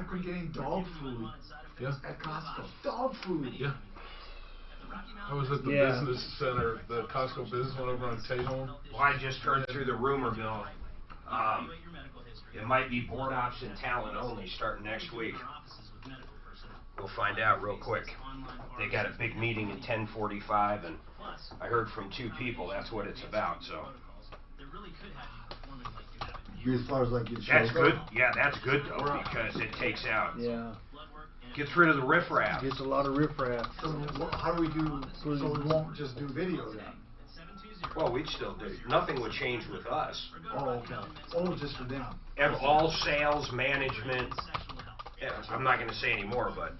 back when getting dog food at Costco. Dog food. Yeah. I was at the business center, the Costco business one over on Tejon. Well, I just heard through the rumor mill, it might be board ops and talent only starting next week. We'll find out real quick. They got a big meeting at 10:45, and I heard from 2 people that's what it's about, so. As far as like your That's good. Yeah, that's good though, because it takes out. Yeah. Gets rid of the riffraff. Gets a lot of riffraff. So how do we do, so we won't just do video then? Well, we'd still do. Nothing would change with us. Oh, okay. Oh, just for them. All sales, management. Yeah, I'm not going to say any more, but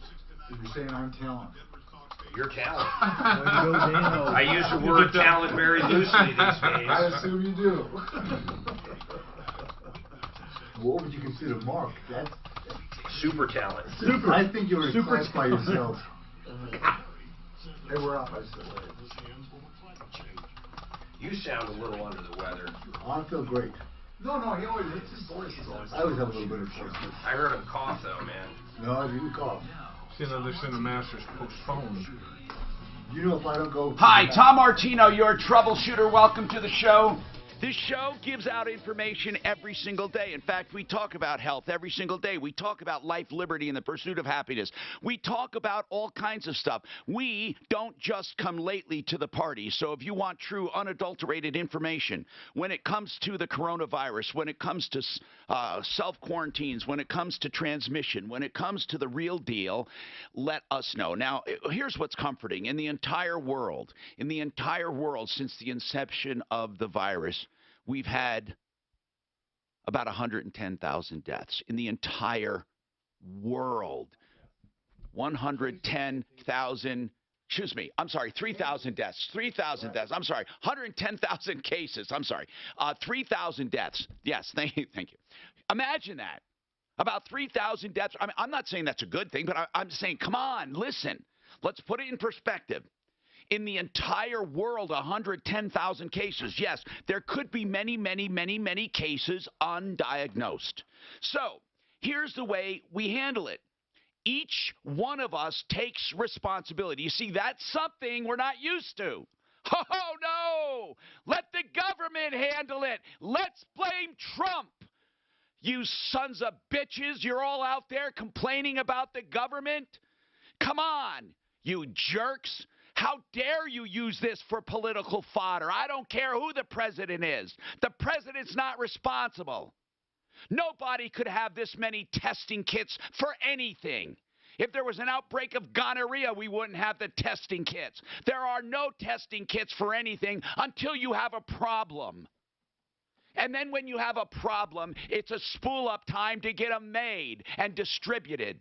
You're saying I'm talent. you're talent. Way to go, Dano. I use the word talent very loosely these days. I assume you do. What would you consider Mark? That's Super talent. super. I think you're in class by yourself. They were up, I said. You sound a little under the weather. I feel great. No, he always, it's his voice is always. I always have a little bit of voice. I heard him cough though, man. No, I didn't cough. See, now they're saying the Masters postponed. You know, if I don't go. Hi, Tom Martino, your troubleshooter. Welcome to the show. This show gives out information every single day. In fact, we talk about health every single day. We talk about life, liberty, and the pursuit of happiness. We talk about all kinds of stuff. We don't just come lately to the party. So if you want true, unadulterated information, when it comes to the coronavirus, when it comes to self-quarantines, when it comes to transmission, when it comes to the real deal, let us know. Now, here's what's comforting. In the entire world, since the inception of the virus, we've had about 110,000 deaths in the entire world. 110,000, 3,000 deaths. 3,000 deaths. I'm sorry, 110,000 cases. 3,000 deaths. Yes, thank you. Imagine that. About 3,000 deaths. I mean, I'm not saying that's a good thing, but I'm saying, come on, listen. Let's put it in perspective. In the entire world, 110,000 cases. Yes, there could be many, many, many, many cases undiagnosed. So here's the way we handle it. Each one of us takes responsibility. You see, that's something we're not used to. Oh, no! Let the government handle it. Let's blame Trump. You sons of bitches, you're all out there complaining about the government? Come on, you jerks. How dare you use this for political fodder? I don't care who the president is. The president's not responsible. Nobody could have this many testing kits for anything. If there was an outbreak of gonorrhea, we wouldn't have the testing kits. There are no testing kits for anything until you have a problem. And then when you have a problem, it's a spool-up time to get them made and distributed.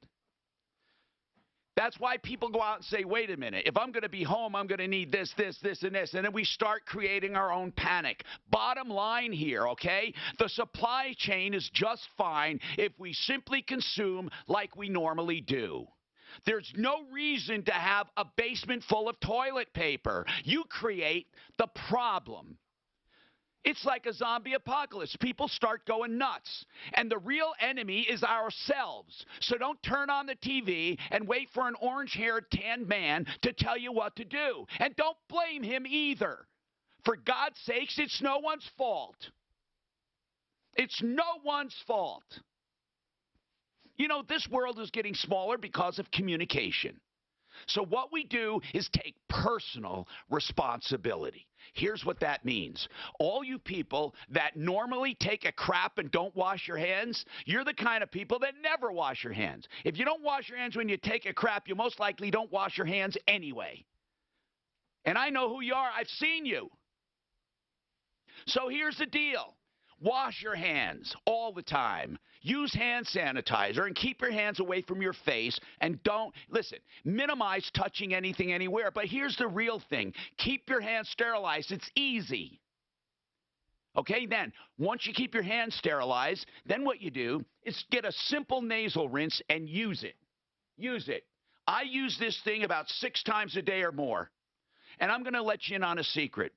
That's why people go out and say, wait a minute, if I'm going to be home, I'm going to need this, this, this, and this. And then we start creating our own panic. Bottom line here, okay? The supply chain is just fine if we simply consume like we normally do. There's no reason to have a basement full of toilet paper. You create the problem. It's like a zombie apocalypse. People start going nuts. And the real enemy is ourselves. So don't turn on the TV and wait for an orange-haired tan man to tell you what to do. And don't blame him either. For God's sakes, it's no one's fault. It's no one's fault. You know, this world is getting smaller because of communication. So what we do is take personal responsibility. Here's what that means. All you people that normally take a crap and don't wash your hands, you're the kind of people that never wash your hands. If you don't wash your hands when you take a crap, you most likely don't wash your hands anyway. And I know who you are. I've seen you. So here's the deal. Wash your hands all the time. Use hand sanitizer and keep your hands away from your face. And don't, listen, minimize touching anything anywhere. But here's the real thing. Keep your hands sterilized. It's easy. Okay, then, once you keep your hands sterilized, then what you do is get a simple nasal rinse and use it. Use it. I use this thing about 6 times a day or more. And I'm going to let you in on a secret.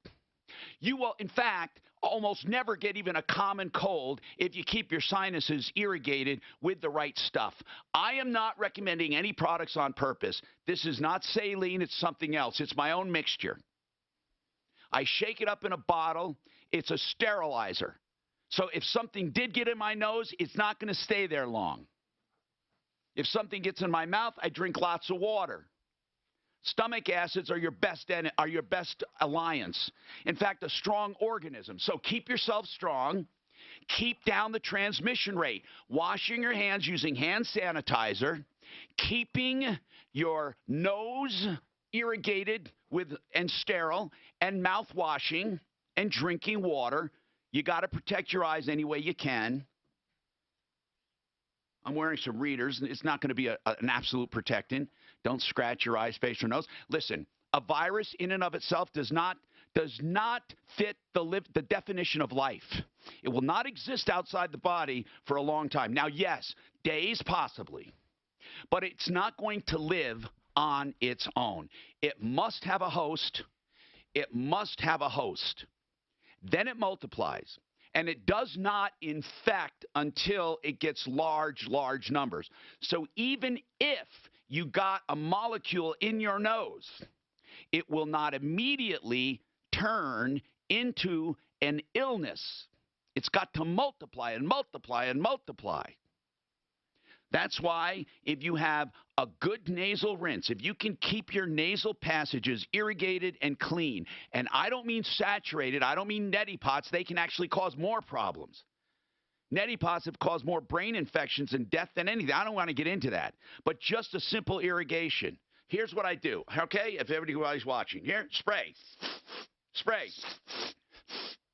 You will, in fact, almost never get even a common cold if you keep your sinuses irrigated with the right stuff. I am not recommending any products on purpose. This is not saline. It's something else. It's my own mixture. I shake it up in a bottle. It's a sterilizer. So if something did get in my nose, it's not going to stay there long. If something gets in my mouth, I drink lots of water. Stomach acids are your best alliance. In fact, a strong organism. So keep yourself strong. Keep down the transmission rate. Washing your hands using hand sanitizer. Keeping your nose irrigated and sterile, and mouth washing and drinking water. You got to protect your eyes any way you can. I'm wearing some readers. It's not going to be an absolute protectant. Don't scratch your eyes, face, or nose. Listen, a virus in and of itself does not fit the definition of life. It will not exist outside the body for a long time. Now, yes, days possibly, but it's not going to live on its own. It must have a host. It must have a host. Then it multiplies. And it does not infect until it gets large numbers. So even if you got a molecule in your nose, it will not immediately turn into an illness. It's got to multiply and multiply and multiply. That's why if you have a good nasal rinse, if you can keep your nasal passages irrigated and clean, and I don't mean saturated, I don't mean neti pots, they can actually cause more problems. Neti pots have caused more brain infections and death than anything. I don't want to get into that. But just a simple irrigation. Here's what I do, okay? If everybody's watching. Here, spray. Spray.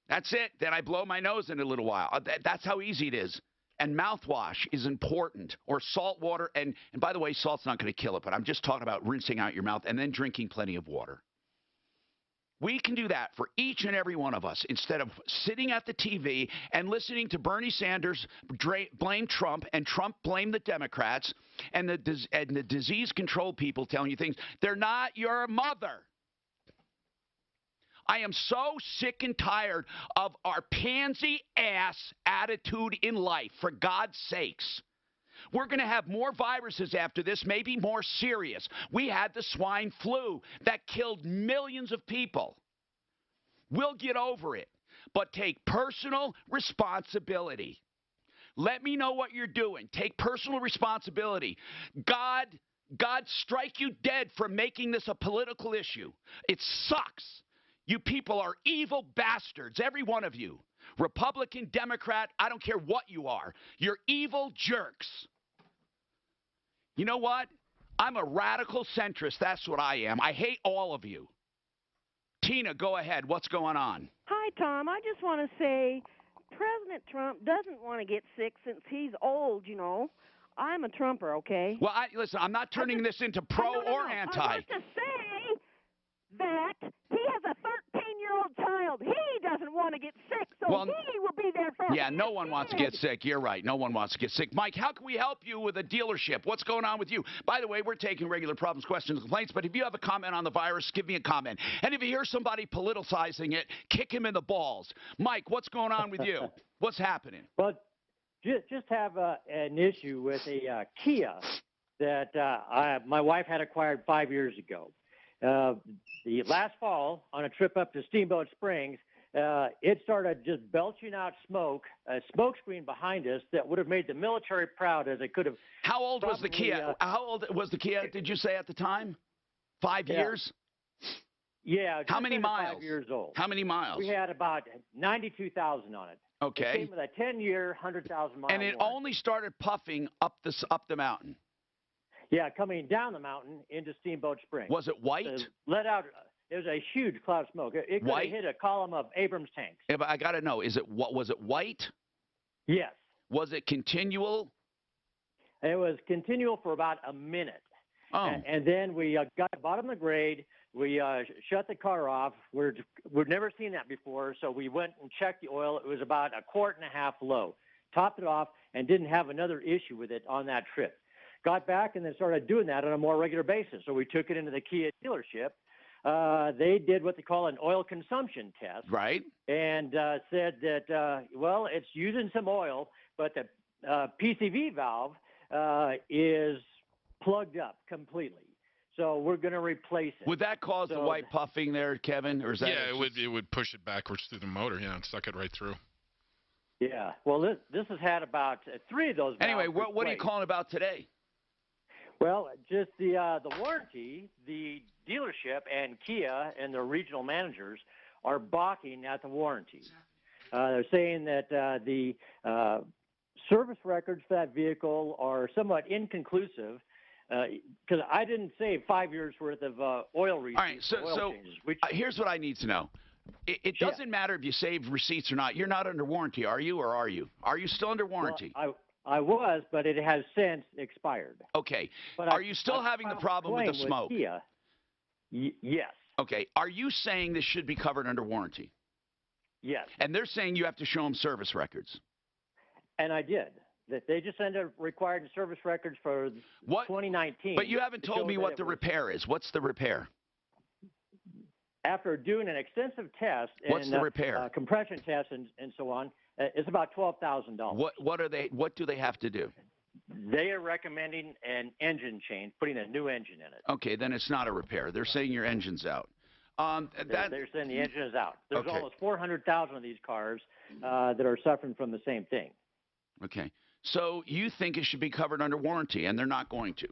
That's it. Then I blow my nose in a little while. That's how easy it is. And mouthwash is important, or salt water. And by the way, salt's not going to kill it, but I'm just talking about rinsing out your mouth and then drinking plenty of water. We can do that for each and every one of us instead of sitting at the TV and listening to Bernie Sanders blame Trump and Trump blame the Democrats and the disease control people telling you things. They're not your mother. I am so sick and tired of our pansy-ass attitude in life, for God's sakes. We're going to have more viruses after this, maybe more serious. We had the swine flu that killed millions of people. We'll get over it, but take personal responsibility. Let me know what you're doing. Take personal responsibility. God strike you dead for making this a political issue. It sucks. You people are evil bastards, every one of you. Republican, Democrat, I don't care what you are. You're evil jerks. You know what? I'm a radical centrist. That's what I am. I hate all of you. Tina, go ahead. What's going on? Hi, Tom. I just want to say President Trump doesn't want to get sick since he's old, you know. I'm a Trumper, okay? Well, listen, I'm not turning this into pro or anti. I want to say that he has a 13-year-old child. He doesn't want to get sick, so he will be there for Yeah, no one wants to get sick. You're right. No one wants to get sick. Mike, how can we help you with a dealership? What's going on with you? By the way, we're taking regular problems, questions, complaints, but if you have a comment on the virus, give me a comment. And if you hear somebody politicizing it, kick him in the balls. Mike, what's going on with you? What's happening? Well, just have an issue with a Kia that my wife had acquired 5 years ago. The last fall, on a trip up to Steamboat Springs, it started just belching out smoke, a smoke screen behind us that would have made the military proud as it could have. How old was the Kia? How old was the Kia, did you say at the time? 5 years? Yeah. How many miles? 5 years old. How many miles? We had about 92,000 on it. Okay. It came with a 10-year, 100,000 mile. And it warranty. only started puffing up the mountain. Yeah, coming down the mountain into Steamboat Springs. Was it white? Let out. It was a huge cloud of smoke. It could have hit a column of Abrams tanks. Yeah, but I got to know, was it white? Yes. Was it continual? It was continual for about a minute. Oh. And then we got to the bottom of the grade. We shut the car off. We've never seen that before, so we went and checked the oil. It was about 1.5 quarts low. Topped it off and didn't have another issue with it on that trip. Got back and then started doing that on a more regular basis. So we took it into the Kia dealership. they did what they call an oil consumption test. Right. And said that, well, it's using some oil, but the PCV valve is plugged up completely. So we're going to replace it. Would that cause the white puffing there, Kevin? Or is that Yeah, it would push it backwards through the motor, and suck it right through. Yeah. Well, this has had about 3 of those valves Anyway, what are you replaced. calling about today? Well, just the warranty, the dealership and Kia and their regional managers are balking at the warranty. They're saying that the service records for that vehicle are somewhat inconclusive because I didn't save 5 years worth of oil receipts. All right, so changes, here's what I need to know. It doesn't matter if you saved receipts or not. You're not under warranty, are you, or are you? Are you still under warranty? Well, I was, but it has since expired. Okay. But are you still having the problem with the smoke? Kia. Yes. Okay. Are you saying this should be covered under warranty? Yes. And they're saying you have to show them service records. And I did. They just sent a required service records for 2019. But you haven't told me what the repair is. What's the repair? After doing an extensive test What's the repair? Compression tests and so on, it's about $12,000. What do they have to do? They are recommending an engine change, putting a new engine in it. Okay, then it's not a repair. They're saying your engine's out. They're saying the engine is out. There's Okay. almost 400,000 of these cars that are suffering from the same thing. Okay. So you think it should be covered under warranty, and they're not going to?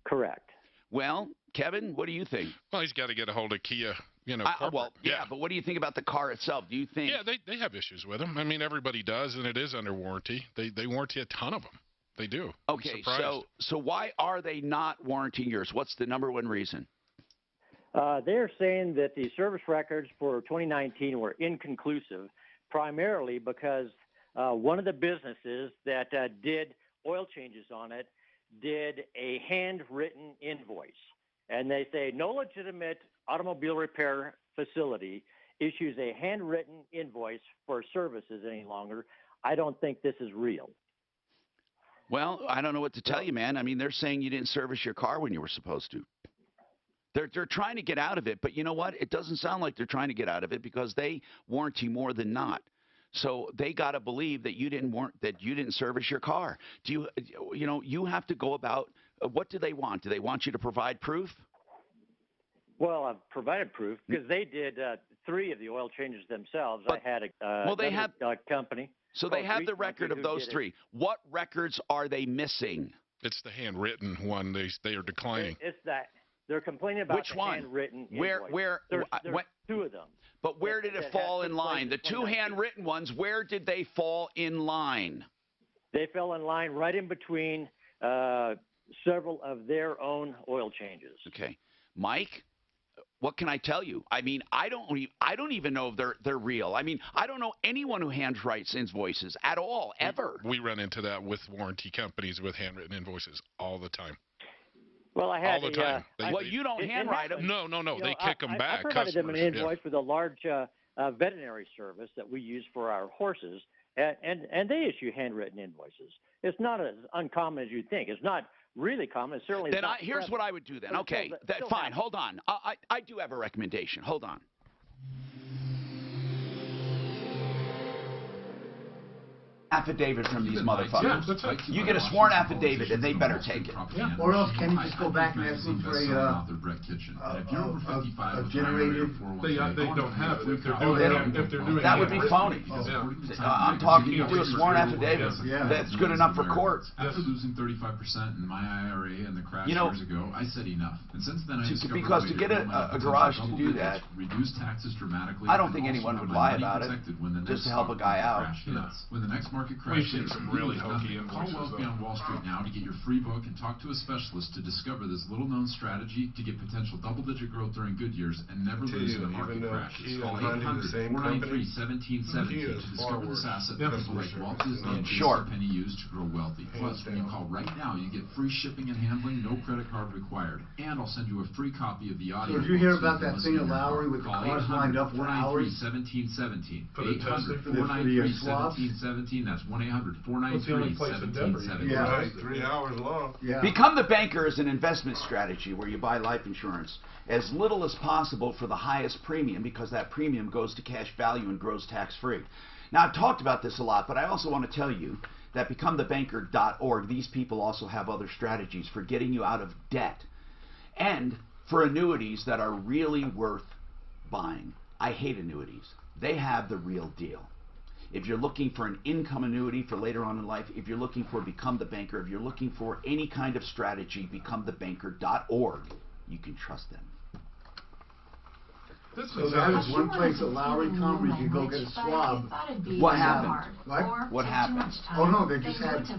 Correct. Well, Kevin, what do you think? Well, he's got to get a hold of Kia, Well, yeah, but what do you think about the car itself? Do you think? Yeah, they have issues with them. I mean, everybody does, and it is under warranty. They warranty a ton of them. They do. Okay, so why are they not warranting yours? What's the number one reason? They're saying that the service records for 2019 were inconclusive, primarily because one of the businesses that did oil changes on it did a handwritten invoice. And they say no legitimate automobile repair facility issues a handwritten invoice for services any longer. I don't think this is real. Well, I don't know what to tell you, man. I mean, they're saying you didn't service your car when you were supposed to. They're trying to get out of it, but you know what? It doesn't sound like they're trying to get out of it because they warranty more than not. So they got to believe that you didn't service your car. Do you have to go about what do they want? Do they want you to provide proof? Well, I've provided proof because they did 3 of the oil changes themselves. But, I had a company. So they have the record of those 3. What records are they missing? It's the handwritten one they are declining. It's that they're complaining about Which the one? handwritten Where there's 2 of them. But where did it fall in line? The 2 handwritten ones, where did they fall in line? They fell in line right in between several of their own oil changes. Okay. Mike, what can I tell you? I mean, I don't even know if they're real. I mean, I don't know anyone who handwrites invoices at all, ever. We run into that with warranty companies with handwritten invoices all the time. Well, I had all the time. You don't handwrite them. No. They kick them back. I provided them an invoice with a large veterinary service that we use for our horses, and they issue handwritten invoices. It's not as uncommon as you think. It's not really common. It's certainly then not here's what I would do then. Okay, fine. Hold on. I do have a recommendation. Hold on. Affidavit from these motherfuckers. Yeah, that's it. You get a sworn affidavit, and they better take it. Yeah. Or else can you just go back and ask them for a generated? They don't have it if they're doing That would be phony. I'm talking, you do a sworn affidavit. Yeah. That's good enough for court. After losing 35% in my IRA and the crash years ago, I said enough. And since then, I discovered because to get a garage to do that, reduce taxes dramatically. I don't think anyone would lie about it, just to help a guy out. When the next market We've crash seen some really hokey call invoices, Wealth Beyond Wall Street now to get your free book and talk to a specialist to discover this little-known strategy to get potential double-digit growth during good years and never lose in a market crash. Call 800-493-1717 to discover this asset that people like Walt Disney and J.C. Penney used to grow wealth. healthy. Plus, when you call right now, you get free shipping and handling, no credit card required. And I'll send you a free copy of the audio. So did you hear about that thing at Lowry with the cars lined up for hours? 1717. For the testing? 800-493-1717. That's 1-800-493-1717. Yeah. Right, 3 hours long. Yeah. Become the Banker is an investment strategy where you buy life insurance as little as possible for the highest premium, because that premium goes to cash value and grows tax-free. Now, I've talked about this a lot, but I also want to tell you that becomethebanker.org, these people also have other strategies for getting you out of debt and for annuities that are really worth buying. I hate annuities. They have the real deal. If you're looking for an income annuity for later on in life, if you're looking for Become the Banker, if you're looking for any kind of strategy, becomethebanker.org, you can trust them. So that is one place at Lowry County where you can go get a swab. What happened? What happened? Oh no, they just had a 3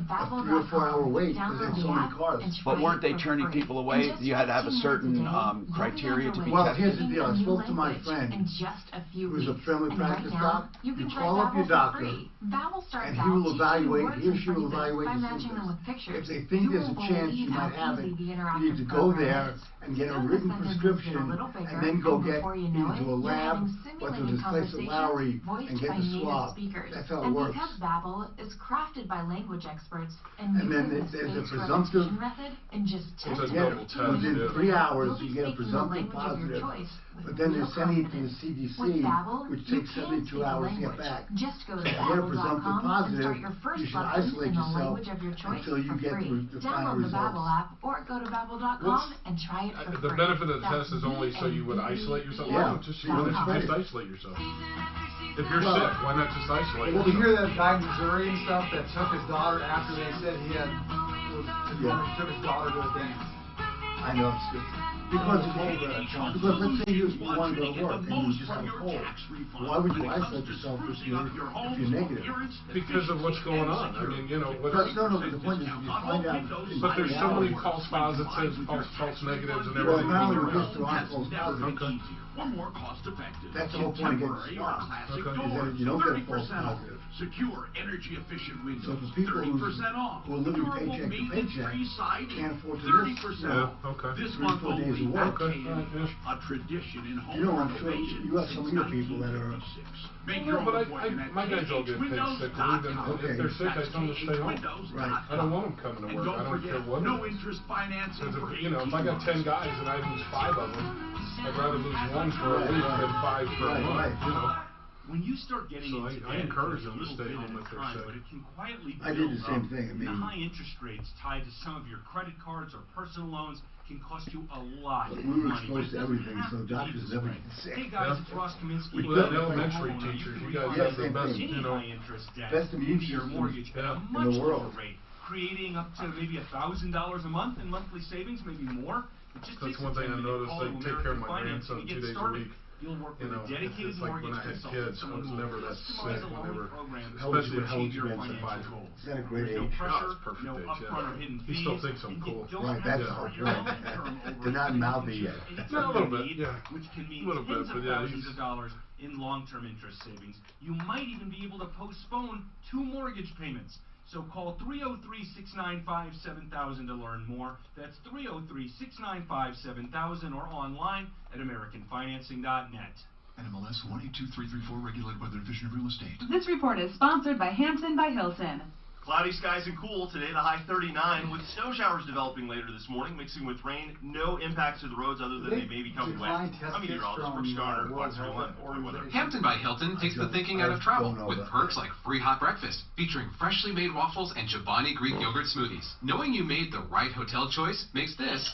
or 4 hour wait because they had so many cars. But weren't they turning people away? You had to have a certain criteria to be Well, tested. here's the deal. I spoke to my friend who's a family practice doc. You call up your doctor and he will evaluate, he or she will evaluate your symptoms. If they think there's a chance you might have it, you need to go there and get a written prescription and then go get into a lab or to this place at Lowry and get the swab. That's how it works. Because Babbel is crafted by language experts And then there's a presumptive method in just 10 minutes. Within 3 hours, you get a presumptive positive. But then they're sending it to the CDC, which takes 72 hours to get back. Just go to If you get a presumptive positive, you should isolate yourself until you get the final Download the results. Babbel app or go to Babbel.com and try it for free. The benefit of the test is only so you would isolate yourself. Yeah. Why not just isolate yourself? If you're sick, why not just isolate Well, we yourself? hear that guy in Missouri and stuff that took his daughter after they said he had took his daughter to a dance. I know it's good. Because let's say you want to go to work and you just have a cold. Why would you isolate yourself if you're negative? Because of what's going on. I mean, you know, But the point is if you find out. but there's so many false positives, false negatives, and Well, everything. now we're just around false positives. Okay. One more cost-effective. That's the whole point of getting swabbed. Classic Okay. door. Is that you don't get a false 30% off. positive. Secure, energy-efficient windows. So for people who 30% off. are living Durable paycheck to maintenance-free paycheck, siding. can't afford to 30% Yeah, off. okay. This 3 or month 4 days only of work. at Okay, Kane. yeah. A tradition in home You know, I'm sure renovation you have some of your since people that are. 1986. Make No, your but own appointment at my guys all get paid sick leave, and if they're sick, I tell them to stay home. Right. I don't want them coming to And work. I don't don't care forget, what no it is. interest financing for Because if I got 10 guys and I lose 5 of them, I'd rather lose 1 for a week than 5 for a month. You know. When you start getting So into I debt, encourage it's a them to little stay bit home at if a they're time, sick. but it can quietly I did build the same up. thing. I mean, the high interest rates tied to some of your credit cards or personal loans can cost you a lot But of we were money. exposed to everything, so doctors never get Hey sick. guys, it's Ross Kaminsky. Well, the elementary teachers, you guys have the best, you know. High interest debt. Best immune Your systems mortgage at a in much the lower world. rate, creating up to maybe $1,000 a month in monthly savings, maybe more. It just That's takes one a thing I 10-minute noticed. call I to take care of American my Finance grandson and 2 get days a started. week. You'll work You with know, a dedicated it's like when mortgage I had consultant, kids, I someone was who never will that customize sick a loan whenever, program How old to you- how old achieve you your been, financial son? goals. Is that a great There's no age? pressure, it's perfect no age, upfront yeah. or hidden He fees. still thinks I'm and cool. you don't Right, have that's to the whole start your point. long-term over They're not mouthy yet. anytime No, a little you bit, need, yeah. which can mean A little bit, tens of but yeah, thousands he's- of dollars in long-term interest savings. You might even be able to postpone 2 mortgage payments. So call 303-695-7000 to learn more. That's 303-695-7000 or online at AmericanFinancing.net. NMLS 182334, regulated by the Division of Real Estate. This report is sponsored by Hampton by Hilton. Cloudy skies and cool today, the high 39, with snow showers developing later this morning, mixing with rain. No impacts to the roads other than they may become wet. I'm meteorologist Brooks Garner, Fox 41 weather. Hampton by Hilton takes the thinking out of travel with perks like free hot breakfast featuring freshly made waffles and Chobani Greek yogurt smoothies. Knowing you made the right hotel choice makes this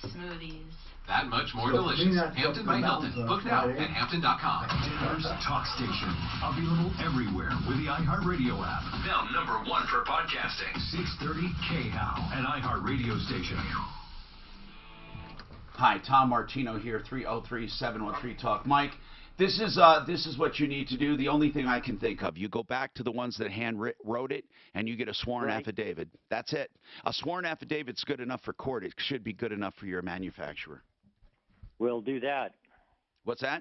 Smoothies. that much more So delicious. clean that Hampton up by in the Hilton. mountains on Book now Friday. at Hampton.com. Denver's Talk Station. Available everywhere with the iHeartRadio app. Now #1 for podcasting. 630 KHOW, an iHeartRadio station. Hi, Tom Martino here, 303-713-TALK. Mike, this is what you need to do. The only thing I can think of, you go back to the ones that wrote it, and you get a sworn affidavit. That's it. A sworn affidavit's good enough for court. It should be good enough for your manufacturer. We'll do that. What's that?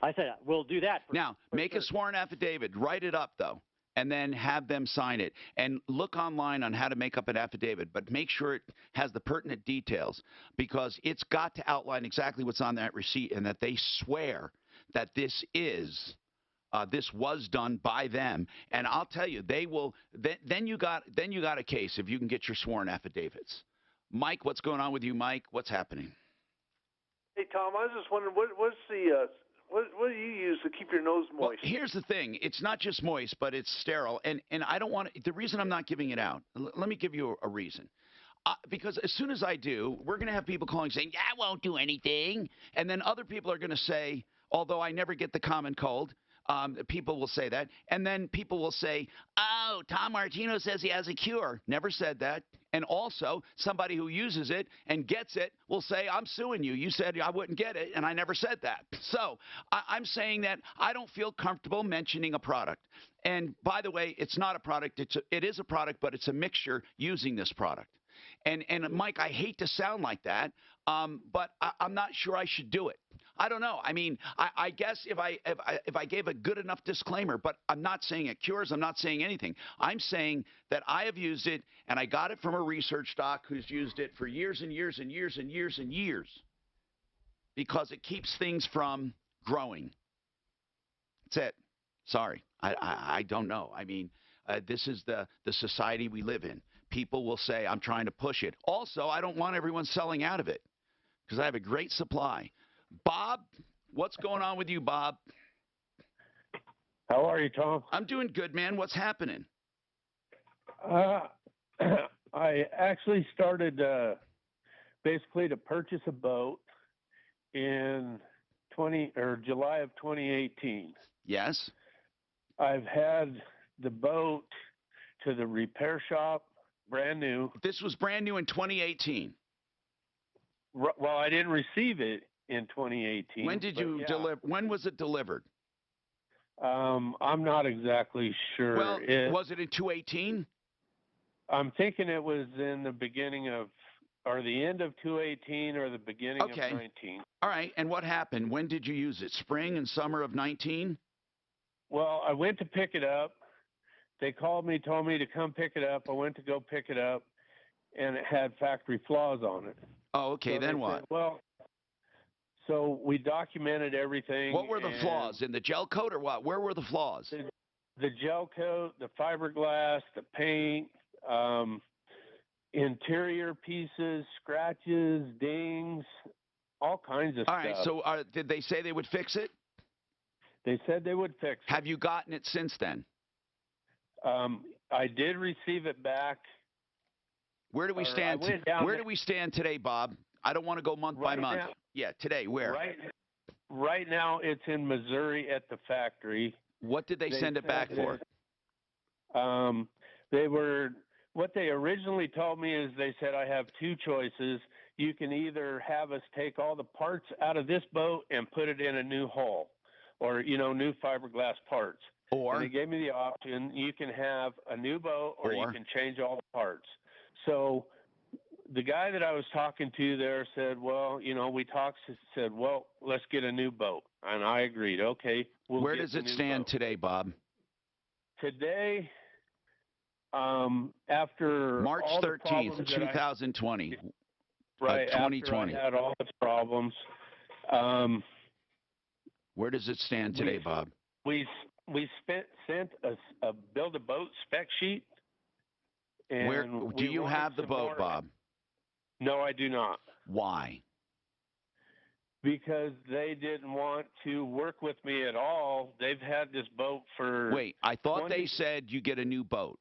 I said we'll do that. Now, make a sworn affidavit. Write it up, though. and then have them sign it. And look online on how to make up an affidavit, but make sure it has the pertinent details, because it's got to outline exactly what's on that receipt and that they swear that this was done by them. And I'll tell you, they will. Then you got a case if you can get your sworn affidavits. Mike, what's going on with you, Mike? What's happening? Hey, Tom, I was just wondering, what do you use to keep your nose moist? Well, here's the thing. It's not just moist, but it's sterile. And I don't want to, the reason I'm not giving it out, let me give you a reason. Because as soon as I do, we're going to have people calling saying, yeah, I won't do anything. And then other people are going to say, although I never get the common cold, people will say that. And then people will say, oh, Tom Martino says he has a cure. Never said that. And also, somebody who uses it and gets it will say, I'm suing you. You said I wouldn't get it, and I never said that. So I'm saying that I don't feel comfortable mentioning a product. And by the way, it's not a product. It is a product, but it's a mixture using this product. And Mike, I hate to sound like that, but I'm not sure I should do it. I don't know. I mean, I guess if I gave a good enough disclaimer, but I'm not saying it cures. I'm not saying anything. I'm saying that I have used it, and I got it from a research doc who's used it for years and years and years and years and years, because it keeps things from growing. That's it. Sorry. I don't know. I mean, this is the society we live in. People will say, I'm trying to push it. Also, I don't want everyone selling out of it because I have a great supply. Bob, what's going on with you, Bob? How are you, Tom? I'm doing good, man. What's happening? I actually started basically to purchase a boat in July of 2018. Yes. I've had the boat to the repair shop. Brand new. This was brand new in 2018. Well, I didn't receive it in 2018. When did you deliver? When was it delivered? I'm not exactly sure. Well, was it in 2018? I'm thinking it was in the beginning of, or the end of 2018, or the beginning of 19. All right. And what happened? When did you use it? Spring and summer of 19? Well, I went to pick it up. They called me, told me to come pick it up. I went to go pick it up, and it had factory flaws on it. Oh, okay. So then what? Said, well, so we documented everything. What were the flaws? In the gel coat or what? Where were the flaws? The gel coat, the fiberglass, the paint, interior pieces, scratches, dings, all kinds of stuff. All right. So did they say they would fix it? They said they would fix it. Have you gotten it since then? I did receive it back. Where do we stand? Where do we stand today, Bob? I don't want to go month by month. Yeah, today. Where? Right now, it's in Missouri at the factory. What did they send it back for? What they originally told me is they said I have two choices. You can either have us take all the parts out of this boat and put it in a new hull, or new fiberglass parts. Or they gave me the option, you can have a new boat or you can change all the parts. So the guy that I was talking to there said, well, we talked, said, well, let's get a new boat. And I agreed. Okay. Where does it stand today, Bob? Today, after March 13th, 2020. Right. 2020. After I had all the problems. Where does it stand today, Bob? We sent a build a boat spec sheet. And where do you have the boat, Bob? No, I do not. Why? Because they didn't want to work with me at all. They've had this boat for. Wait, I thought they said you get a new boat.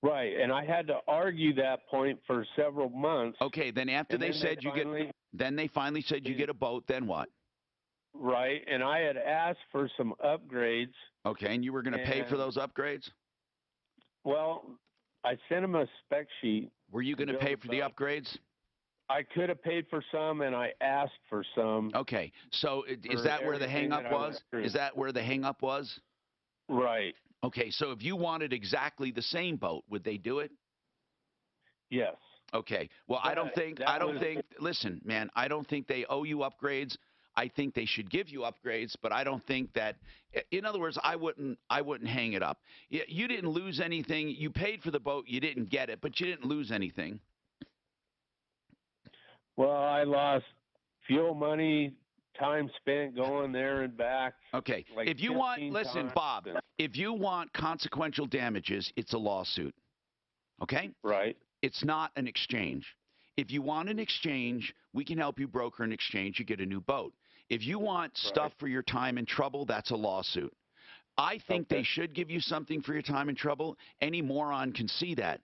Right, and I had to argue that point for several months. Okay, then after they said then they finally said you get a boat. Then what? Right, and I had asked for some upgrades. Okay, and you were going to pay for those upgrades? Well, I sent them a spec sheet. Were you going to pay for the upgrades? I could have paid for some, and I asked for some. Okay, so is that where the hang-up was? Is that where the hang-up was? Right. Okay, so if you wanted exactly the same boat, would they do it? Yes. Okay. Well, I don't think. Listen, man, I don't think they owe you upgrades. I think they should give you upgrades, but I don't think that. In other words, I wouldn't hang it up. You didn't lose anything. You paid for the boat. You didn't get it, but you didn't lose anything. Well, I lost fuel money, time spent going there and back. Okay. Like if you want, 15 listen, times. Bob, if you want consequential damages, it's a lawsuit. Okay? Right. It's not an exchange. If you want an exchange, we can help you broker an exchange. You get a new boat. If you want stuff for your time and trouble, that's a lawsuit. I think they should give you something for your time and trouble. Any moron can see that.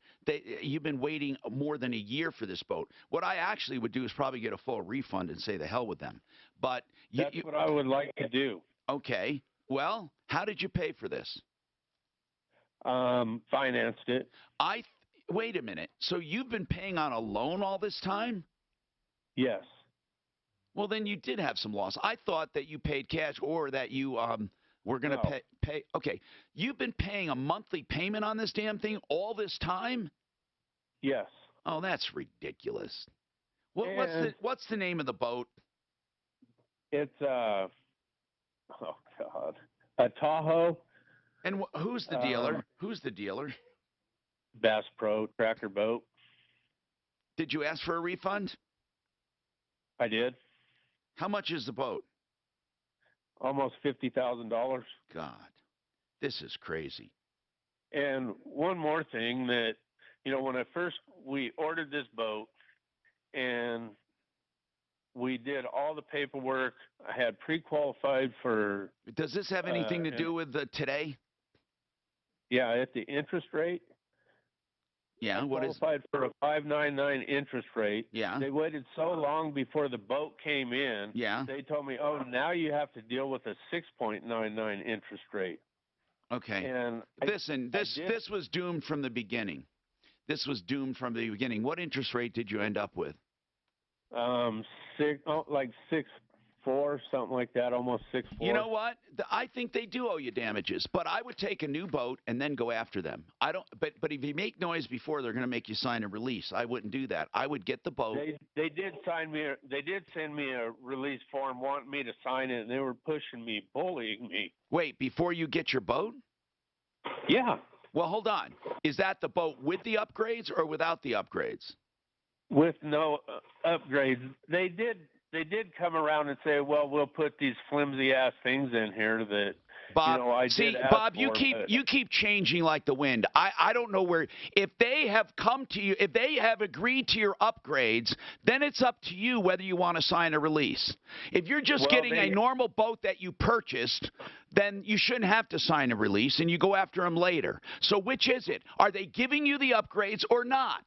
You've been waiting more than a year for this boat. What I actually would do is probably get a full refund and say the hell with them. But that's what I would like to do. Okay. Well, how did you pay for this? Financed it. Wait a minute. So you've been paying on a loan all this time? Yes. Well, then you did have some loss. I thought that you paid cash or that you were going to pay. Okay. You've been paying a monthly payment on this damn thing all this time? Yes. Oh, that's ridiculous. What's the name of the boat? It's oh God, a Tahoe. And who's the dealer? Who's the dealer? Bass Pro Tracker Boat. Did you ask for a refund? I did. How much is the boat? Almost $50,000. God, this is crazy. And one more thing that, when we ordered this boat and we did all the paperwork, I had pre-qualified for. Does this have anything to do with today? Yeah, at the interest rate. Yeah, what is? Qualified for a 5.99 interest rate. Yeah. They waited so long before the boat came in. Yeah. They told me, "Oh, now you have to deal with a 6.99 interest rate." Okay. And listen, this was doomed from the beginning. This was doomed from the beginning. What interest rate did you end up with? 6.4, something like that, almost 6.4. You know what? I think they do owe you damages, but I would take a new boat and then go after them. I don't. But if you make noise before, they're going to make you sign a release. I wouldn't do that. I would get the boat. They did send me a release form, wanting me to sign it, and they were pushing me, bullying me. Wait, before you get your boat? Yeah. Well, hold on. Is that the boat with the upgrades or without the upgrades? With no upgrades. They did come around and say, well, we'll put these flimsy ass things in here that Bob, I did ask Bob, for, you keep changing like the wind. I don't know where. If they have come to you, if they have agreed to your upgrades, then it's up to you whether you want to sign a release. If you're just getting a normal boat that you purchased, then you shouldn't have to sign a release, and you go after them later. So which is it? Are they giving you the upgrades or not?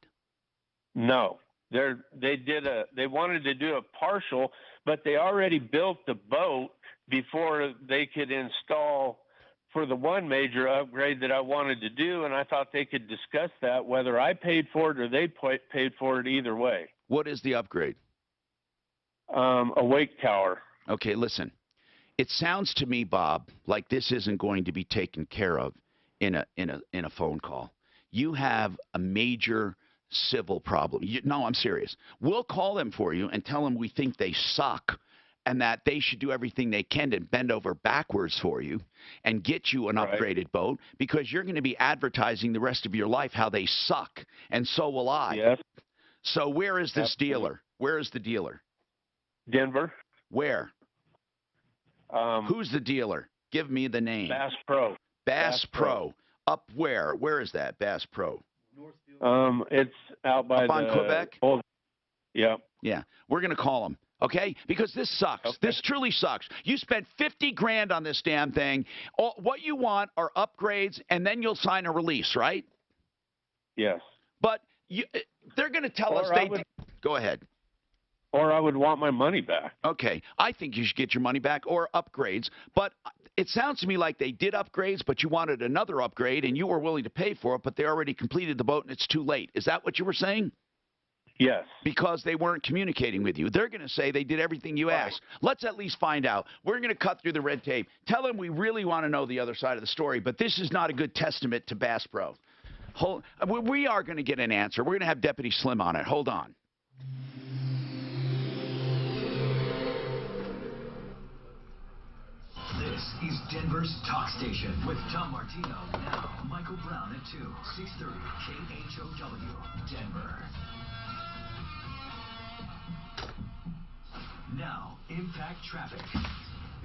No. They wanted to do a partial, but they already built the boat before they could install for the one major upgrade that I wanted to do, and I thought they could discuss that, whether I paid for it or they paid for it, either way. What is the upgrade? A wake tower. Okay, listen. It sounds to me, Bob, like this isn't going to be taken care of in a phone call. You have a major civil problem. No, I'm serious. We'll call them for you and tell them we think they suck and that they should do everything they can to bend over backwards for you and get you an upgraded boat, because you're going to be advertising the rest of your life how they suck, and so will I. Yes. So where is this dealer? Where is the dealer? Denver. Where? Who's the dealer? Give me the name. Bass Pro. Bass Pro. Up where? Where is that, Bass Pro? It's out by on Quebec? Yeah. Yeah. We're going to call them, okay? Because this sucks. Okay. This truly sucks. You spent $50,000 on this damn thing. What you want are upgrades, and then you'll sign a release, right? Yes. But they're going to tell us they did. Go ahead. Or I would want my money back. Okay. I think you should get your money back or upgrades. But it sounds to me like they did upgrades, but you wanted another upgrade, and you were willing to pay for it, but they already completed the boat, and it's too late. Is that what you were saying? Yes. Because they weren't communicating with you. They're going to say they did everything you asked. Let's at least find out. We're going to cut through the red tape. Tell them we really want to know the other side of the story, but this is not a good testament to Bass Pro. We are going to get an answer. We're going to have Deputy Slim on it. Hold on. is Denver's talk station with Tom Martino now. Michael Brown at 2, 630 KHOW, Denver. Now, impact traffic.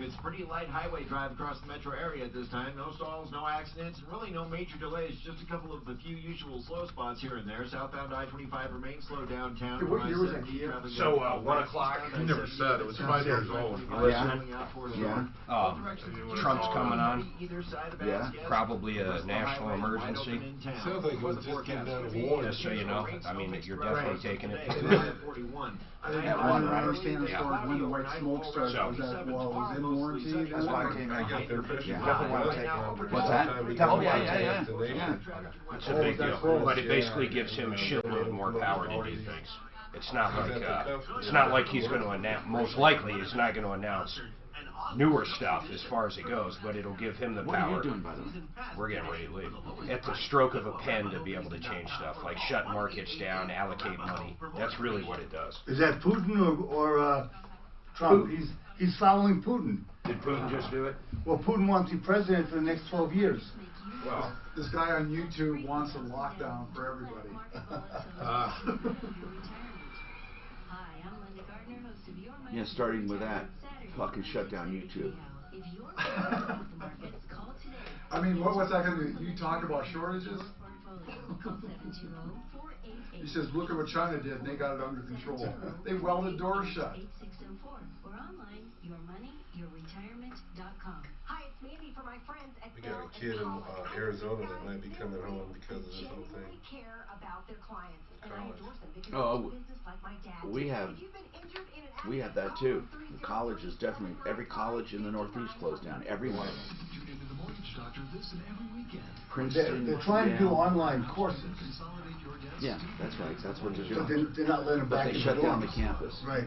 It's pretty light highway drive across the metro area at this time. No stalls, no accidents, and really no major delays. Just a couple of the few usual slow spots here and there. Southbound I-25 remains slow downtown. Hey, what year was that here? So, 1 o'clock. You never said. It was 5 years old. Yeah. Trump's coming on. Yeah. Probably a national emergency. Sounds like it was just came down to war. Just so you know. I mean, you're definitely taking it. I don't understand as far as when the white smoke started. Was that while it was in warranty? That's why I came out here. What's that? Oh, yeah. It's a big deal, but it basically gives him a shitload more power to do things. It's not like he's going to announce. Most likely, he's not going to announce newer stuff as far as it goes, but it'll give him the power. What are you doing, by the way? We're getting ready to leave. At the stroke of a pen to be able to change stuff, like shut markets down, allocate money. That's really what it does. Is that Putin or Trump? He's following Putin. Did Putin just do it? Well, Putin wants to be president for the next 12 years. Well, this guy on YouTube wants a lockdown for everybody. Yeah, starting with that, fucking shut down YouTube. I mean, what's that going to do? You talk about shortages? He says, look at what China did, and they got it under control. They welded doors shut. We got a kid in Arizona that might be coming home because of this whole thing. Oh, we have that too. The college is definitely, every college in the Northeast closed down. Every one of them. Princeton. They're trying to do online courses. Yeah, that's right. That's what they're doing. But they're not letting them back. But they shut down the campus. Right.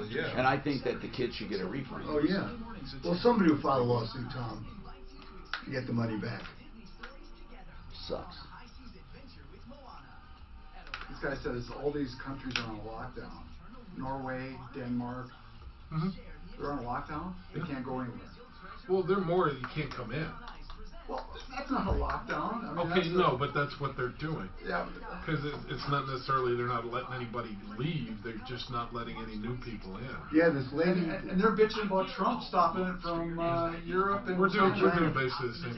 Yeah. And I think that the kids should get a refund. Oh yeah. Well, somebody will file a lawsuit, Tom, to get the money back. Sucks. This guy says all these countries are on a lockdown. Norway, Denmark. They're on a lockdown. They can't go anywhere. Well, they're more. You can't come in. Well, that's not a lockdown. I mean, okay, no, but that's what they're doing. Yeah. Because it's not necessarily they're not letting anybody leave. They're just not letting any new people in. Yeah, this lady, and they're bitching about Trump stopping it from Europe and we're doing basically the same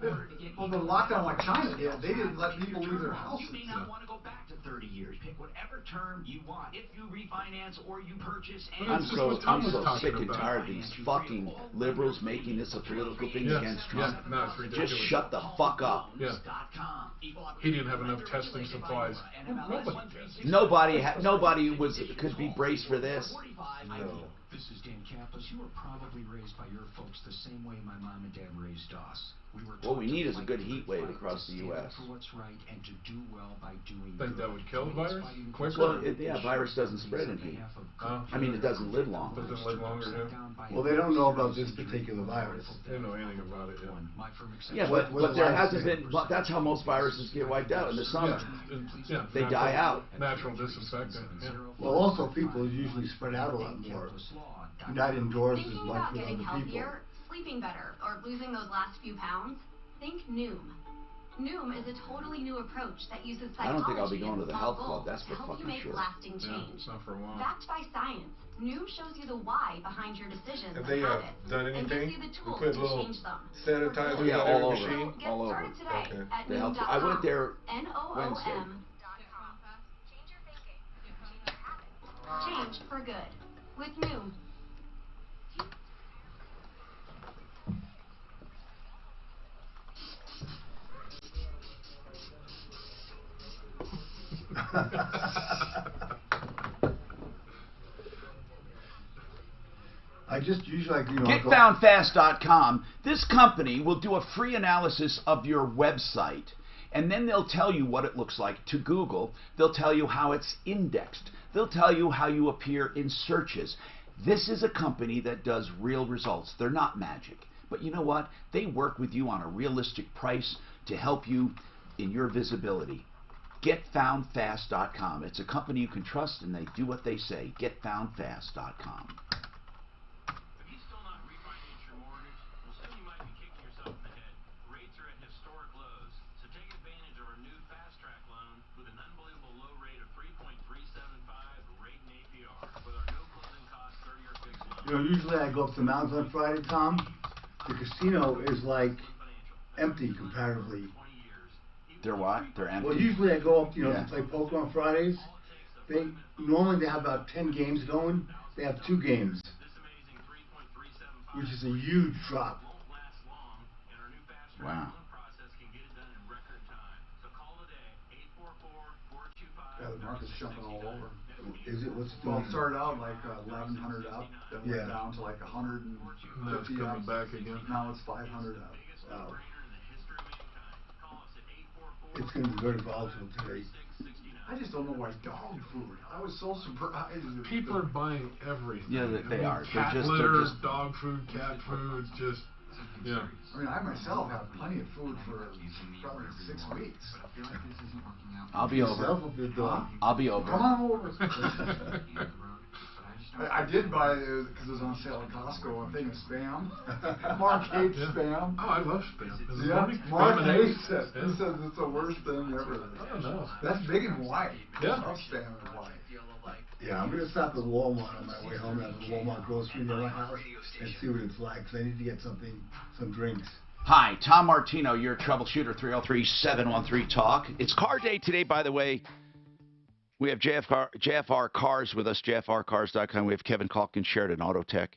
thing. Well, the lockdown like China did, they didn't let people leave their houses. You may not want to go back to 30 years. Pick whatever term you want. If you refinance or you purchase. I'm so sick and tired of these fucking liberals making this a political thing against Trump. Yeah, no, it's ridiculous. Just shut the fuck up. Yeah. He didn't have enough testing supplies. Nobody could be braced for this. No. This is Dan Campos. You were probably raised by your folks the same way my mom and dad raised us. What we need is a good heat wave across the U.S. For what's right and to do well by doing Think that would kill the virus quicker? Well, virus doesn't spread in heat. I mean, it doesn't live long. Doesn't live longer, Well, they don't know about this particular virus. They don't know anything about it Yeah, yet. but there hasn't been. That's how most viruses get wiped out in the summer. Yeah, they die out. Natural disinfectant. Yeah. Well, also people usually spread out a lot more. Not indoors as much with other people. Sleeping better, or losing those last few pounds, think Noom. Noom is a totally new approach that uses psychology. I don't think I'll be going to the health club. That's for fucking make sure. Lasting change. It's not for a while. Backed by science, Noom shows you the why behind your decisions Have they done anything? and gives you the tools put to little change them. sanitizers on every over. machine? Get all started over. today at They help. Noom.com. I went there Wednesday. Change for good with Noom. I just usually GetFoundFast.com. This company will do a free analysis of your website, and then they'll tell you what it looks like to Google. They'll tell you how it's indexed. They'll tell you how you appear in searches. This is a company that does real results. They're not magic. But you know what? They work with you on a realistic price to help you in your visibility. GetFoundFast.com. It's a company you can trust, and they do what they say. GetFoundFast.com. You know, usually I go up to the mountains on Friday, Tom. The casino is like empty comparatively. They're what? They're empty? Well, usually I go up, to play poker on Fridays. Normally they have about 10 games going. They have 2 games, which is a huge drop. Wow. Yeah, the market's jumping all over. Is it? What's it doing? Well, it started out like 1,100 up, then went down to like 150 Now it's coming up. back again. Now it's 500 up. Wow. It's going to be very volatile today. I just don't know why dog food. I was so surprised. People are buying everything. Yeah, they are. Cat litter, dog food, cat food, just, yeah. I mean, I myself have plenty of food for probably 6 weeks. I'll be over. I'll be over. Come on over. I did buy, because it was on sale at Costco, a thing of Spam. Mark hates Spam. Oh, I love Spam. Yeah, Mark hates it. He says it's the worst thing ever. Oh, no. That's big and white. Yeah. I love Spam and white. Yeah, I'm going to stop at Walmart on my way home. I have a Walmart grocery near my house and see what it's like, because I need to get some drinks. Hi, Tom Martino, your troubleshooter, 303-713-TALK. It's car day today, by the way. We have JFR Cars with us, jfrcars.com. We have Kevin Calkin, Sheridan Autotech,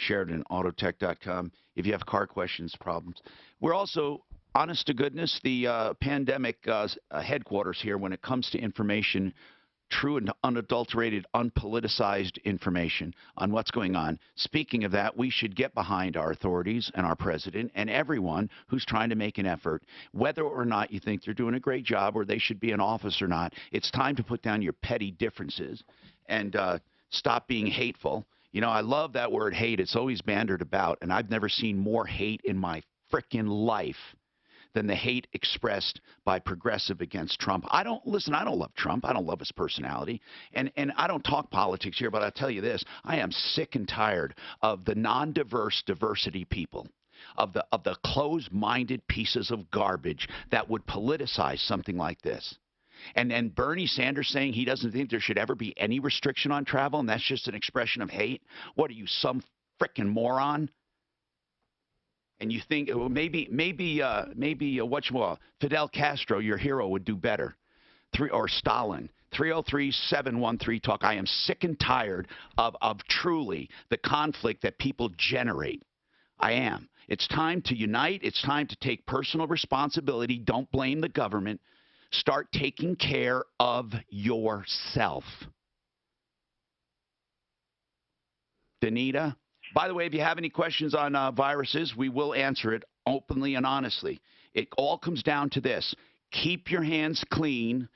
SheridanAutotech.com. If you have car questions, problems. We're also, honest to goodness, the pandemic headquarters here when it comes to information, true and unadulterated, unpoliticized information on what's going on. Speaking of that, we should get behind our authorities and our president and everyone who's trying to make an effort, whether or not you think they're doing a great job or they should be in office or not. It's time to put down your petty differences and stop being hateful. You know, I love that word hate. It's always bandied about, and I've never seen more hate in my frickin' life than the hate expressed by progressive against Trump. I don't love Trump. I don't love his personality. And I don't talk politics here, but I'll tell you this. I am sick and tired of the non-diverse diversity people, of the closed-minded pieces of garbage that would politicize something like this. And then Bernie Sanders saying he doesn't think there should ever be any restriction on travel, and that's just an expression of hate. What are you, some frickin' moron? And you think, well, maybe Fidel Castro, your hero, would do better, or Stalin. 303-713-TALK. I am sick and tired of truly the conflict that people generate. I am. It's time to unite. It's time to take personal responsibility. Don't blame the government. Start taking care of yourself. Danita? By the way, if you have any questions on viruses, we will answer it openly and honestly. It all comes down to this. Keep your hands clean.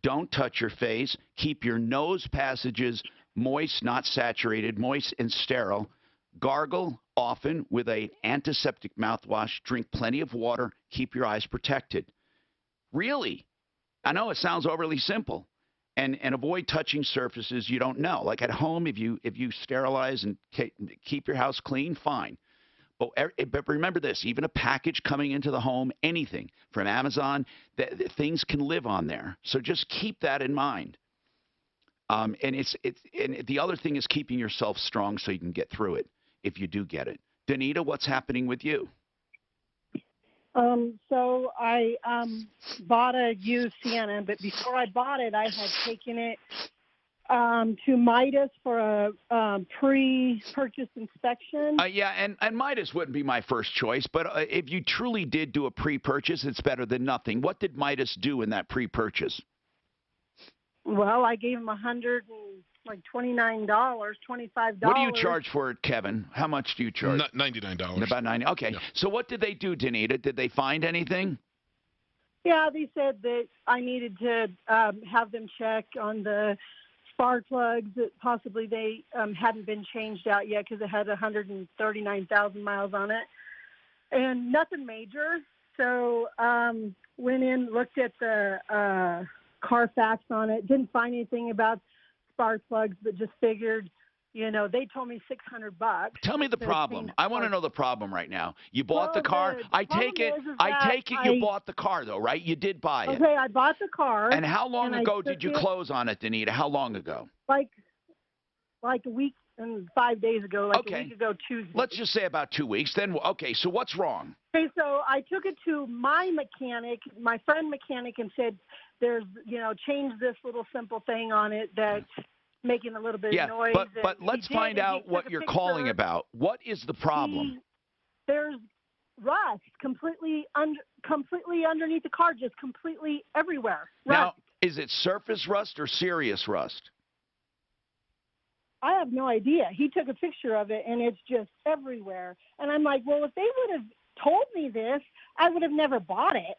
Don't touch your face. Keep your nose passages moist, not saturated, moist and sterile. Gargle often with an antiseptic mouthwash. Drink plenty of water. Keep your eyes protected. Really, I know it sounds overly simple. And avoid touching surfaces you don't know. Like at home, if you sterilize and keep your house clean, fine. But remember this, even a package coming into the home, anything from Amazon, things can live on there. So just keep that in mind. And the other thing is keeping yourself strong so you can get through it if you do get it. Danita, what's happening with you? So I bought a used Sienna, but before I bought it, I had taken it to Midas for a pre-purchase inspection. Yeah, and Midas wouldn't be my first choice, but if you truly did do a pre-purchase, it's better than nothing. What did Midas do in that pre-purchase? Well, I gave him $129, $25. What do you charge for it, Kevin? How much do you charge? $99. About $90. Okay. Yeah. So what did they do, Danita? Did they find anything? Yeah, they said that I needed to have them check on the spark plugs that possibly they hadn't been changed out yet because it had 139,000 miles on it, and nothing major. So went in, looked at the Carfax on it, didn't find anything about spark plugs, but just figured, they told me $600. Tell me the problem. I want to know the problem right now. You bought the car. I take it you bought the car though, right? You did buy it. Okay, I bought the car. And how long ago did you close on it, Danita? How long ago? Like a week 5 days ago, like a week ago Tuesday. Let's just say about 2 weeks. Then, okay, so what's wrong? Okay, so I took it to my mechanic, my friend mechanic, and said, there's, change this little simple thing on it that's making a little bit of noise. But let's find out what you're calling about. What is the problem? There's rust completely underneath the car, just completely everywhere. Rust. Now, is it surface rust or serious rust? I have no idea. He took a picture of it, and it's just everywhere. And I'm like, well, if they would have told me this, I would have never bought it.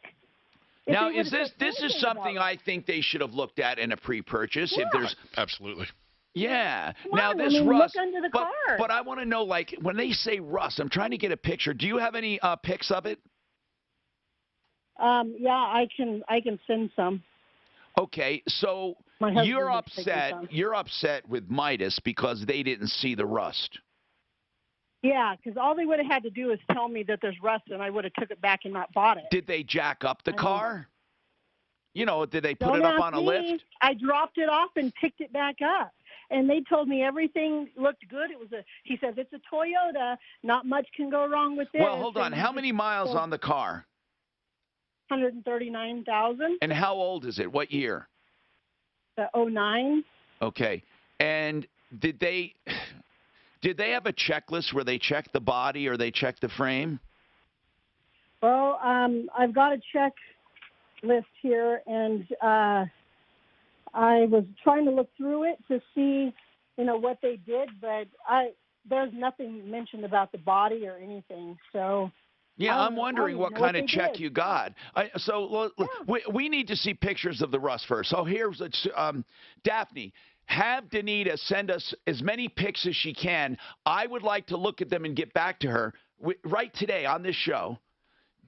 Now, is this is something I think they should have looked at in a pre-purchase? Yeah. If there's absolutely. Yeah. Come now on, this look rust, under the car. but I want to know, like, when they say rust, I'm trying to get a picture. Do you have any pics of it? Yeah, I can send some. Okay, so you're upset. You're upset with Midas because they didn't see the rust. Yeah, because all they would have had to do is tell me that there's rust, and I would have took it back and not bought it. Did they jack up the car? Did they put it up on a lift? I dropped it off and picked it back up. And they told me everything looked good. He says, it's a Toyota. Not much can go wrong with this. Well, hold on. How many miles on the car? 139,000. And how old is it? What year? 09. Okay. And did they have a checklist where they checked the body or they checked the frame? Well, I've got a checklist here, and I was trying to look through it to see, what they did, but there's nothing mentioned about the body or anything. So yeah, I'm wondering what kind of check you got. We need to see pictures of the rust first. So here's Daphne. Have Danita send us as many pics as she can. I would like to look at them and get back to her right today on this show.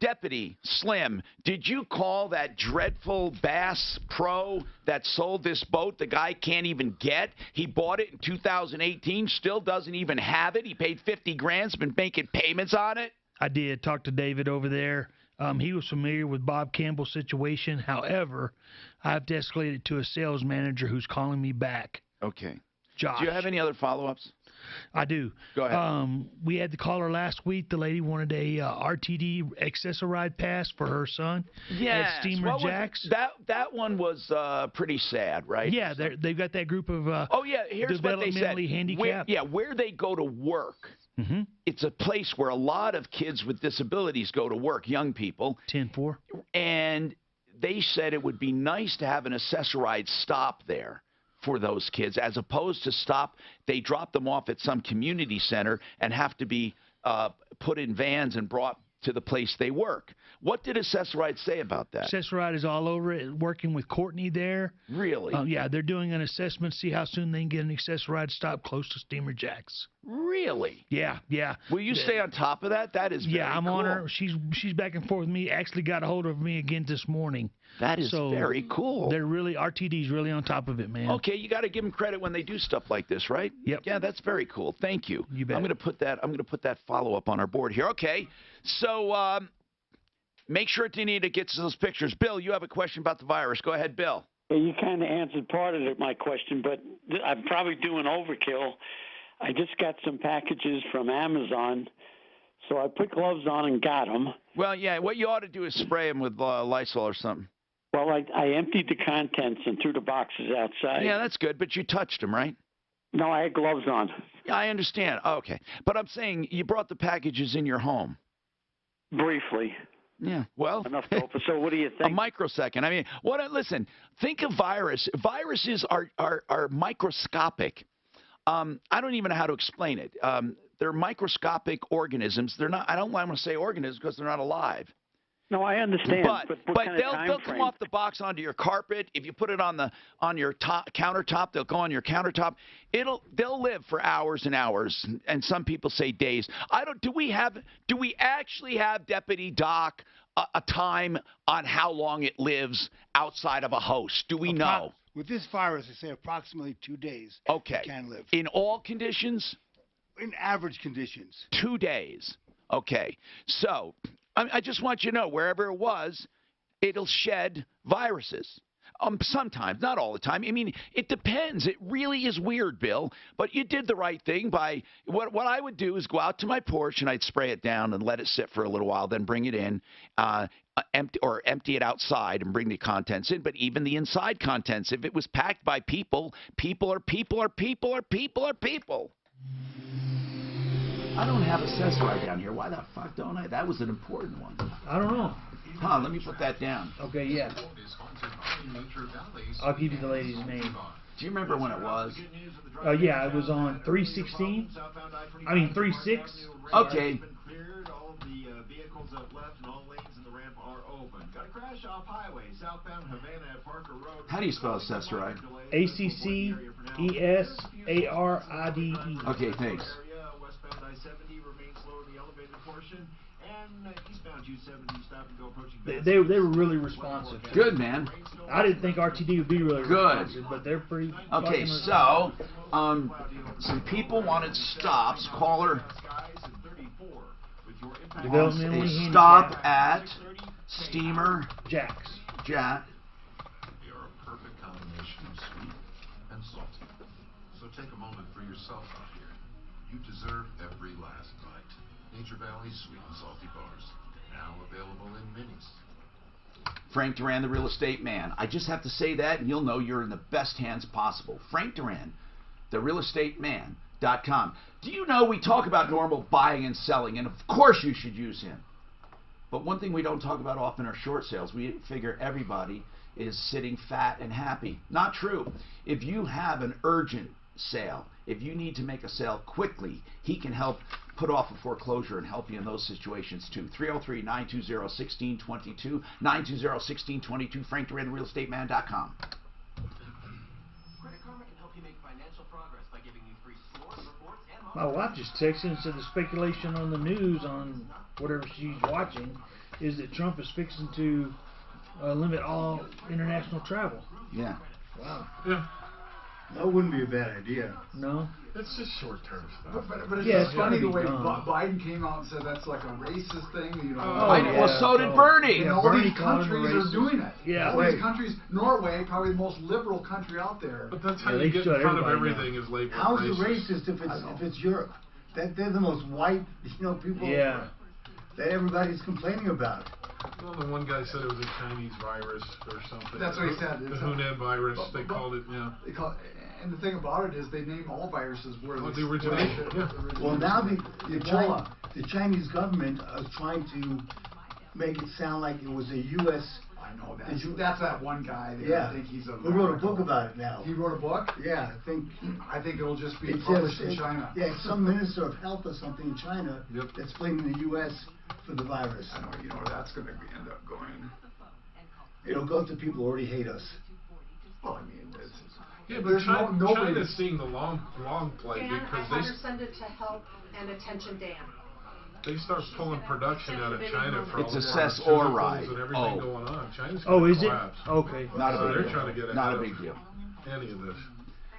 Deputy Slim, did you call that dreadful Bass Pro that sold this boat? The guy can't even get. He bought it in 2018, still doesn't even have it. He paid $50 grand, has been making payments on it. I did talk to David over there. He was familiar with Bob Campbell's situation. However, I have to escalate it to a sales manager who's calling me back. Okay. Josh. Do you have any other follow-ups? I do. Go ahead. We had the caller last week. The lady wanted a RTD accessoride pass for her son. Yeah. Steamer Jacks. That one was pretty sad, right? Yeah, they've got that group of here's what they said. Handicapped. Where they go to work. Mm-hmm. It's a place where a lot of kids with disabilities go to work, young people. 10-4. And they said it would be nice to have an accessoride stop there for those kids, as opposed to they drop them off at some community center and have to be put in vans and brought to the place they work. What did Accessoride say about that? Accessoride is all over it, working with Courtney there. Really? Yeah, they're doing an assessment, see how soon they can get an Accessoride stop close to Steamer Jacks. Really? Yeah. Will you stay on top of that? That is very I'm cool. on her. She's back and forth with me. Actually got a hold of me again this morning. That is very cool. They're really, RTD's really on top of it, man. Okay, you got to give them credit when they do stuff like this, right? Yep. Yeah, that's very cool. Thank you. You bet. I'm going to put that follow-up on our board here. Okay, so make sure Danita gets those pictures. Bill, you have a question about the virus. Go ahead, Bill. Well, you kind of answered part of my question, but I'm probably doing overkill. I just got some packages from Amazon, so I put gloves on and got them. Well, yeah, what you ought to do is spray them with Lysol or something. Well, I emptied the contents and threw the boxes outside. Yeah, that's good, but you touched them, right? No, I had gloves on. Yeah, I understand. Oh, okay. But I'm saying you brought the packages in your home. Briefly. Yeah, well. Enough to open. So what do you think? A microsecond. I mean, listen, think of virus. Viruses are microscopic. I don't even know how to explain it. They're microscopic organisms. They're not, I don't want to say organisms because they're not alive. No, I understand. But they'll come off the box onto your carpet. If you put it on your countertop, they'll go on your countertop. They'll live for hours and hours, and some people say days. Do we actually have, Deputy Doc, a time on how long it lives outside of a host? Do we know? With this virus, they say approximately 2 days. Okay. It can live. In all conditions? In average conditions. 2 days. Okay. So I just want you to know, wherever it was, it'll shed viruses. Sometimes, not all the time. I mean, it depends. It really is weird, Bill. But you did the right thing by what I would do is go out to my porch and I'd spray it down and let it sit for a little while, then bring it in, empty it outside and bring the contents in. But even the inside contents, if it was packed by people, people are people are people are people are people. I don't have accessory down here. Why the fuck don't I? That was an important one. I don't know. Huh, let me put that down. Okay, yeah. I'll give you the lady's name. Do you remember when it was? Yeah, it was on 316. I mean 36. Okay. All the vehicles up left and all lanes in the ramp are open. Got a crash off highway southbound Havana at Parker Road. How do you spell accessoride? ACCESARIDE. Okay, thanks. Westbound I-70 remains slow in the elevated portion. And eastbound 270 stop and go approaching. They were really responsive. Good, man. I didn't think RTD would be really responsive, but they're pretty. Okay, so some people wanted stops. Caller. A stop at Steamer Jack's. Jack. You're a perfect combination of sweet and salty. So take a moment for yourself out here. You deserve every last bite. Nature Valley's sweet and salty bars, now available in minis. Frank Duran, the real estate man. I just have to say that, and you'll know you're in the best hands possible. Frank Duran, the real estate man.com. Do you know we talk about normal buying and selling, and of course you should use him. But one thing we don't talk about often are short sales. We figure everybody is sitting fat and happy. Not true. If you have an urgent sale, if you need to make a sale quickly, he can help put off a foreclosure and help you in those situations too. 303-920-1622, 920-1622, frankduranrealestateman.com. My wife just texted and said the speculation on the news on whatever she's watching is that Trump is fixing to limit all international travel. Yeah. Wow. Yeah. That wouldn't be a bad idea. No. It's just short-term stuff. But it's just funny the way Biden came out and said that's like a racist thing. You know. Well, so did Bernie. And all these countries are doing it. Yeah. All these countries, Norway, probably the most liberal country out there. But that's how you get in front of everything is labeled How's racist. it racist if it's Europe? That they're the most white, people. Yeah. That everybody's complaining about. Well, the one guy said it was a Chinese virus or something. That's what he said. The Hunan virus, they called it, yeah. They call it, and the thing about it is they name all viruses where the origination. Yeah. Well, now the Chinese government is trying to make it sound like it was a U.S. I know that's that one guy. Yeah. I think he's a. Who wrote a book about it now? He wrote a book. Yeah, I think it'll just be published in China. Yeah, some minister of health or something in China that's blaming the U.S. for the virus. I know. You know where that's going to end up going. It'll go to people who already hate us. Well, I mean, it's. Yeah, but China's seeing the long play because they send it to help and attention Dan. They start pulling production out of China for it's all a the cess or right. And everything going on. China's is collapse. it? Okay. Not a big they're deal. trying to get Not a ahead big deal. Any of this.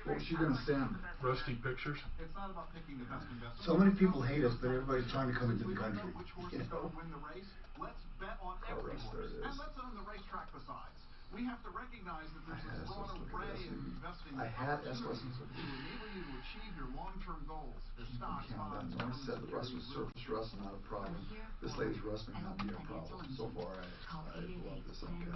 What was she going to send? Rusty pictures. So many people hate us, but everybody's trying to come into the country. Let's bet on every horse, and let's own the racetrack besides. We have to recognize that there's a broad array of investing opportunities to enable you to achieve your long-term goals. The stocks, bonds, I said the rust was surface rust, not a problem. This lady's rust may not be a problem. So far, I love this. Okay.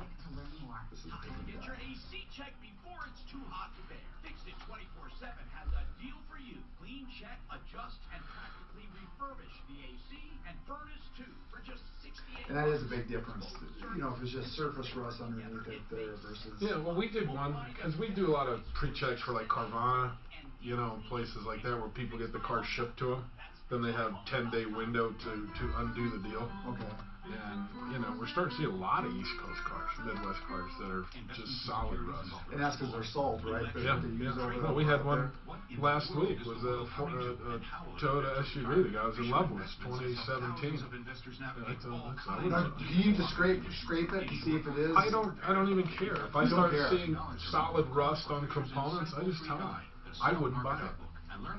This is Get your AC checked before it's too hot to bear. Fix It 24/7 has a deal for you. Clean, check, adjust, and practically refurbish the AC and furnace too for just $68. And that is a big difference. You know, if it's just surface rust underneath it there versus. Yeah, well, we did one, because we do a lot of pre-checks for like Carvana, places like that where people get the car shipped to them. Then they have 10-day window to undo the deal. Okay. And, we're starting to see a lot of East Coast cars, Midwest cars that are just solid rust. And that's because they're salt, right? Yeah. Well, we had one last week. Was a Toyota SUV the guy was in love with, 2017. Can you just scrape it and see if it is? I don't even care. If I start seeing solid rust on components, I just tell them I wouldn't buy it.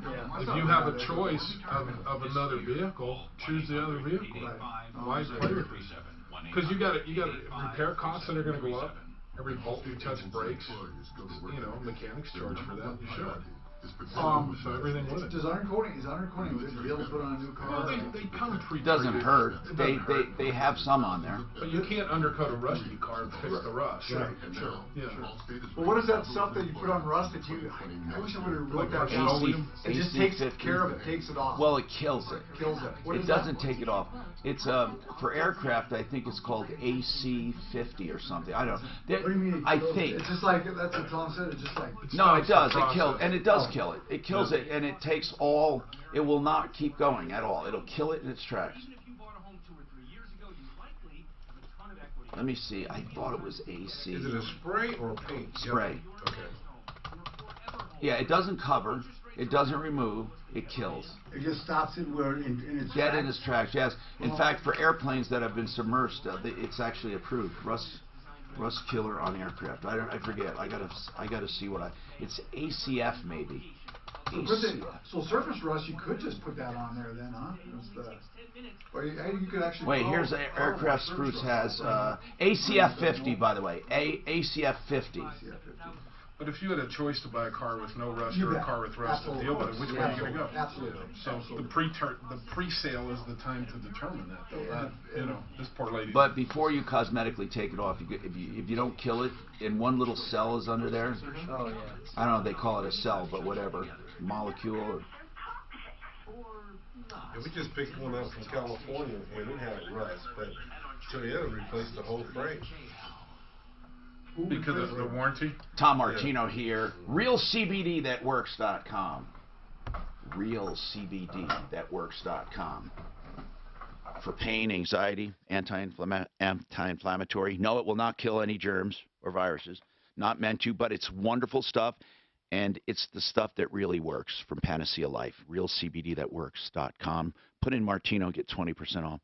Yeah. If you have a choice of another vehicle, choose the other vehicle. Why play with this? Because you got repair costs that are going to go up. Every bolt you touch breaks. You know, mechanics charge for that. You should. So everything with it. Is undercoating a good deal to put on a new car? Well, they come pre-treated. Doesn't hurt. They have some on there. But you can't undercut a rusty car and fix the rust. Sure. Yeah. Well, what is that stuff that you put on rust that you? I wish I would have wrote that down. It just takes care of it, takes it off. Well, it kills it. Kills it. It doesn't take it off. It's for aircraft. I think it's called AC-50 or something. I don't know. What do you mean? I think. It's just like that's what Tom said. It's just like. No, it does. It kills, and it does kill it. It kills it, and it takes all. It will not keep going at all. It'll kill it in its tracks. Let me see. I thought it was AC. Is it a spray or a paint? Spray. Okay. Yeah, it doesn't cover. It doesn't remove. It kills. It just stops it where in its dead in its tracks. Yes. In fact, for airplanes that have been submerged, it's actually approved. Rust killer on aircraft. I forget. I gotta see what it's ACF maybe. So surface rust, you could just put that on there then, huh? Or you could actually. Wait, here's aircraft spruce has ACF 50, by the way. ACF 50. But if you had a choice to buy a car with no rust or a car with rust, to deal with it, which way are you going to go? Absolutely. So the pre-sale is the time to determine that, though. You know, this poor lady. But before you cosmetically take it off, if you don't kill it, and one little cell is under there. Oh yeah. I don't know if they call it a cell, but whatever, molecule. Or, yeah, we just picked one up from California and it had rust, but so you had to replace the whole frame. Because of the warranty? Tom Martino here. RealCBDThatWorks.com. RealCBDThatWorks.com. For pain, anxiety, anti-inflammatory. No, it will not kill any germs or viruses. Not meant to, but it's wonderful stuff. And it's the stuff that really works from Panacea Life. RealCBDThatWorks.com. Put in Martino, get 20% off. All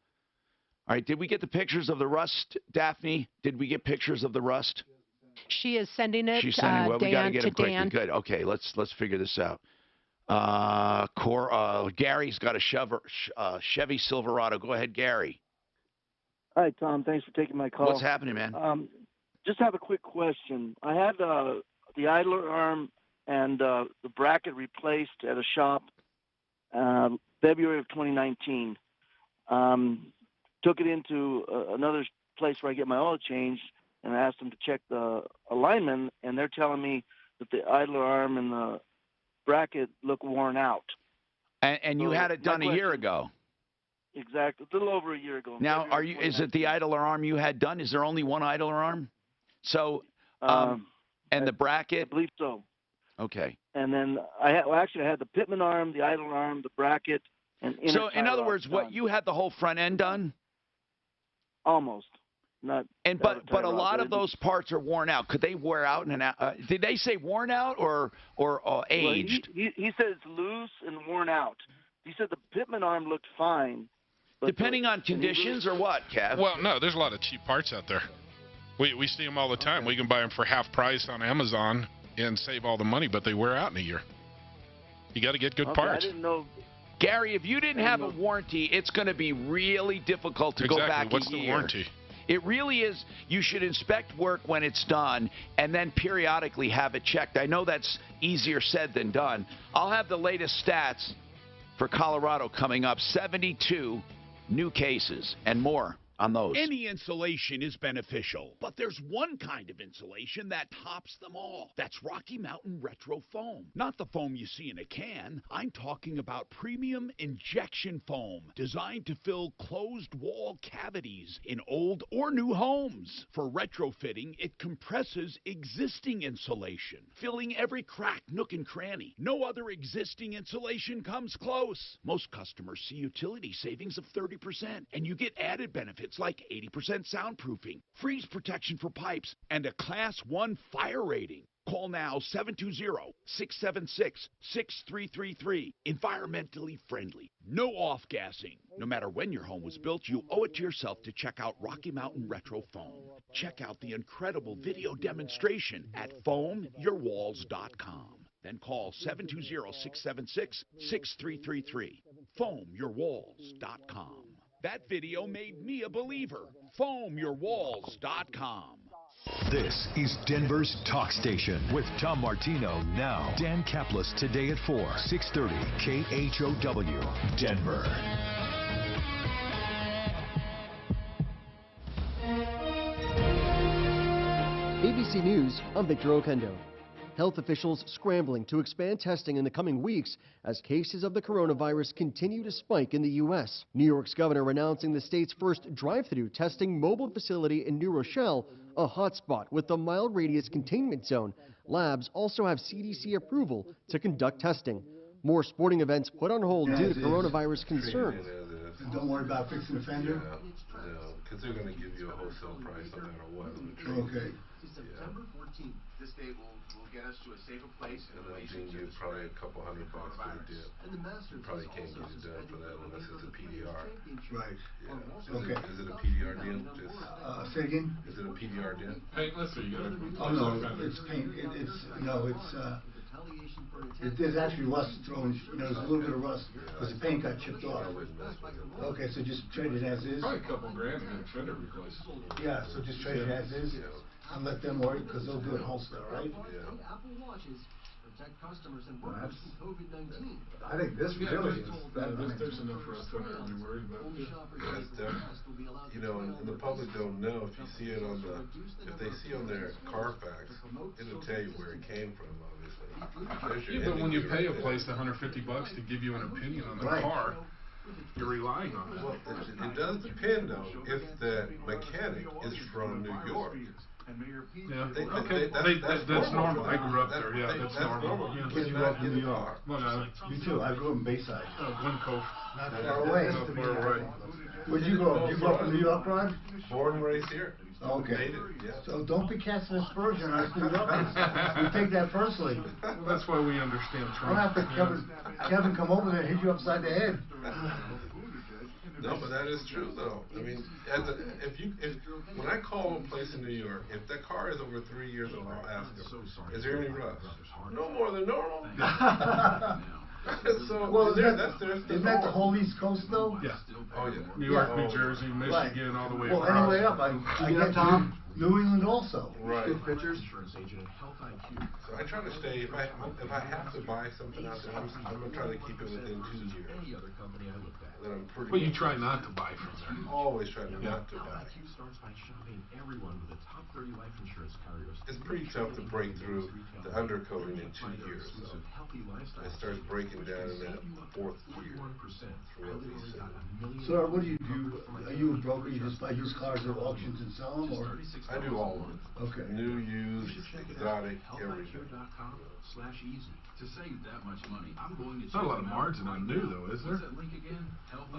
right, did we get the pictures of the rust, Daphne? Did we get pictures of the rust? She is sending it. She's sending. Well, we got to get it quickly. Dan. Good. Okay, let's figure this out. Gary's got a Chevy Silverado. Go ahead, Gary. Hi, Tom. Thanks for taking my call. What's happening, man? Just have a quick question. I had the idler arm and the bracket replaced at a shop February of 2019. Took it into another place where I get my oil changed, and I asked them to check the alignment, and they're telling me that the idler arm and the bracket look worn out. And you had it done a year ago. Exactly, a little over a year ago. Now, is it the idler arm you had done? Is there only one idler arm? So, and the bracket? I believe so. Okay. And then I had the pitman arm, the idler arm, the bracket, and inner so in other words, done. what you had the whole front end done? Almost. Not. And but a lot of those parts are worn out. Could they wear out and did they say worn out or aged? Well, he said it's loose and worn out. He said the pitman arm looked fine. Depending on conditions or what, Kev? Well, no, there's a lot of cheap parts out there. We see them all the time. We can buy them for half price on Amazon and save all the money, but they wear out in a year. You got to get good parts. I didn't know. Gary, if you didn't have a warranty, it's going to be really difficult to go back What's a year. the warranty? It really is. You should inspect work when it's done and then periodically have it checked. I know that's easier said than done. I'll have the latest stats for Colorado coming up. 72 new cases and more on those. Any insulation is beneficial, but there's one kind of insulation that tops them all. That's Rocky Mountain Retro Foam. Not the foam you see in a can. I'm talking about premium injection foam designed to fill closed wall cavities in old or new homes. For retrofitting, it compresses existing insulation, filling every crack, nook, and cranny. No other existing insulation comes close. Most customers see utility savings of 30%, and you get added benefits like 80% soundproofing, freeze protection for pipes, and a Class 1 fire rating. Call now 720-676-6333. Environmentally friendly. No off-gassing. No matter when your home was built, you owe it to yourself to check out Rocky Mountain Retro Foam. Check out the incredible video demonstration at foamyourwalls.com. Then call 720-676-6333. Foamyourwalls.com. That video made me a believer. Foamyourwalls.com. This is Denver's Talk Station with Tom Martino now. Dan Kaplis today at 4, 630 KHOW, Denver. ABC News, I'm Victor Oquendo. Health officials scrambling to expand testing in the coming weeks as cases of the coronavirus continue to spike in the U.S. New York's governor announcing the state's first drive-through testing mobile facility in New Rochelle, a hotspot with the mild radius containment zone. Labs also have CDC approval to conduct testing. More sporting events put on hold due to coronavirus concerns. And don't worry about fixing the fender? No, because they're going to give you a wholesale price no matter what. Okay. September 14th, this date will get us to a safer place in relation to probably a couple $100 for the dip. And the master probably can't get it done for that unless it's a PDR. Right. Yeah. Okay. Is it a PDR deal? Say again? Is it a PDR deal? Paintless or you got it? Oh no, it's paint. There's actually rust thrown. There's a little bit of rust because the paint got chipped off. Okay, so just trade it as is. Probably a couple grand to get a fender replaced. Yeah, so just trade it as is and let them worry because they'll do it wholesale, right? Yeah. Apple Watches protect customers and workers from COVID-19. I think this really is. There's enough for us to be worried about. And the public don't know if you see it on if they see on their Carfax, it'll tell you where it came from, obviously. Yeah, but when you pay a place $150 to give you an opinion on the car, you're relying on that. Well, it does depend on if the mechanic is from New York. Yeah, that's normal. I grew up there. Yeah, that's normal. Kids grew up in New York. Well, Me too. I grew up in Bayside. Glencoe. Not far away. Where'd you grow up? You grew up in New York, Rod? Born and raised here. Okay. Yeah. So don't be casting aspersion on us New Yorkers. We take that personally. Well, that's why we understand Trump. Don't have to Kevin come over there and hit you upside the head. No, but that is true though. I mean, when I call a place in New York, if that car is over 3 years old, I'll ask them, is there any rust? No more than normal. So, well, isn't that the whole East Coast though? Yeah. Oh yeah. New York, New Jersey, Michigan, right. all the way across. across. Well, anyway up, I get Tom. New England also. Right. Good pictures. So I try to stay. If I have to buy something out there, I'm gonna try to keep it within 2 years. Then I'm pretty. Well, you try not to buy from there. Always try not to buy. starts by shopping everyone with the top 30 life insurance carriers. It's pretty tough to break through the undercoating in 2 years. So it starts breaking down in that 4th year. So what do you do? Are you a broker? You just buy used cars at auctions and sell them, or? I do all of it. Okay. New, used, exotic, everything. /easy. To save that much money, I'm going to. It's not a lot of margin on new though, is there?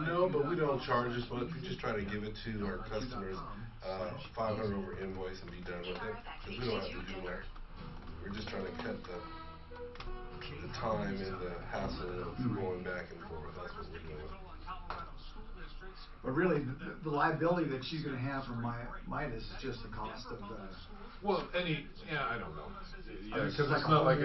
No, but we don't charge as much. We just try to give it to our customers, 500 over invoice and be done with it. Because we don't have to do that. We're just trying to cut the time and the hassle of going back and forth. That's what we're doing. But really, the liability that she's going to have from Midas is just the cost of the. Well, I don't know. Yeah, because it's not like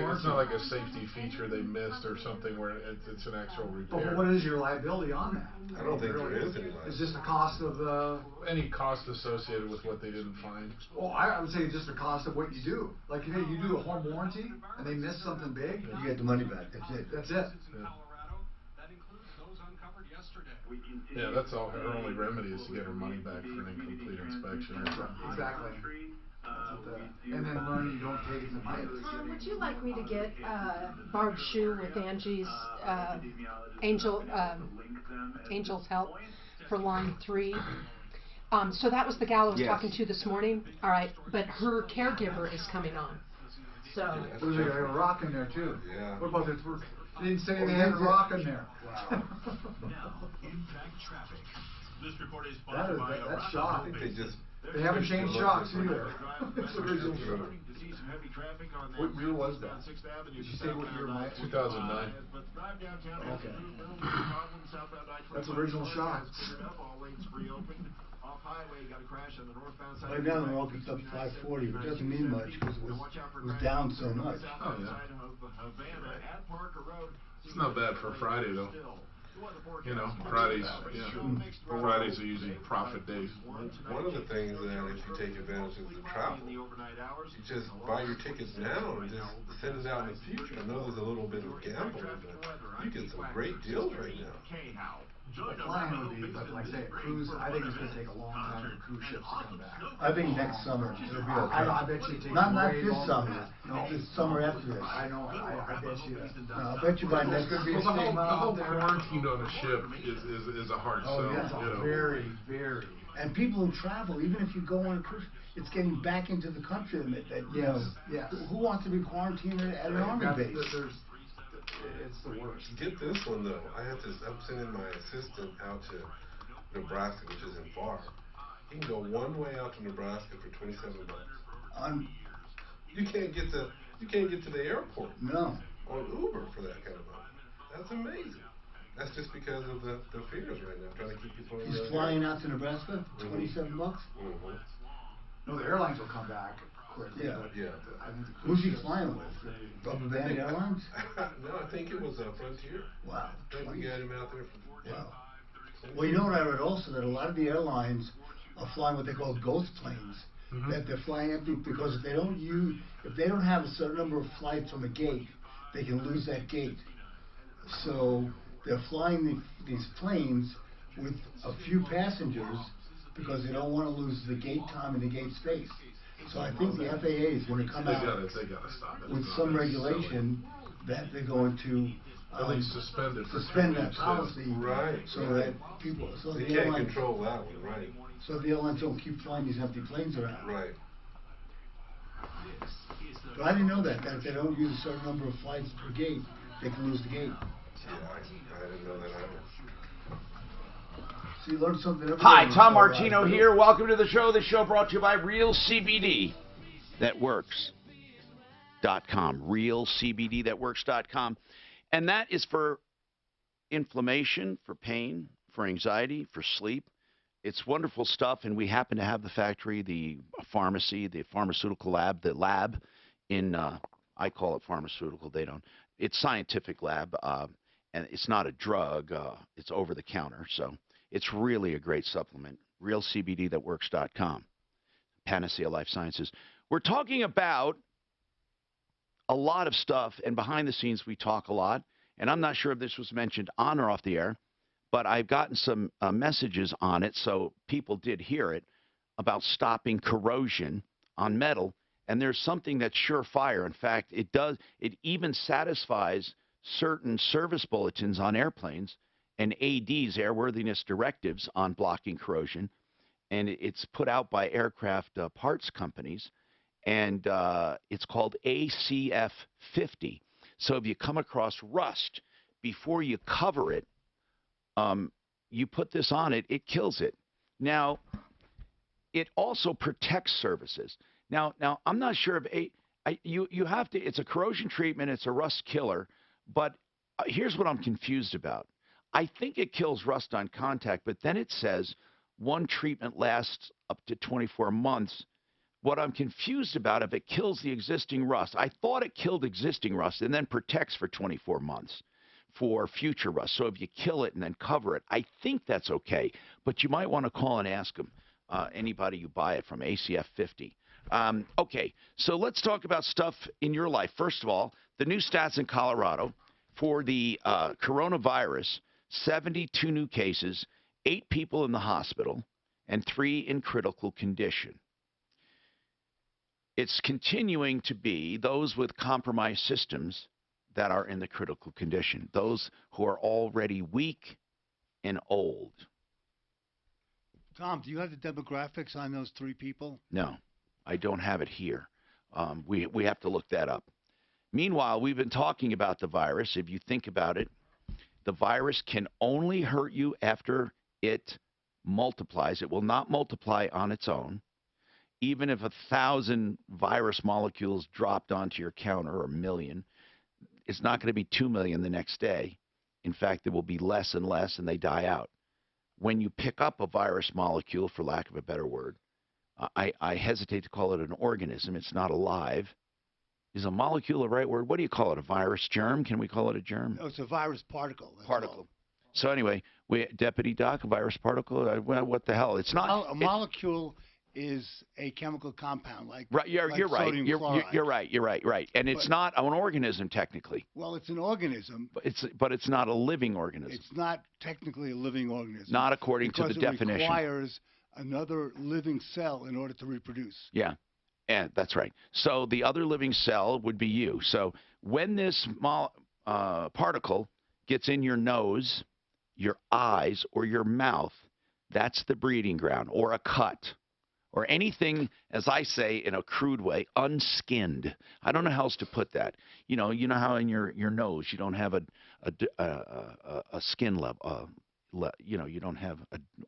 a safety feature they missed or something where it's an actual repair. But what is your liability on that? I don't think there is any liability. It's just the cost of any cost associated with what they didn't find. Well, I would say just the cost of what you do. Like, you do a home warranty and they miss something big, you get the money back. That's it. That's it. Yeah. Yeah, that's all. Her only remedy is to get her money back for an incomplete inspection or something. Exactly. And then learn you don't take it to Midas. Tom, would you like me to get Barb's shoe with Angie's Angel's help for line 3? So that was the gal I was talking to this morning. All right, but her caregiver is coming on. So there's a rock in there too. Yeah. What about this? They didn't say they had a rock in there. Now, impact traffic. This report is sponsored by that's shock. I think They haven't changed shocks either. It's original. What year was that? Did you say what year, Mike? 2009. Okay. That's original shocks. Right now the road gets up 540, but it doesn't mean much because it was down so much. Oh yeah. It's not bad for Friday though. You know, Fridays, Fridays are usually profit days. One of the things that if you take advantage of the travel, you just buy your tickets now and just send it out in the future. I know there's a little bit of gambling, but you get some great deals right now. Flying would be, but like I say, cruise, I think it's going to take a long time for cruise ships to come back. I think next summer it'll be okay. I bet you it takes not way this longer summer. than that. No. This summer after this. I know. I bet you that. No, I bet you by next. The whole quarantine on a ship is a hard sell. Yeah. You know. Very, very. And people who travel, even if you go on a cruise, it's getting back into the country. That you know, who wants to be quarantined at an army base? It's the worst. Get this one though. I'm sending my assistant out to Nebraska, which isn't far. He can go one way out to Nebraska for $27. You can't get to the airport. No. On Uber for that kind of money. That's amazing. That's just because of the fears right now, trying to keep people. He's flying out to Nebraska, $27. No, the airlines will come back quickly. Yeah. I think Who's he flying with? Rubber Band Airlines? No, I think it was Frontier. Wow. I think we got him out there for. Wow. Well, you know what I read also, that a lot of the airlines are flying what they call ghost planes. That they're flying empty because if they don't have a certain number of flights from a gate, they can lose that gate. So they're flying these planes with a few passengers because they don't want to lose the gate time and the gate space. So I think the FAA is going to come out with some regulation that they're going to at least suspend that policy, right? So that people, so they the can't airlines control that one, right? So the airlines don't keep flying these empty planes around, right? But I didn't know that if they don't use a certain number of flights per gate, they can lose the gate. Yeah, I didn't know that either. So you learned something every Hi, day. Tom Martino here. Welcome to the show. The show brought to you by Real CBD That Works.com. RealCBDThatWorks.com. And that is for inflammation, for pain, for anxiety, for sleep. It's wonderful stuff, and we happen to have the factory, the pharmacy, the pharmaceutical lab, the lab in, I call it pharmaceutical, they don't. It's scientific lab, and it's not a drug. It's over the counter, so it's really a great supplement. RealCBDThatWorks.com. Panacea Life Sciences. We're talking about a lot of stuff, and behind the scenes we talk a lot, and I'm not sure if this was mentioned on or off the air, but I've gotten some messages on it, so people did hear it, about stopping corrosion on metal, and there's something that's surefire. In fact, it even satisfies certain service bulletins on airplanes and ADs, airworthiness directives, on blocking corrosion, and it's put out by aircraft parts companies, and it's called ACF 50. So if you come across rust, before you cover it, you put this on it, it kills it. Now, it also protects surfaces. Now I'm not sure if you have to. It's a corrosion treatment. It's a rust killer. But here's what I'm confused about. I think it kills rust on contact, but then it says one treatment lasts up to 24 months. What I'm confused about, if it kills the existing rust, I thought it killed existing rust and then protects for 24 months for future rust. So if you kill it and then cover it, I think that's okay. But you might want to call and ask them, anybody you buy it from, ACF 50. Okay, so let's talk about stuff in your life. First of all, the new stats in Colorado for the coronavirus, 72 new cases, 8 people in the hospital, and 3 in critical condition. It's continuing to be those with compromised systems that are in the critical condition, those who are already weak and old. Tom, do you have the demographics on those 3 people? No, I don't have it here. We have to look that up. Meanwhile, we've been talking about the virus. If you think about it, the virus can only hurt you after it multiplies. It will not multiply on its own. Even if 1,000 virus molecules dropped onto your counter, or 1 million, it's not going to be 2 million the next day. In fact, there will be less and less, and they die out. When you pick up a virus molecule, for lack of a better word, I hesitate to call it an organism. It's not alive. Is a molecule the right word? What do you call it? A virus germ? Can we call it a germ? No, it's a virus particle. Particle. So anyway, Deputy Doc, a virus particle. Well, what the hell? It's not A molecule is a chemical compound, like right. You're right. sodium chloride. You're right. Right. And it's not an organism technically. Well, it's an organism. But it's not a living organism. It's not technically a living organism. Not according to the definition. Because it requires another living cell in order to reproduce. Yeah. And that's right. So the other living cell would be you. So when this particle gets in your nose, your eyes, or your mouth, that's the breeding ground, or a cut, or anything, as I say in a crude way, unskinned. I don't know how else to put that. You know how in your nose you don't have a skin level. You don't have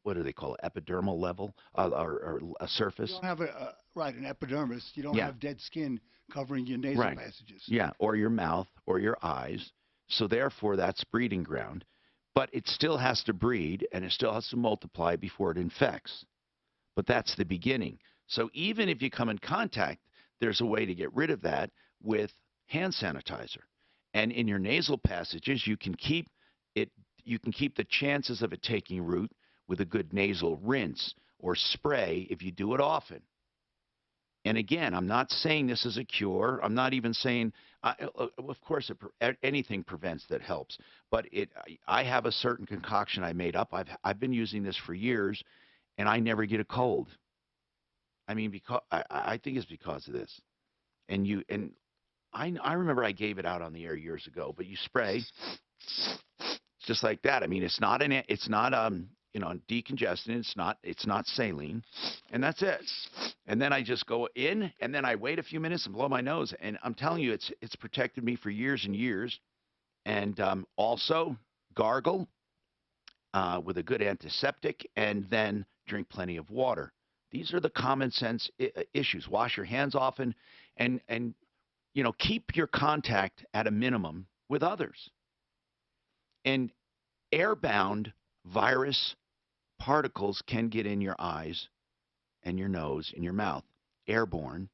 what do they call it, epidermal level or a surface. You don't have an epidermis. You don't have dead skin covering your nasal passages. Yeah, or your mouth or your eyes. So therefore, that's breeding ground. But it still has to breed and it still has to multiply before it infects. But that's the beginning. So even if you come in contact, there's a way to get rid of that with hand sanitizer. And in your nasal passages, you can keep the chances of it taking root with a good nasal rinse or spray if you do it often. And again, I'm not saying this is a cure. I'm not even saying, of course, anything prevents that helps. But I have a certain concoction I made up. I've been using this for years, and I never get a cold. I mean, because I think it's because of this. And I remember I gave it out on the air years ago. But you spray, it's just like that. I mean, it's not decongestant. It's not saline, and that's it. And then I just go in, and then I wait a few minutes and blow my nose. And I'm telling you, it's protected me for years and years. And also gargle with a good antiseptic, and then drink plenty of water. These are the common sense issues. Wash your hands often, and keep your contact at a minimum with others. And airbound virus particles can get in your eyes and your nose and your mouth, airborne,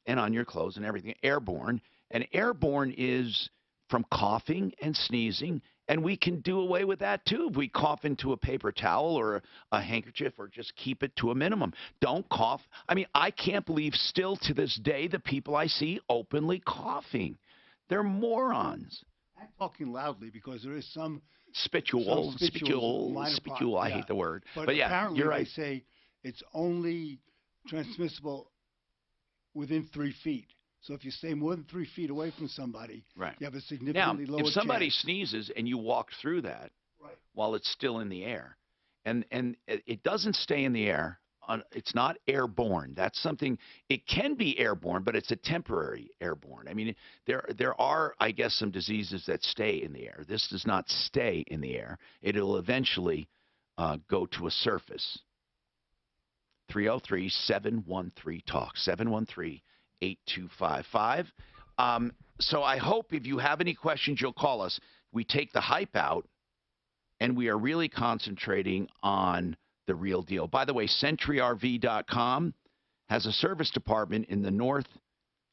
and on your clothes and everything, airborne. And airborne is from coughing and sneezing, and we can do away with that too. If we cough into a paper towel or a handkerchief, or just keep it to a minimum. Don't cough. I mean, I can't believe still to this day the people I see openly coughing. They're morons. I'm talking loudly because there is some spitule. I hate the word. But yeah, apparently you're right. They say it's only transmissible within 3 feet. So if you stay more than 3 feet away from somebody, you have a significantly lower chance. If somebody sneezes and you walk through that while it's still in the air, and it doesn't stay in the air, it's not airborne. That's something, it can be airborne, but it's a temporary airborne. I mean, there are, I guess, some diseases that stay in the air. This does not stay in the air. It'll eventually go to a surface. 303-713-TALK, 713-8255. So I hope if you have any questions, you'll call us. We take the hype out, and we are really concentrating on the real deal. By the way, SentryRV.com has a service department in the North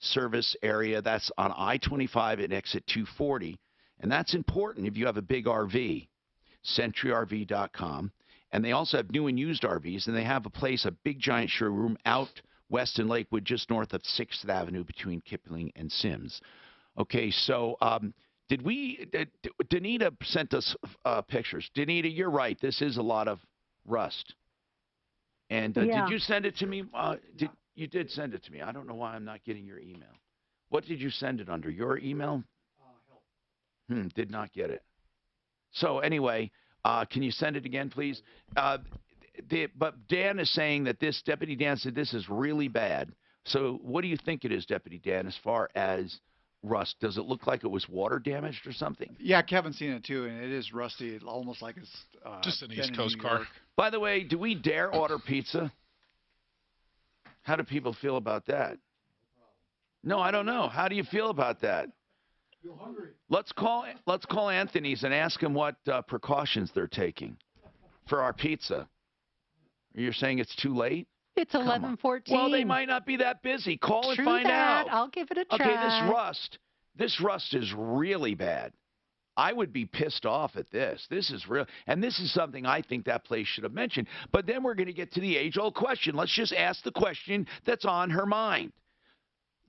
Service area. That's on I-25 and exit 240. And that's important if you have a big RV. SentryRV.com. And they also have new and used RVs. And they have a big giant showroom out west in Lakewood, just north of 6th Avenue between Kipling and Sims. Okay, so Danita sent us pictures. Danita, you're right. This is a lot of rust. And did you send it to me? You did send it to me. I don't know why I'm not getting your email. What did you send it under? Your email? Did not get it. So anyway, can you send it again, please? But Dan is saying that Deputy Dan said this is really bad. So what do you think it is, Deputy Dan, as far as rust? Does it look like it was water damaged or something? Yeah, Kevin's seen it too, and it is rusty, almost like it's just an East Coast car. By the way, do we dare order pizza? How do people feel about that? No, I don't know. How do you feel about that? Feel hungry. Let's call Anthony's and ask him what precautions they're taking for our pizza. You're saying it's too late? It's 11:14. Well, they might not be that busy. Call and find out. I'll give it a try. Okay, this rust is really bad. I would be pissed off at this. This is real. And this is something I think that place should have mentioned. But then we're going to get to the age-old question. Let's just ask the question that's on her mind.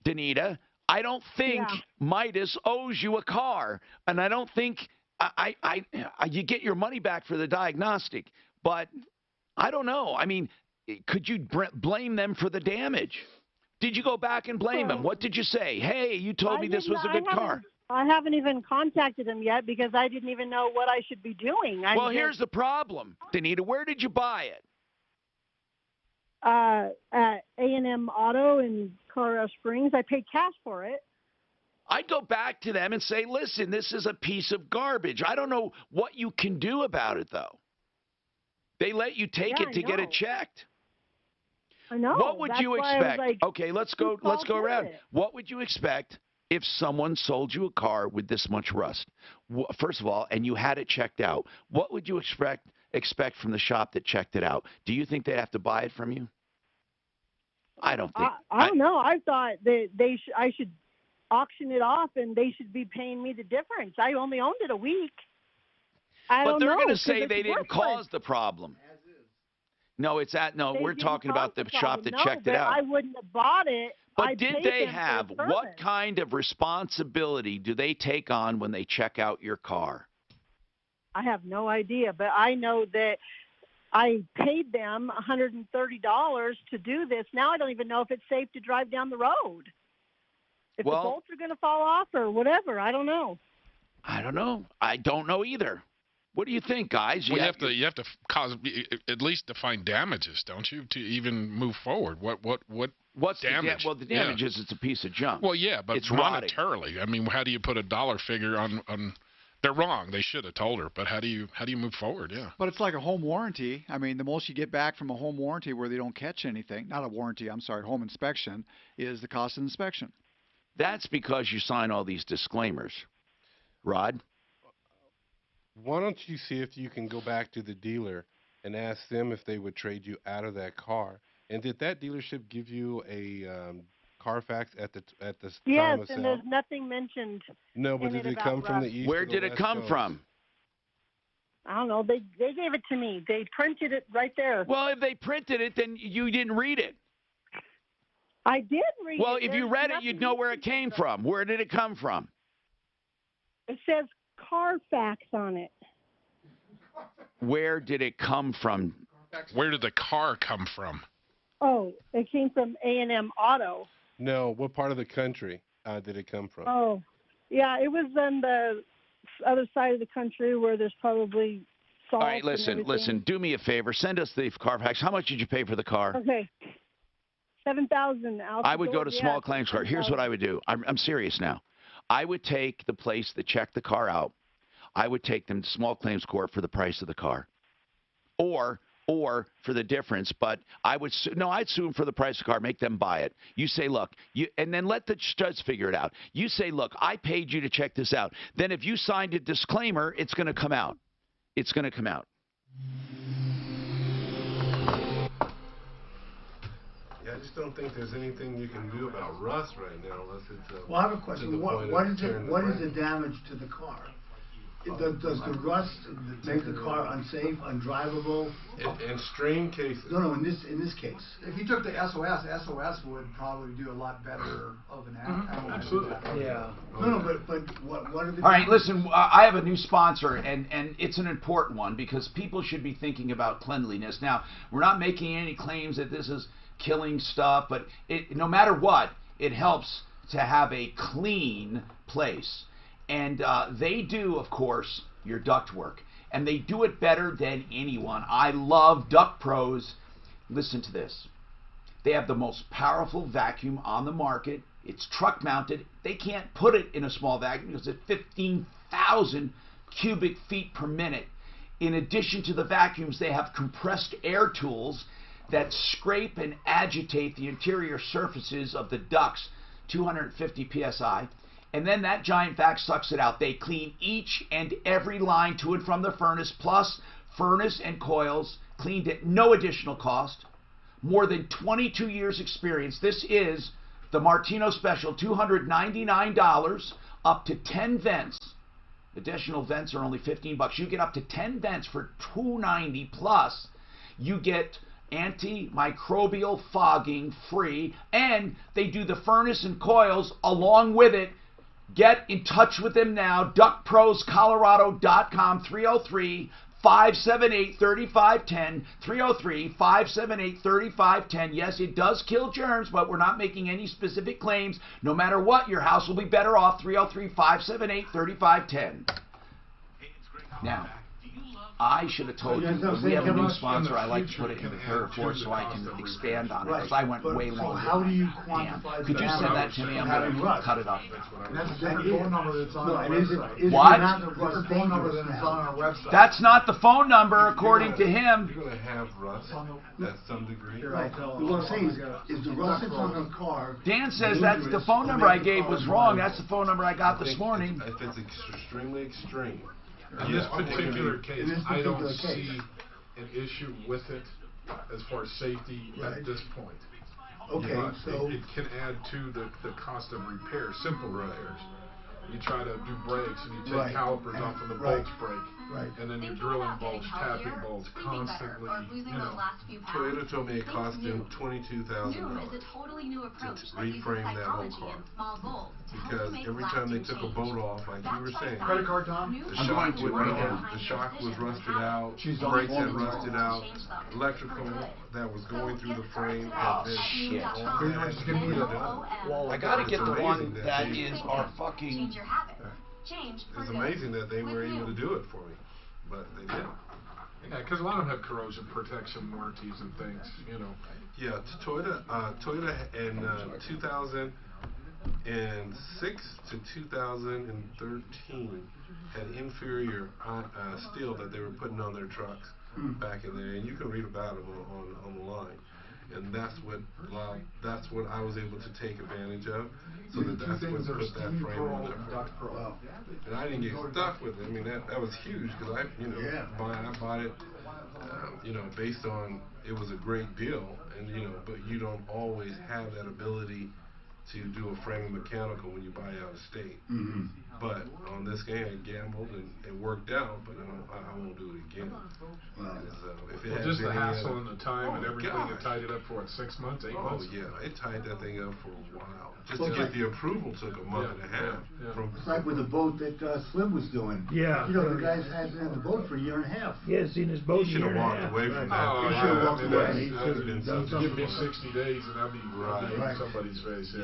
Danita, I don't think Midas owes you a car. And I don't think you get your money back for the diagnostic. But I don't know. I mean, could you blame them for the damage? Did you go back and blame them? What did you say? Hey, you told me this was a good car. I haven't even contacted them yet because I didn't even know what I should be doing. Well, here's the problem, Danita. Where did you buy it? At A&M Auto in Colorado Springs. I paid cash for it. I'd go back to them and say, listen, this is a piece of garbage. I don't know what you can do about it, though. They let you take it to get it checked. I know. What would you expect? Like, okay, let's go around. What would you expect if someone sold you a car with this much rust? First of all, and you had it checked out, what would you expect from the shop that checked it out? Do you think they'd have to buy it from you? I don't think. I don't know. I thought that I should auction it off and they should be paying me the difference. I only owned it a week. But they're going to say they didn't cause the problem. No, we're talking about the shop that checked it out. I wouldn't have bought it. But did they have, what kind of responsibility do they take on when they check out your car? I have no idea, but I know that I paid them $130 to do this. Now I don't even know if it's safe to drive down the road. If the bolts are going to fall off or whatever, I don't know. I don't know. I don't know either. What do you think, guys? You have to cause at least define damages, don't you, to even move forward? What's damage? The damage is it's a piece of junk. Well, yeah, but it's monetarily, rotting. I mean, how do you put a dollar figure on? They're wrong. They should have told her. But how do you move forward? Yeah. But it's like a home warranty. I mean, the most you get back from a home warranty where they don't catch anything, not a warranty, I'm sorry, home inspection, is the cost of inspection. That's because you sign all these disclaimers. Rod? Why don't you see if you can go back to the dealer and ask them if they would trade you out of that car? And did that dealership give you a Carfax at the time of sale? Yes, and there's nothing mentioned. No, but did it come from the east? Where did it come from? I don't know. They gave it to me. They printed it right there. Well, if they printed it, then you didn't read it. I did read it. Well, if you read it, you'd know where it came from. Where did it come from? It says Carfax on it. Where did it come from? Where did the car come from? Oh, it came from A&M Auto. No, what part of the country did it come from? Oh, yeah, it was on the other side of the country where there's probably salt. All right, listen. Do me a favor. Send us the Carfax. How much did you pay for the car? Okay. $7,000 out. I would go to small claims court. Here's what I would do. I'm serious now. I would take the place that checked the car out. I would take them to small claims court for the price of the car, or for the difference. But I'd sue them for the price of the car. Make them buy it. You say, look, and then let the judge figure it out. You say, look, I paid you to check this out. Then if you signed a disclaimer, it's going to come out. It's going to come out. Yeah, I just don't think there's anything you can do about rust right now unless it's Well, I have a question. What is the damage to the car? Does the rust make the car unsafe, undrivable? In extreme cases. No, in this case. If you took the SOS would probably do a lot better of an Absolutely. Yeah. No, but what are the... All right, listen, I have a new sponsor, and it's an important one because people should be thinking about cleanliness. Now, we're not making any claims that this is killing stuff, but no matter what, it helps to have a clean place. And they do, of course, your duct work. And they do it better than anyone. I love Duct Pros. Listen to this. They have the most powerful vacuum on the market. It's truck mounted. They can't put it in a small vacuum because it's 15,000 cubic feet per minute. In addition to the vacuums, they have compressed air tools that scrape and agitate the interior surfaces of the ducts, 250 psi. And then that giant vac sucks it out. They clean each and every line to and from the furnace, plus furnace and coils, cleaned at no additional cost. More than 22 years experience. This is the Martino Special, $299, up to 10 vents. Additional vents are only $15. You get up to 10 vents for $290 plus. You get antimicrobial fogging free, and they do the furnace and coils along with it. Get in touch with them now. DuckProsColorado.com, 303-578-3510, 303-578-3510. Yes, it does kill germs, but we're not making any specific claims. No matter what, your house will be better off. 303-578-3510. Now, I should have told you, when we have a new sponsor, I like to put it in the third or fourth so I can expand on it, because I went way longer. How do you quantify Could you send that to me? I'm going to cut it up. And that's a different phone number that's on our website. What? Different phone number than it's on our website. That's not the phone number, according to him. You're going to have rust at some degree. Right. What I'm saying is the rust that's on a car. Dan says that's the phone number I gave was wrong. That's the phone number I got this morning. If it's extremely extreme. In this particular case, I don't see an issue with it as far as safety at this point. Okay, so it can add to the cost of repair, simple repairs. You try to do brakes and you take calipers off and the bolts break. Right. And then you're drilling bolts, tapping bolts constantly. Toyota told me it cost them $22,000 to reframe that whole car. Because every time they took a bolt off, like you were saying, Credit card, Tom? the shock was rusted out, brakes had rusted out, electrical that was going through the frame. Oh, shit. I gotta get the one that is our fucking... It's amazing that they were able to do it for me, but they didn't. Yeah, because a lot of them have corrosion protection warranties and things, you know. Yeah, Toyota in 2006 to 2013 had inferior steel that they were putting on their trucks back in there, and you can read about them on the line. And that's what I was able to take advantage of, so that's what put that frame on there. And I didn't get stuck with it. I mean, that was huge, because I bought it, based on it was a great deal, and but you don't always have that ability to do a framing mechanical when you buy out of state. But on this game, I gambled and it worked out, but I won't do it again. Just the hassle and the time and everything, it tied it up for what, 6 months, 8 months? Oh yeah, it tied that thing up for a while. Just to get the approval took a month and a half. It's like with the boat that Slim was doing. Yeah. The guys had the boat for a year and a half. Yeah, seen his boat. He should have walked away from that. Oh, he should have walked away. Give me 60 days and I'll be in somebody's face.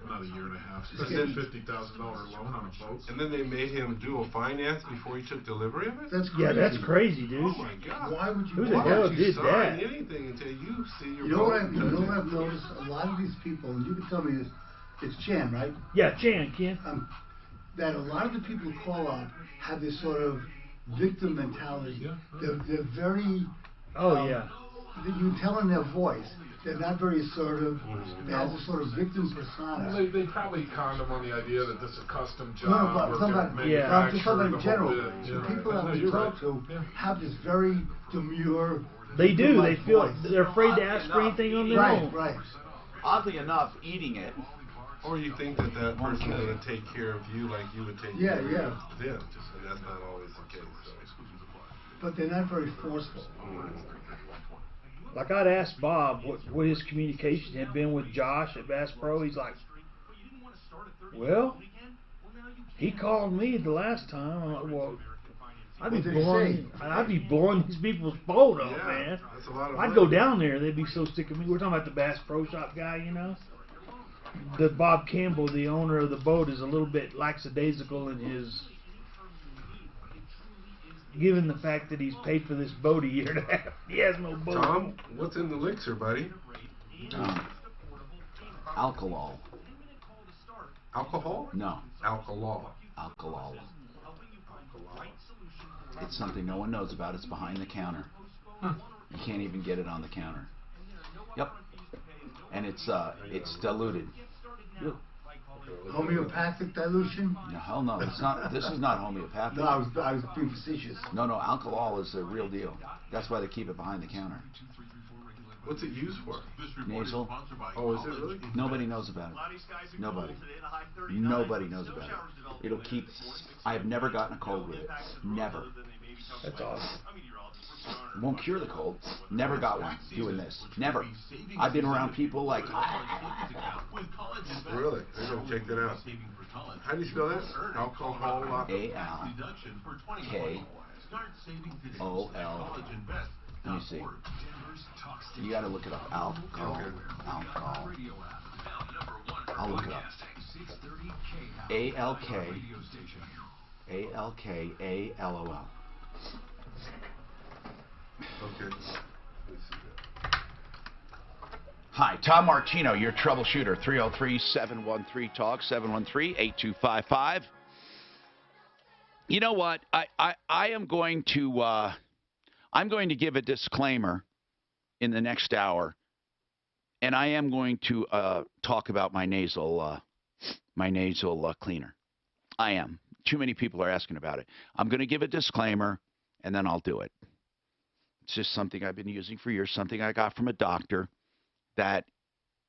Not a year and a half. Spent a $50,000 loan on a boat. And then they made him do a finance before he took delivery of it? That's crazy. Yeah, that's crazy, dude. Oh my God. Why would you? Who the hell did sign that? anything until you see your You know what I've noticed? A lot of these people, and you can tell me this, it's Chan, right? Yeah, Chan, Ken. That a lot of the people who call up have this sort of victim mentality. They're very... Oh, yeah. You can tell in their voice. They're not very assertive. They have this sort of victim persona. They probably conned them on the idea that this is a custom job. No, but I'm talking about in general. The people that we talk to have this very demure. They do. They feel they're afraid to ask for anything on their own. Right. Oddly enough, eating it. Or you think that person's going to take care of you like you would take care of them. And that's not always the case. So. But they're not very forceful. Like I'd asked Bob what his communication had been with Josh at Bass Pro. He's like, well, he called me the last time. I'm like, well, I'd be blowing these people's boat up, man. That's a lot of I'd go down there. They'd be so sick of me. We're talking about the Bass Pro Shop guy, The Bob Campbell, the owner of the boat, is a little bit lackadaisical in his... Given the fact that he's paid for this boat a year and a half, he has no boat. Tom, what's in the elixir, buddy? Alcohol. Alcohol? No. Alcohol. Alcohol. It's something no one knows about. It's behind the counter. You can't even get it on the counter. Yep. And it's diluted. Homeopathic dilution? No, hell no. It's not. This is not homeopathic. No, I was being facetious. No, alcohol is the real deal. That's why they keep it behind the counter. What's it used for? Nasal. Oh, is it really? Nobody knows about it. Nobody knows about it. It'll keep. I have never gotten a cold with it. Never. That's awesome. It won't cure the cold. Never got one doing this. Never. I've been around people like. Really? I'm going to check that out. How do you spell that? Alcohol. ALKOL. Let me see. You got to look it up. Alcohol. I'll look it up. ALKALOL. Okay. Hi, Tom Martino, your troubleshooter. 303-713-TALK, 713-8255. You know what? I am going to I'm going to give a disclaimer in the next hour, and I am going to talk about my nasal cleaner. I am. Too many people are asking about it. I'm going to give a disclaimer, and then I'll do it. It's just something I've been using for years, something I got from a doctor that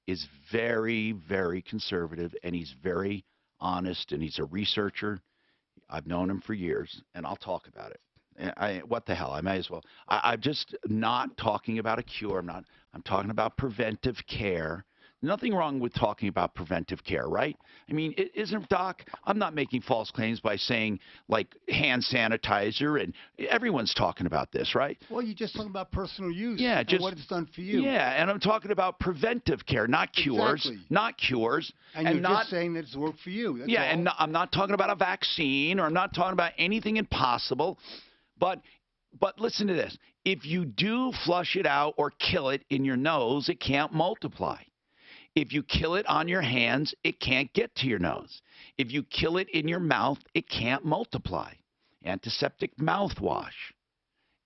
is very, very conservative, and he's very honest, and he's a researcher. I've known him for years, and I'll talk about it. What the hell? I may as well. I'm just not talking about a cure. I'm talking about preventive care. Nothing wrong with talking about preventive care, right? I mean, isn't, Doc? I'm not making false claims by saying, like, hand sanitizer, and everyone's talking about this, right? Well, you're just talking about personal use. Yeah, and just what it's done for you. Yeah, and I'm talking about preventive care, not cures. Exactly. Not cures. And you're just saying that it's worked for you. That's all. And I'm not talking about a vaccine, or I'm not talking about anything impossible. But listen to this. If you do flush it out or kill it in your nose, it can't multiply. If you kill it on your hands, it can't get to your nose. If you kill it in your mouth, it can't multiply. Antiseptic mouthwash.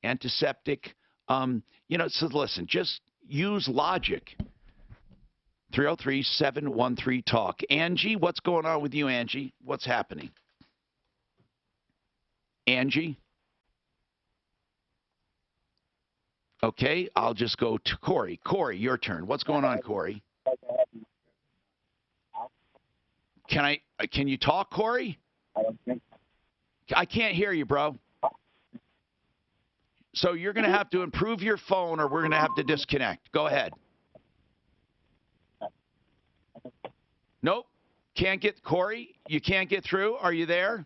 Antiseptic, so listen, just use logic. 303-713-TALK. Angie, what's going on with you, Angie? What's happening? Angie? Okay, I'll just go to Corey. Corey, your turn. What's going on, Corey? Can you talk, Corey? I can't hear you, bro. So you're going to have to improve your phone, or we're going to have to disconnect. Go ahead. Nope. Can't get Corey. You can't get through. Are you there?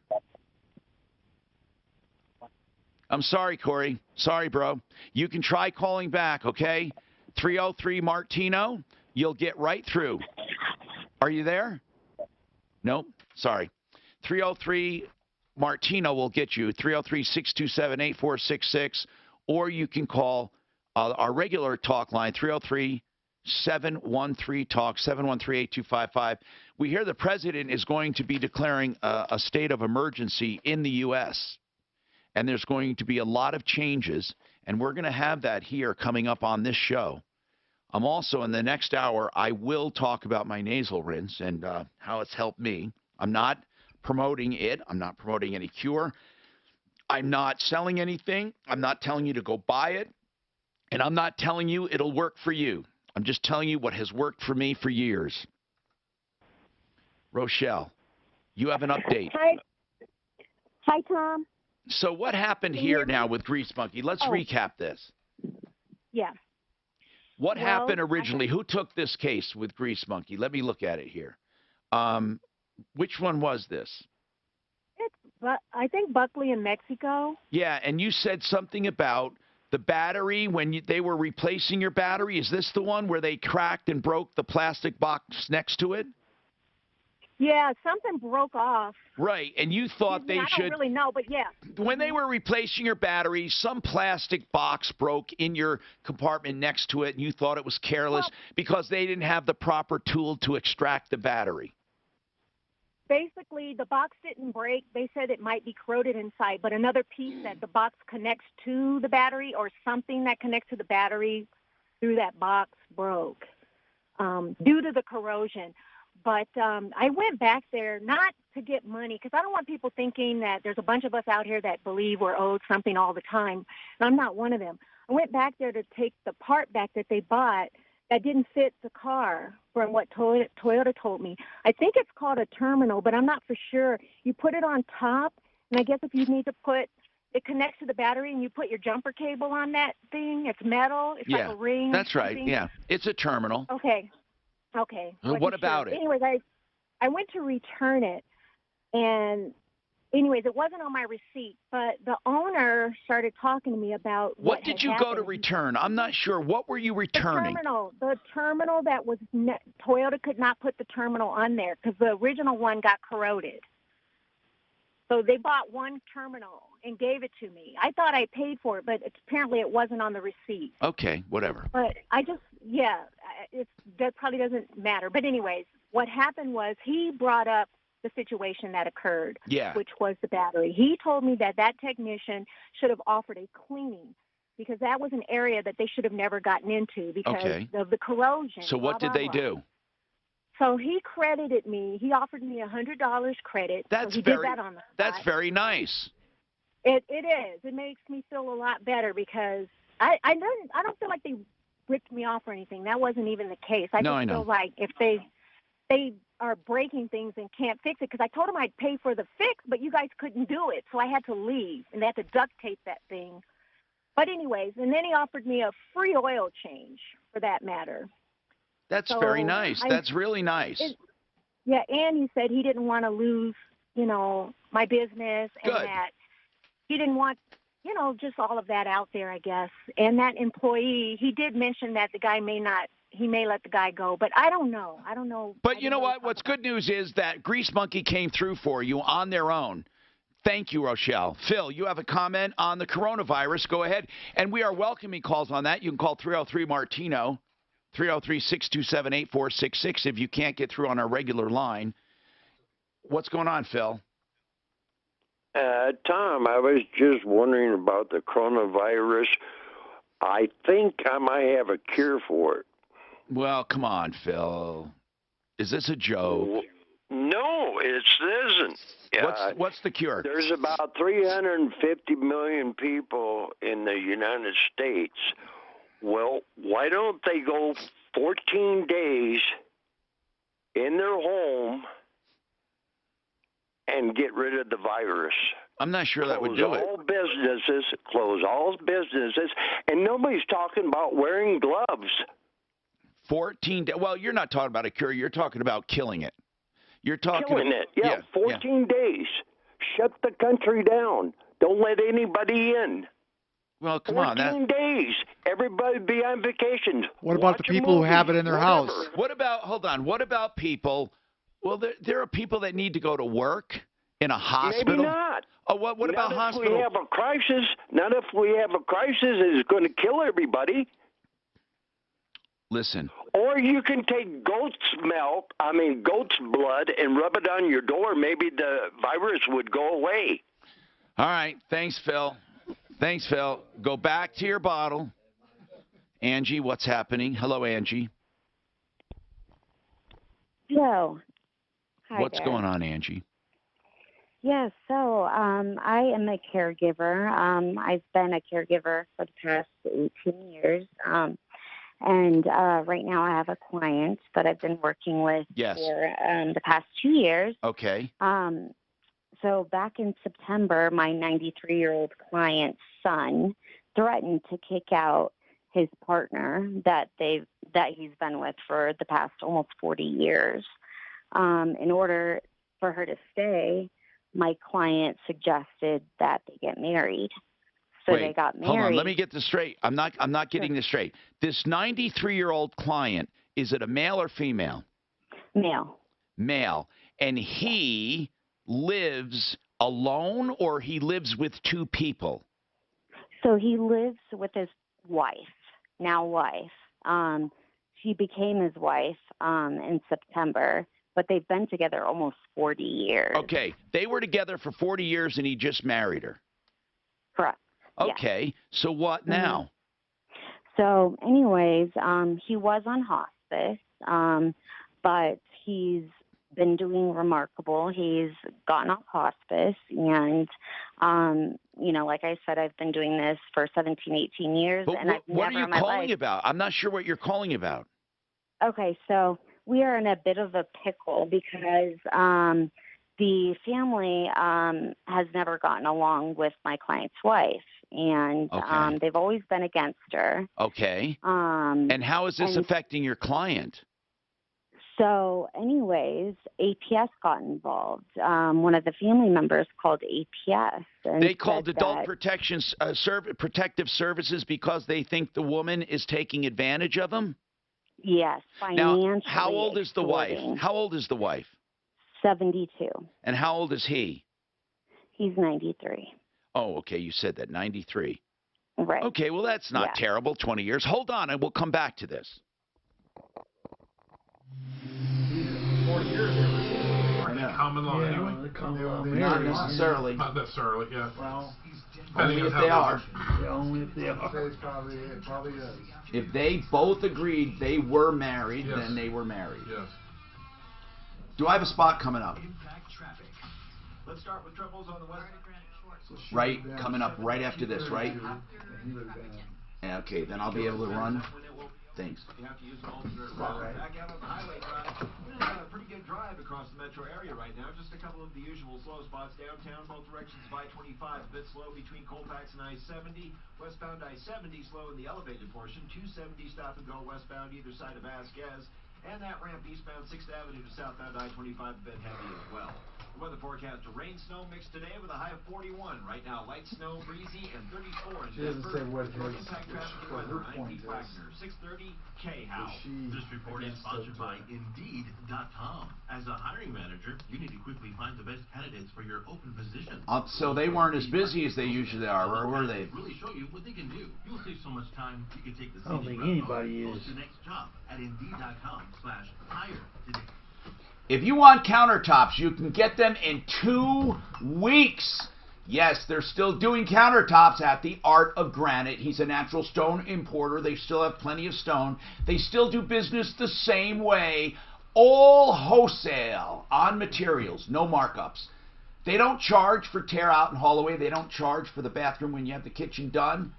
I'm sorry, Corey. Sorry, bro. You can try calling back, okay? 303-MARTINO. You'll get right through. Are you there? Nope. Sorry. 303-MARTINO will get you. 303-627-8466. Or you can call our regular talk line, 303-713-TALK, 713-8255. We hear the president is going to be declaring a state of emergency in the U.S., and there's going to be a lot of changes, and we're going to have that here coming up on this show. I'm also, in the next hour, I will talk about my nasal rinse and how it's helped me. I'm not promoting it. I'm not promoting any cure. I'm not selling anything. I'm not telling you to go buy it. And I'm not telling you it'll work for you. I'm just telling you what has worked for me for years. Rochelle, you have an update. Hi, Tom. So what happened here now with Grease Monkey? Let's recap this. Yeah. What happened originally? Who took this case with Grease Monkey? Let me look at it here. Which one was this? I think Buckley in Mexico. Yeah, and you said something about the battery when they were replacing your battery. Is this the one where they cracked and broke the plastic box next to it? Yeah, something broke off. Right, and you thought they should... I don't really know, but yeah. When they were replacing your battery, some plastic box broke in your compartment next to it, and you thought it was careless because they didn't have the proper tool to extract the battery. Basically, the box didn't break. They said it might be corroded inside, but another piece that the box connects to the battery or something that connects to the battery through that box broke due to the corrosion. But I went back there not to get money because I don't want people thinking that there's a bunch of us out here that believe we're owed something all the time. And I'm not one of them. I went back there to take the part back that they bought that didn't fit the car from what Toyota told me. I think it's called a terminal, but I'm not for sure. You put it on top, and I guess if you need to it connects to the battery, and you put your jumper cable on that thing. It's metal. It's like a ring. That's right. Yeah, it's a terminal. Okay. What about it? Anyways, I went to return it, and anyways, it wasn't on my receipt, but the owner started talking to me about what did you go to return? I'm not sure. What were you returning? The terminal that was Toyota could not put the terminal on there because the original one got corroded. So they bought one terminal and gave it to me. I thought I paid for it, but apparently it wasn't on the receipt. Okay, whatever. But that probably doesn't matter. But anyways, what happened was he brought up the situation that occurred, which was the battery. He told me that technician should have offered a cleaning because that was an area that they should have never gotten into because of the corrosion. So what did they do? So he credited me. He offered me $100 credit. That's so he did that on the spot. That's very nice. It is. It makes me feel a lot better because I don't feel like they ripped me off or anything. That wasn't even the case. I feel like if they are breaking things and can't fix it, because I told them I'd pay for the fix, but you guys couldn't do it, so I had to leave, and they had to duct tape that thing. But anyways, and then he offered me a free oil change, for that matter. That's very nice. That's really nice. And he said he didn't want to lose, my business, and that he didn't want, just all of that out there, I guess. And that employee, he did mention that the guy he may let the guy go, but I don't know. But you know what? What's good news is that Grease Monkey came through for you on their own. Thank you, Rochelle. Phil, you have a comment on the coronavirus. Go ahead. And we are welcoming calls on that. You can call 303-MARTINO, 303-627-8466 if you can't get through on our regular line. What's going on, Phil? Tom, I was just wondering about the coronavirus. I think I might have a cure for it. Well, come on, Phil. Is this a joke? No, it isn't. What's the cure? There's about 350 million people in the United States. Well, why don't they go 14 days in their home and get rid of the virus? I'm not sure that would do it. Close all businesses, and nobody's talking about wearing gloves. 14 days. Well, you're not talking about a cure. You're talking about killing it. You're talking killing it. Yeah, 14 days. Shut the country down. Don't let anybody in. Well, come on. 14 days. Everybody be on vacation. What about the people who have it in their house? What about people? Well, there are people that need to go to work in a hospital. Maybe not. Oh, what about hospital? Not if we have a crisis. Not if we have a crisis. It's going to kill everybody. Listen. Or you can take goat's blood and rub it on your door. Maybe the virus would go away. All right. Thanks, Phil. Go back to your bottle. Angie, what's happening? Hello, Angie. Hello. Hi What's going on, Angie? Yes, so I am a caregiver. I've been a caregiver for the past 18 years. And right now I have a client that I've been working with for the past 2 years. Okay. So back in September, my 93-year-old client's son threatened to kick out his partner that he's been with for the past almost 40 years. In order for her to stay, my client suggested that they get married. So they got married. Hold on, let me get this straight. I'm not getting this straight. This 93-year-old client, is it a male or female? Male. Male. And he lives alone or he lives with two people? So he lives with his wife, now wife. She became his wife in September, but they've been together almost 40 years. Okay. They were together for 40 years and he just married her. Correct. Okay. Yes. So what now? So anyways, he was on hospice, but he's been doing remarkable. He's gotten off hospice and, like I said, I've been doing this for 17, 18 years. But and I've what never are you in my calling life, about? I'm not sure what you're calling about. Okay, so we are in a bit of a pickle because the family has never gotten along with my client's wife, and they've always been against her. Okay. And how is this affecting your client? So, anyways, APS got involved. One of the family members called APS. And they called Adult Protective Services because they think the woman is taking advantage of them? Yes, financially. Now, how old is the wife? How old is the wife? 72. And how old is he? He's 93. Oh, okay, you said that, 93. Right. Okay, well, that's not terrible, 20 years. Hold on, and we'll come back to this. 40 years aren't common law anyway. Not necessarily. Not necessarily, yeah. Well, only if they are. Only if they are. It probably is. If they both agreed they were married, then they were married. Yes. Do I have a spot coming up? Let's start with troubles on the west. Right, coming up right after this, right? Okay, then I'll be able to run. Thanks. You have to use an alternate route. Back out on the highway drive. We've got a pretty good drive across the metro area right now. Just a couple of the usual slow spots downtown, both directions of I-25. A bit slow between Colfax and I-70. Westbound I-70 slow in the elevated portion. 270 stop and go westbound either side of Vasquez. And that ramp eastbound 6th Avenue to southbound I-25 a bit heavy as well. The weather forecast to rain, snow mixed today with a high of 41. Right now, light snow, breezy, and 34 in She doesn't say what her point is. 6:30 K-How. This report is sponsored by Indeed.com. As a hiring manager, you need to quickly find the best candidates for your open position. So they weren't as busy as they usually are, or were they? Really show you what they can do. You'll save so much time. You can take the I don't think anybody is. the next job at Indeed.com/hire today. If you want countertops, you can get them in 2 weeks. Yes, they're still doing countertops at the Art of Granite. He's a natural stone importer. They still have plenty of stone. They still do business the same way. All wholesale on materials, no markups. They don't charge for tear out and haul away. They don't charge for the bathroom when you have the kitchen done.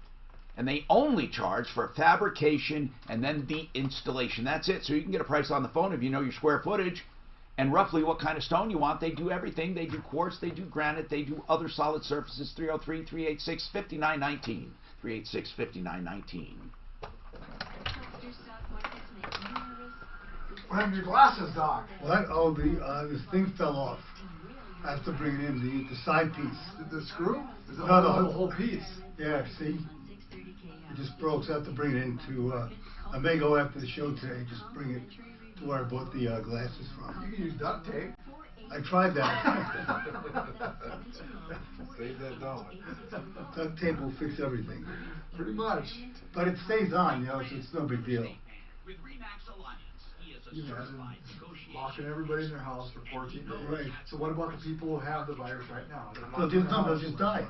And they only charge for fabrication and then the installation. That's it. So you can get a price on the phone if you know your square footage and roughly what kind of stone you want. They do everything. They do quartz, they do granite, they do other solid surfaces. 303-386-5919. 386-5919. What happened to your glasses, Doc? What? Oh, this thing fell off. I have to bring it in, the side piece. The screw? No, the whole piece. Yeah, see? It just broke, so I have to bring it into, I may go after the show today, just bring it to where I bought the glasses from. You can use duct tape. I tried that. Save that dollar. Duct tape will fix everything. Pretty much. But it stays on, you know, so it's no big deal. You imagine locking everybody in their house for 14 days. Right. So what about the people who have the virus right now? They'll just die.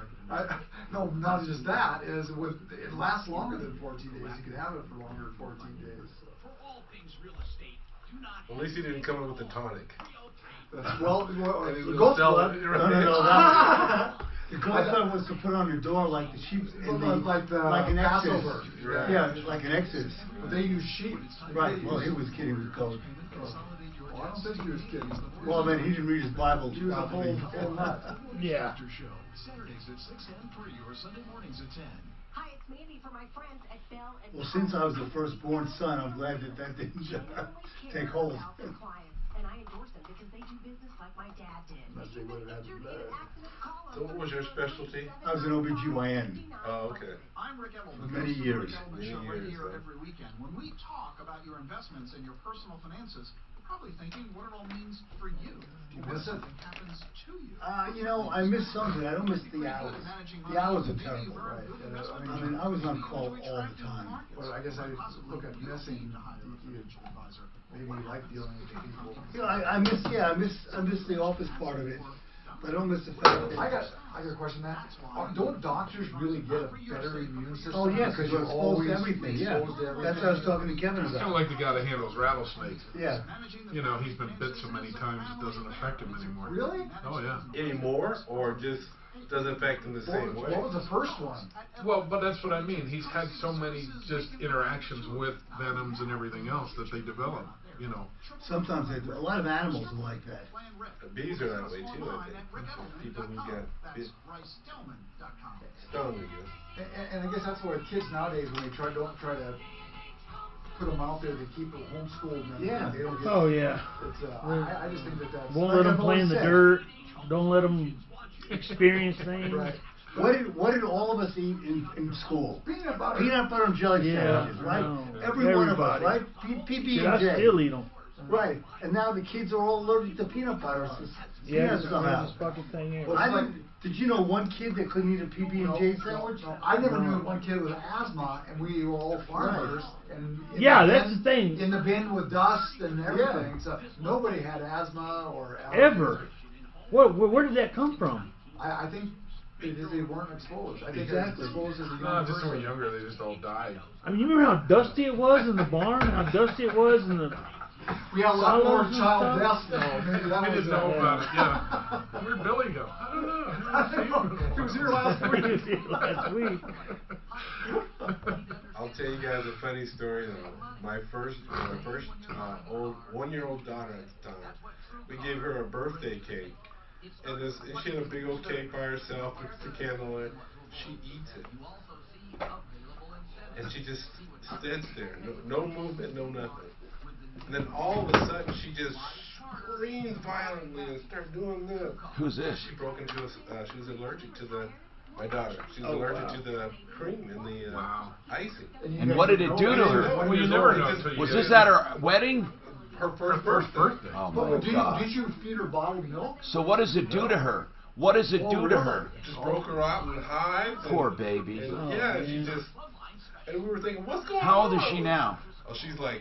No, not just that. It lasts longer than 14 days. You could have it for longer than 14 days. At least he didn't come up with the tonic. Well, the ghost blood. No. The ghost blood was to put on your door like the sheep, like an Passover. Exodus. Right. Yeah, like an Exodus. But they use sheep. Right. Well, he was kidding with code. Well, I don't think he was kidding. Well, man, he didn't read his Bible. He was a whole nut. Yeah. Saturdays at 6 and 3 or Sunday mornings at 10. Hi, it's Mandy for my friends at Bell and Well, since I was the firstborn son, I'm glad that didn't take hold. And I endorse them because they do business like my dad did. Unless they would have had better. So what was your specialty? I was an OBGYN. Oh, okay. I'm Rick Edelman. For many years. Right here every weekend. When we talk about your investments and your personal finances, you're probably thinking what it all means for you. What something happens to you. You know, I miss something. I don't miss the hours. The hours are terrible. Right. I mean, I was on call all the time. Well, I guess I look at missing. Maybe you like dealing with people. You know, I miss the office part of it. But almost effective. I got a question. That don't doctors really get a better immune system? Oh yeah, because you're exposed always to everything. Yeah, exposed to everything. that's what I was talking to Kevin It's kind about. of like the guy that handles rattlesnakes. Yeah. You know, he's been bit so many times it doesn't affect him anymore. Really? Oh yeah. Anymore, or just doesn't affect him the same way? What was the first one? Well, but that's what I mean. He's had so many just interactions with venoms and everything else that they develop. You know. Sometimes a lot of animals are like that. The bees are that way too, I think. People who get bit. Stung, I guess. And I guess that's why kids nowadays, when they try to put them out there to keep them homeschooled, and Yeah. they don't get. Oh yeah. It's, I just think that's. Won't like let them I've play in always the said. dirt. Don't let them experience things. Right. What did all of us eat in school? Peanut butter. Peanut butter and jelly Yeah, sandwiches, right? no. Every one of us, Everybody. right? PB Shit, and I J. still eat them. Right, and now the kids are all allergic to peanut butter. Yeah, Peanuts it's the somehow. weirdest fucking thing ever. Did you know one kid that couldn't eat a PB and J sandwich? No, I never knew one kid with asthma, and we were all farmers. And Yeah, the that's bin, the thing. In the bin with dust and everything, so nobody had asthma or allergies. Ever. Where did that come from? I think they weren't exposed. I think Exactly. they were exposed as a young No, just when person. we're younger, they just all died. I mean, you remember how dusty it was in the barn? How dusty it was in the... We had a lot more silos and child stuff? deaths though. Maybe that We was didn't know about it. Yeah. Where'd Billy go? I don't know. He was here last week. He was here last week. I'll tell you guys a funny story though. My first old 1-year-old daughter at the time, we gave her a birthday cake. And she had a big old cake by herself with the candle in it. She eats it. And she just stands there. No movement, no nothing. And then all of a sudden she just screamed violently and started doing this. Who's this? She broke into she was allergic to my daughter. She was allergic to the cream and the icing. And what did it do to her? Well, you never know until you Was get this it. at her wedding? Her first birthday. Oh But my did God. you feed her bottled milk? So what does it do to her? What does it do to her? Just broke her out in hives. Poor baby. And yeah, she just. And we were thinking, what's going on? How old is she now? Oh, she's like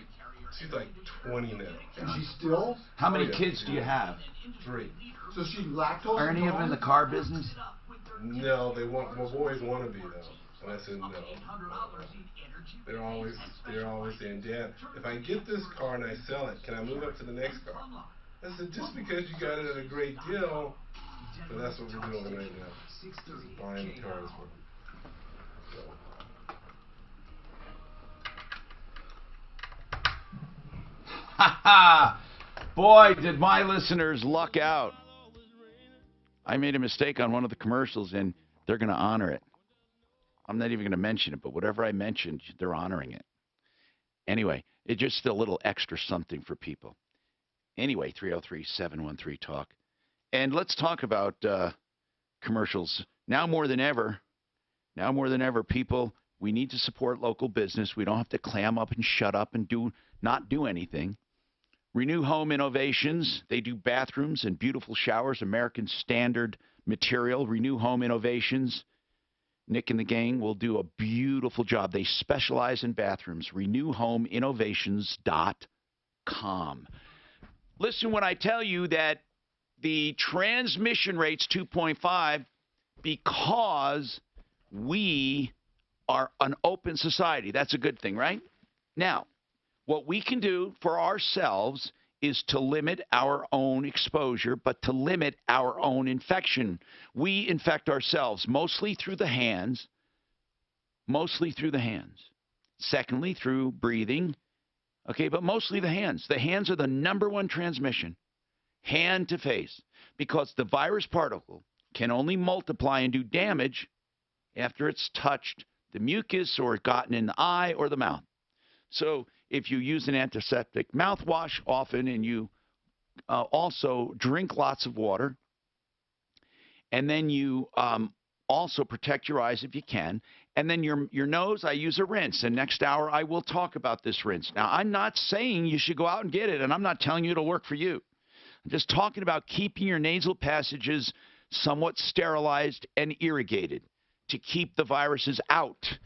20 now. And she's still? How many kids do you have? 3. So she lactose? Are any of them in the car business? No, my boys want to be though. And I said no. They're always saying, Dad, if I get this car and I sell it, can I move up to the next car? I said, just because you got it at a great deal. So that's what we're doing right now. Just buying cars for them. Ha ha! Boy, did my listeners luck out. I made a mistake on one of the commercials, and they're going to honor it. I'm not even going to mention it, but whatever I mentioned, they're honoring it. Anyway, it's just a little extra something for people. Anyway, 303-713-TALK. And let's talk about commercials. Now more than ever, people, we need to support local business. We don't have to clam up and shut up and not do anything. Renew Home Innovations. They do bathrooms and beautiful showers, American standard material. Renew Home Innovations. Nick and the gang will do a beautiful job. They specialize in bathrooms. RenewHomeInnovations.com. Listen when I tell you that the transmission rate's 2.5 because we are an open society. That's a good thing, right? Now, what we can do for ourselves is to limit our own exposure, but to limit our own infection. We infect ourselves mostly through the hands. Secondly, through breathing. Okay, but mostly the hands. The hands are the #1 transmission, hand to face, because the virus particle can only multiply and do damage after it's touched the mucus or gotten in the eye or the mouth. So if you use an antiseptic mouthwash often and you also drink lots of water, and then you also protect your eyes if you can, and then your nose, I use a rinse, and next hour I will talk about this rinse. Now, I'm not saying you should go out and get it, and I'm not telling you it'll work for you. I'm just talking about keeping your nasal passages somewhat sterilized and irrigated to keep the viruses out.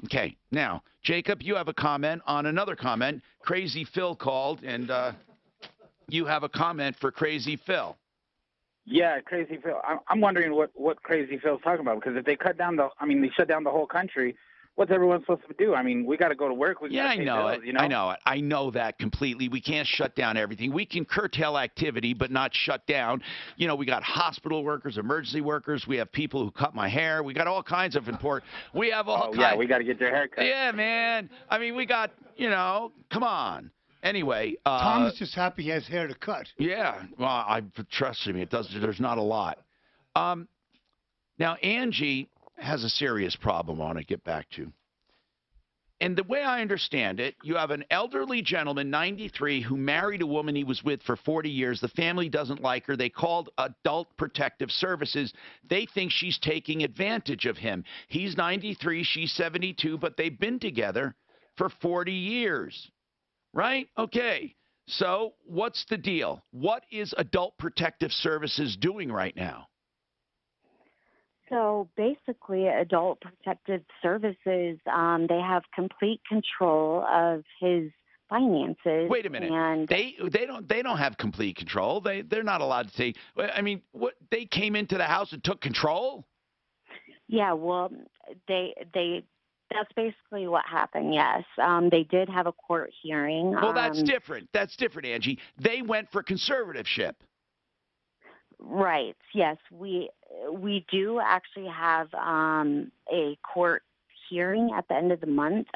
Okay, now, Jacob, you have a comment on another comment. Crazy Phil called, and you have a comment for Crazy Phil. Yeah, Crazy Phil. I'm wondering what Crazy Phil's talking about, because if they shut down the whole country, what's everyone supposed to do? I mean, we got to go to work. Yeah, I know it. I know it. I know that completely. We can't shut down everything. We can curtail activity, but not shut down. You know, we got hospital workers, emergency workers. We have people who cut my hair. We got all kinds of important. We have all kinds. Yeah, we got to get your hair cut. Yeah, man. I mean, we got, come on. Anyway, Tom is just happy he has hair to cut. Yeah, well, trust me, there's not a lot. Now, Angie has a serious problem I want to get back to. And the way I understand it, you have an elderly gentleman, 93, who married a woman he was with for 40 years. The family doesn't like her. They called Adult Protective Services. They think she's taking advantage of him. He's 93, she's 72, but they've been together for 40 years. Right? Okay. So what's the deal? What is Adult Protective Services doing right now? So basically, Adult Protective Services, they have complete control of his finances. Wait a minute. And they don't have complete control. They're not allowed to take. I mean, what? They came into the house and took control? Yeah. Well, that's basically what happened, yes. They did have a court hearing. Well, that's different. That's different, Angie. They went for conservatorship. Right. Yes. We do actually have a court hearing at the end of the month.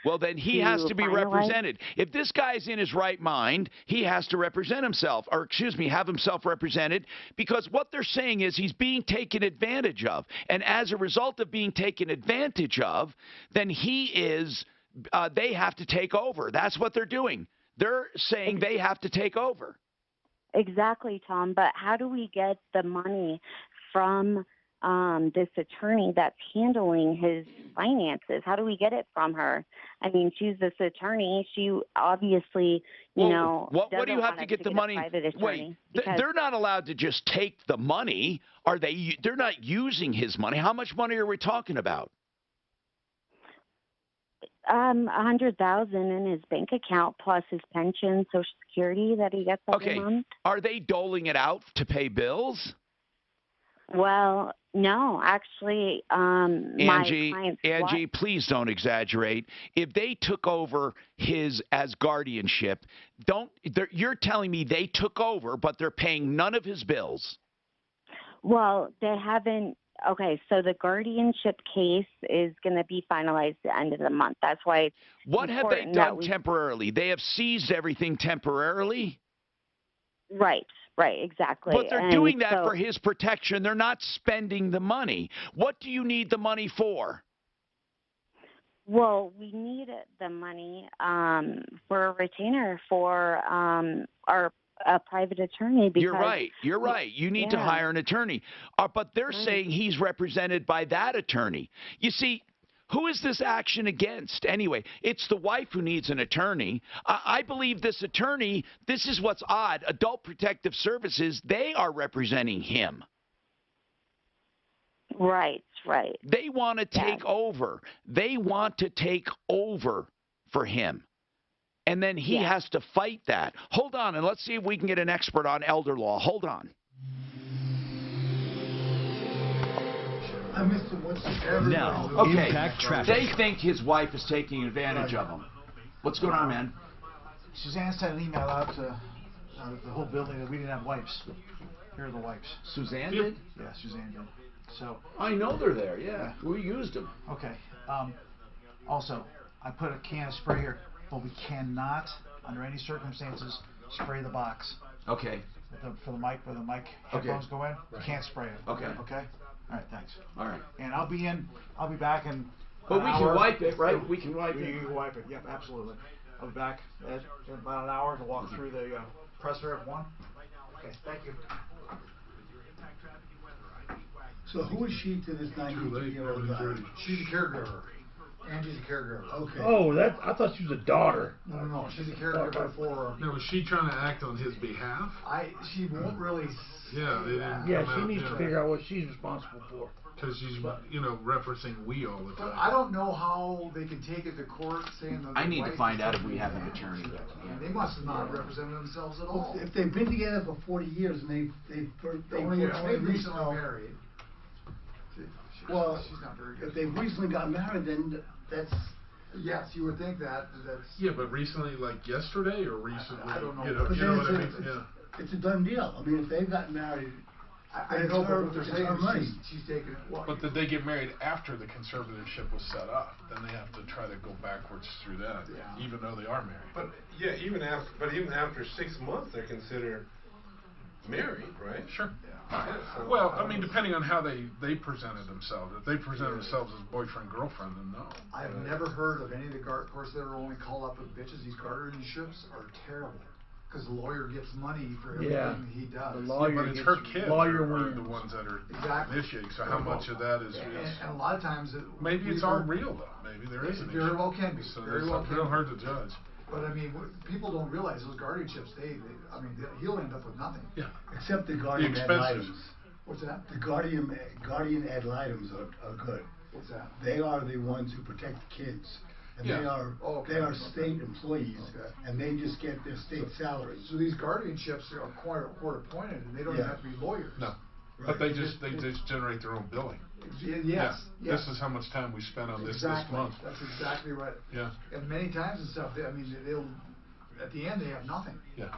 Well, then he has to be represented. If this guy's in his right mind, he has to represent himself, or have himself represented, because what they're saying is he's being taken advantage of. And as a result of being taken advantage of, then they have to take over. That's what they're doing. They're saying they have to take over. Exactly, Tom. But how do we get the money from this attorney that's handling his finances? How do we get it from her? I mean, she's this attorney. She obviously, what do you have to get the money? Wait, they're not allowed to just take the money. Are they? They're not using his money. How much money are we talking about? $100,000 in his bank account, plus his pension, Social Security that he gets every month. Are they doling it out to pay bills? Well, no, actually, Angie, please don't exaggerate. If they took over his as guardianship, you're telling me they took over, but they're paying none of his bills? Well, they haven't. Okay, so the guardianship case is going to be finalized at the end of the month. That's why it's What have they done temporarily? They have seized everything temporarily? Right, exactly. But they're doing that for his protection. They're not spending the money. What do you need the money for? Well, we need the money for a retainer for a private attorney. Because, You're right. You need to hire an attorney. But they're saying he's represented by that attorney. You see, who is this action against anyway? It's the wife who needs an attorney. I believe this attorney, this is what's odd, Adult Protective Services, they are representing him. Right. They want to take over. They want to take over for him. And then he has to fight that. Hold on, and let's see if we can get an expert on elder law. Hold on. I missed it. What's No. Okay. They think his wife is taking advantage of him. What's going on, man? Suzanne sent an email out to the whole building that we didn't have wipes. Here are the wipes. Suzanne did? Yeah, Suzanne did. So I know they're there. Yeah. We used them. Okay. Also, I put a can of spray here. But we cannot, under any circumstances, spray the box. Okay. For the mic, where the mic headphones go in, we can't spray it. Okay. Okay? All right, thanks. All right. And I'll be back in But we can wipe it, right? We can wipe it. You can wipe it, yep, absolutely. I'll be back in about an hour to walk through the presser of one. Okay, thank you. So who is she to this 93-year-old guy? She's a caregiver. And she's a caregiver. Okay. Oh, I thought she was a daughter. No, she's a caregiver for. Now, was she trying to act on his behalf? She won't really. Yeah, they didn't. Yeah, come she out, needs to figure out what she's responsible for. Because she's, referencing we all the time. But I don't know how they can take it to court saying that. I need to find out if we have an attorney. They must have not represented themselves at all. If they've been together for 40 years and they only portrayed recently themselves. married. Well, she's not very good. if they recently got married, then that's. Yes, you would think that's. Yeah, but recently, like yesterday, or recently? I don't know. You know what I mean? Yeah. It's a done deal. I mean, if they've gotten married, I know, but what they're saying is she's taking it. But did they get married after the conservatorship was set up? Then they have to try to go backwards through that, even though they are married. But yeah, even after 6 months, they're considered married, right? Sure. Yeah, so, Well, I mean, depending on how they presented themselves. If they presented themselves as boyfriend, girlfriend, then no. I've never heard of any of the of course, they're only called up with bitches. These guardianships are terrible. Because the lawyer gets money for everything he does. The lawyer but it's gets, her kids lawyer are the wins. ones that are Exactly. initiating. So how much of that is? And a lot of times, Maybe it's all real though. Maybe there is an issue. Very well can be. So Very it's well can real be. hard to judge. But I mean, people don't realize those guardianships. He'll end up with nothing. Yeah. Except the guardian ad expenses. litems. What's that? The guardian ad litems are good. What's that? They are the ones who protect the kids. And they are state employees, and they just get their state salaries. So these guardianships are court appointed, and they don't have to be lawyers. No. Right. But they just generate their own billing. Yes. This is how much time we spent on this month. That's exactly right. Yeah. And many times and stuff, they'll at the end they have nothing. Yeah.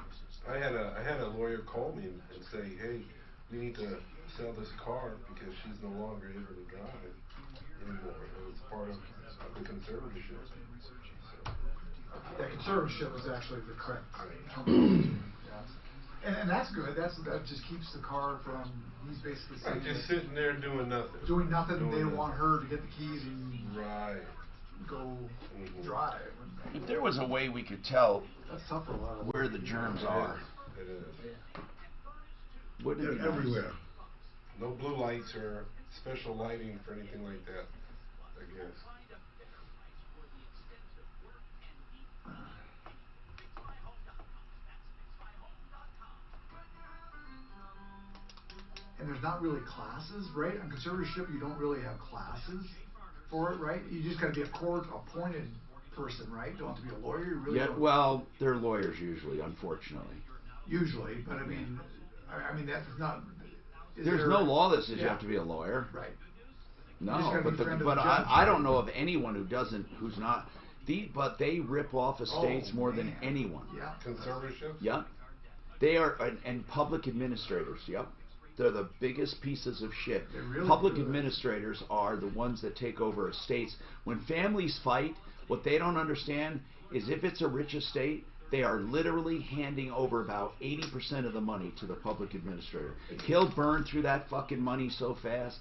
I had a lawyer call me and say, hey, we need to sell this car because she's no longer able to drive anymore. It was part of the conservatorship. That conservatorship is actually the correct company. And that's good. That just keeps the car from. He's basically saying just sitting there doing nothing. Doing nothing. They don't want her to get the keys and go drive. If there was a way we could tell that's tough for a lot of where the germs are, it is. Wouldn't it be everywhere. No blue lights or special lighting for anything like that, I guess. And there's not really classes, right? On conservatorship, you don't really have classes for it, right? You just got to be a court-appointed person, right? Don't have to be a lawyer. You really don't. Well, they're lawyers usually, unfortunately. Usually, but I mean that's not. There's no law that says you have to be a lawyer. Right. No, but I don't know of anyone who's not. But they rip off estates more than anyone. Yeah. Conservatorship? Yep. They are, and public administrators, yep. They're the biggest pieces of shit. Really Public administrators are the ones that take over estates. When families fight, what they don't understand is if it's a rich estate, they are literally handing over about 80% of the money to the public administrator. He'll burn through that fucking money so fast.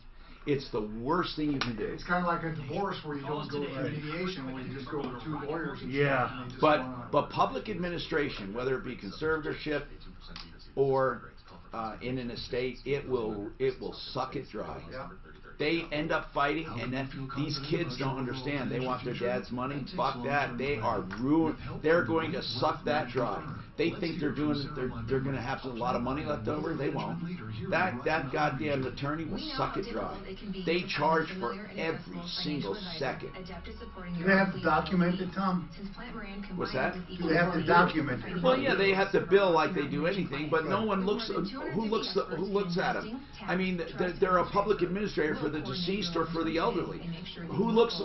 It's the worst thing you can do. It's kind of like a divorce where you don't go through mediation, where you just go with two lawyers. And Yeah, but public administration, whether it be conservatorship or in an estate, it will suck it dry. Yeah. They end up fighting, and then these kids don't understand. They want their dad's money. Fuck that. They are ruined. They're going to suck that dry. They think they're going to have a lot of money left over. They won't. That goddamn attorney will suck it dry. They charge for every single second. Do they have to document it, Tom? What's that? Do they have to document it? Well, yeah, they have to bill like they do anything, but no one looks. Who looks at them? I mean, they're a public administrator for the deceased or for the elderly. Who looks,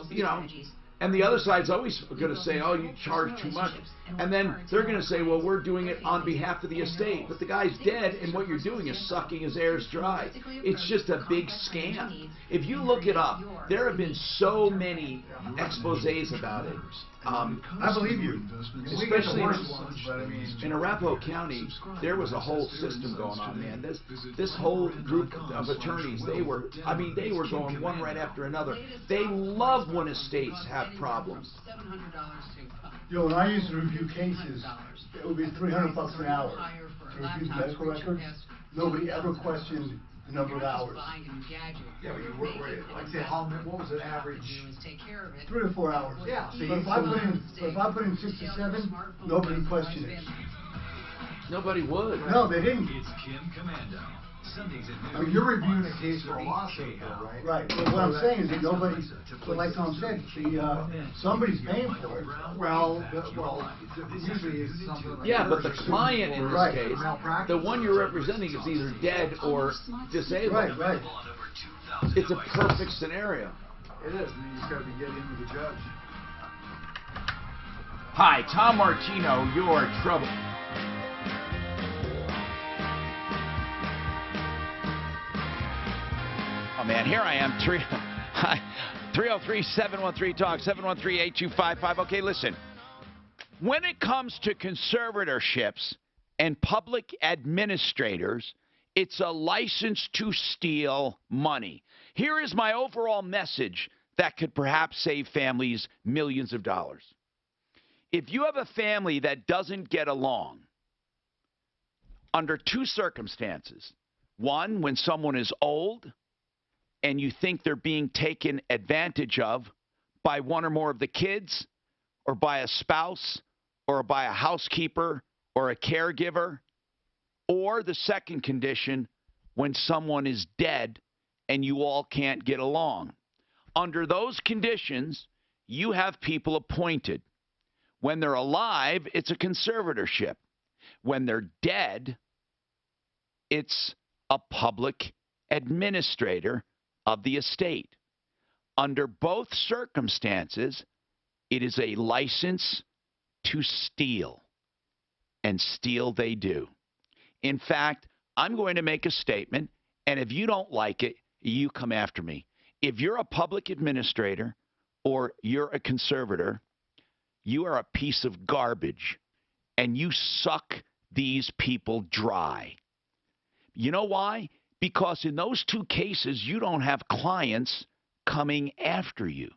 and the other side's always going to say, oh, you charge too much. And then they're going to say, well, we're doing it on behalf of the estate. But the guy's dead, and what you're doing is sucking his heirs dry. It's just a big scam. If you look it up, there have been so many exposés about it. I believe you. Especially in Arapahoe County, there was a whole system going on, man. This whole group of attorneys, they were going one right after another. They love when estates have problems. When I used to review cases, it would be $300 an hour to review the medical records. Nobody ever questioned the number of hours. Yeah, but you work, like say, what was the average? 3 or 4 hours. Yeah. So But if I put in 6 or 7, nobody questioned it. Nobody would. No, they didn't. It's Kim Commando. Sundays at I mean, you're reviewing a case for a lawsuit, though, right? Right. But what I'm saying is that nobody, but like Tom said, somebody's paying for it. Usually it's something like Yeah, but the client in this Right. case, the one you're representing is either dead or disabled. Right, right. It's a perfect scenario. It is, and you just got to be getting in with the judge. Hi, Tom Martino, your trouble. Oh man, here I am. 303-713-TALK, 713-8255. Okay, listen. When it comes to conservatorships and public administrators, it's a license to steal money. Here is my overall message that could perhaps save families millions of dollars. If you have a family that doesn't get along, under two circumstances, one, when someone is old and you think they're being taken advantage of by one or more of the kids, or by a spouse, or by a housekeeper, or a caregiver, or the second condition, when someone is dead and you all can't get along. Under those conditions, you have people appointed. When they're alive, it's a conservatorship. When they're dead, it's a public administrator of the estate. Under both circumstances, it is a license to steal, and steal they do. In fact, I'm going to make a statement, and if you don't like it, you come after me. If you're a public administrator or you're a conservator, you are a piece of garbage, and you suck these people dry. You know why? Because in those two cases, you don't have clients coming after you.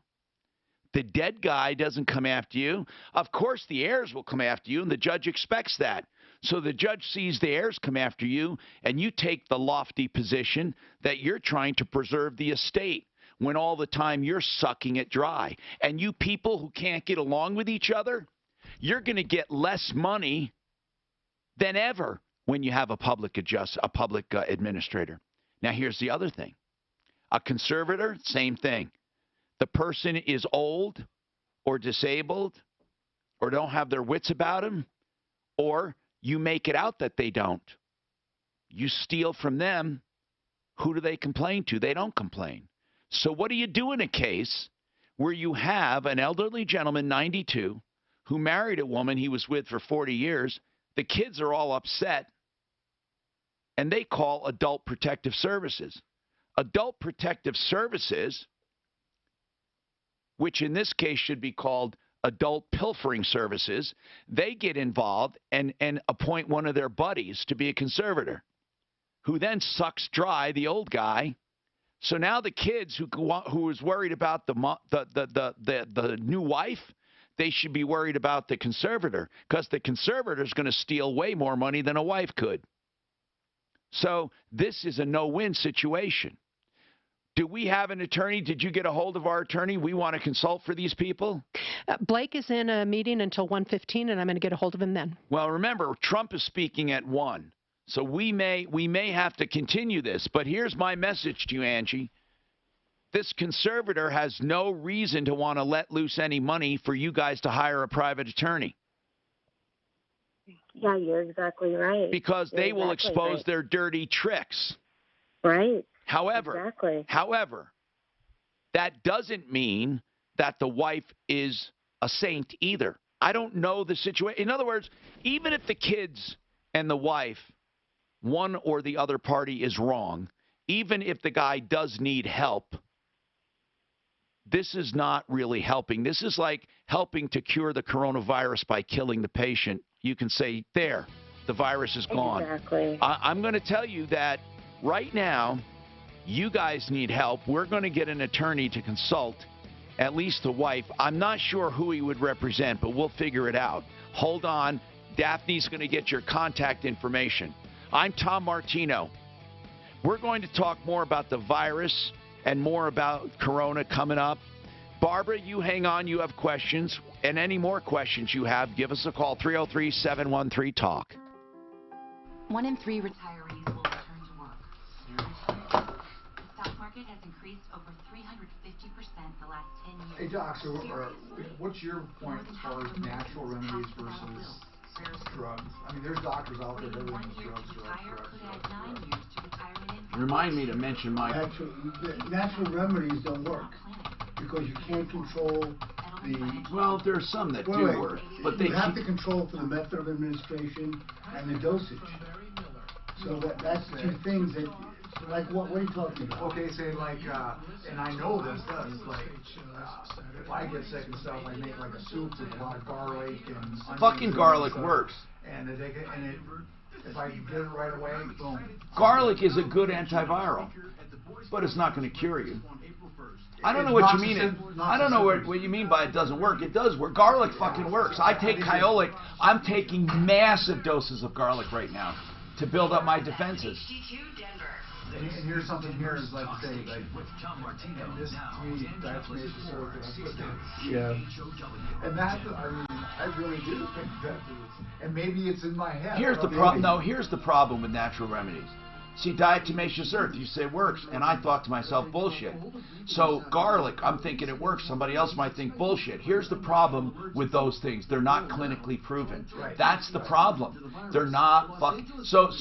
The dead guy doesn't come after you. Of course, the heirs will come after you, and the judge expects that. So the judge sees the heirs come after you, and you take the lofty position that you're trying to preserve the estate when all the time you're sucking it dry. And you people who can't get along with each other, you're going to get less money than ever when you have a public administrator. Now, here's the other thing. A conservator, same thing. The person is old or disabled or don't have their wits about them, or you make it out that they don't. You steal from them. Who do they complain to? They don't complain. So what do you do in a case where you have an elderly gentleman, 92, who married a woman he was with for 40 years? The kids are all upset, and they call Adult Protective Services. Adult Protective Services, which in this case should be called Adult Pilfering Services, they get involved and appoint one of their buddies to be a conservator, who then sucks dry the old guy. So now the kids who is worried about the new wife, they should be worried about the conservator, because the conservator is going to steal way more money than a wife could. So this is a no-win situation. Do we have an attorney? Did you get a hold of our attorney? We want to consult for these people. Blake is in a meeting until 1:15, and I'm going to get a hold of him then. Well, remember, Trump is speaking at 1. So we may have to continue this. But here's my message to you, Angie. This conservator has no reason to want to let loose any money for you guys to hire a private attorney. Yeah, you're exactly right. Because they will expose their dirty tricks. Right. However, that doesn't mean that the wife is a saint either. I don't know the situation. In other words, even if the kids and the wife, one or the other party is wrong, even if the guy does need help, this is not really helping. This is like helping to cure the coronavirus by killing the patient. You can say, there, the virus is gone. Exactly. I'm going to tell you that right now, you guys need help. We're going to get an attorney to consult, at least the wife. I'm not sure who he would represent, but we'll figure it out. Hold on. Daphne's going to get your contact information. I'm Tom Martino. We're going to talk more about the virus and more about Corona coming up. Barbara, you hang on. You have questions. And any more questions you have, give us a call, 303-713-TALK. 1 in 3 retirees will return to work. The stock market has increased over 350% the last 10 years. Hey, Doc, so what's your point as far as natural remedies versus drugs? I mean, there's doctors out there that everything is drugs. Remind me to mention my... Natural remedies don't work because you can't control the... Well, there are some that do work, but you have to control for the method of administration and the dosage. So that's two things that... Like, what are you talking about? Okay, say like, and I know this does, like, if I get sick and stuff, I make like a soup with a lot of garlic and onions. Fucking garlic works. And if I get it right away, boom. Garlic is a good antiviral, but it's not going to cure you. I don't know what you mean. I don't know what you mean by it doesn't work. It does work. Garlic fucking works. I take Kyolic. I'm taking massive doses of garlic right now to build up my defenses. And here's something here is like say, like, and this to me, that's made the sort of yeah. And that, I mean, I really do think that and maybe it's in my head. Here's the problem. No, here's the problem with natural remedies. See, diatomaceous earth, you say works, and I thought to myself, bullshit. So garlic, I'm thinking it works. Somebody else might think bullshit. Here's the problem with those things. They're not clinically proven. That's the problem. They're not so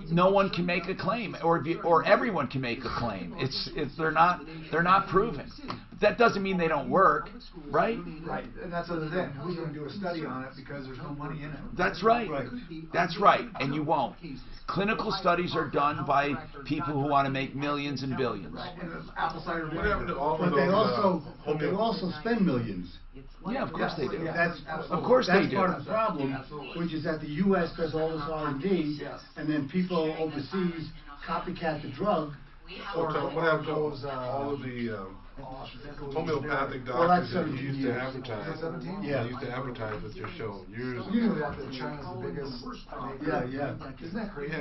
no one can make a claim, or everyone can make a claim. They're not proven. That doesn't mean they don't work, right? Right, and that's the other thing. Who's going to do a study on it because there's no money in it? That's right. That's right, and you won't. Clinical studies are done by people who want to make millions and billions. Apple cider vinegar. But they also spend millions. Yeah, of course they do. That's That's part of the problem, which is that the U.S. does all this R&D, and then people overseas copycat the drug. What happened to all of the homeopathic doctors that used to advertise? Yeah, used to advertise with their show years ago. You know that China's the biggest. Yeah. Isn't that crazy?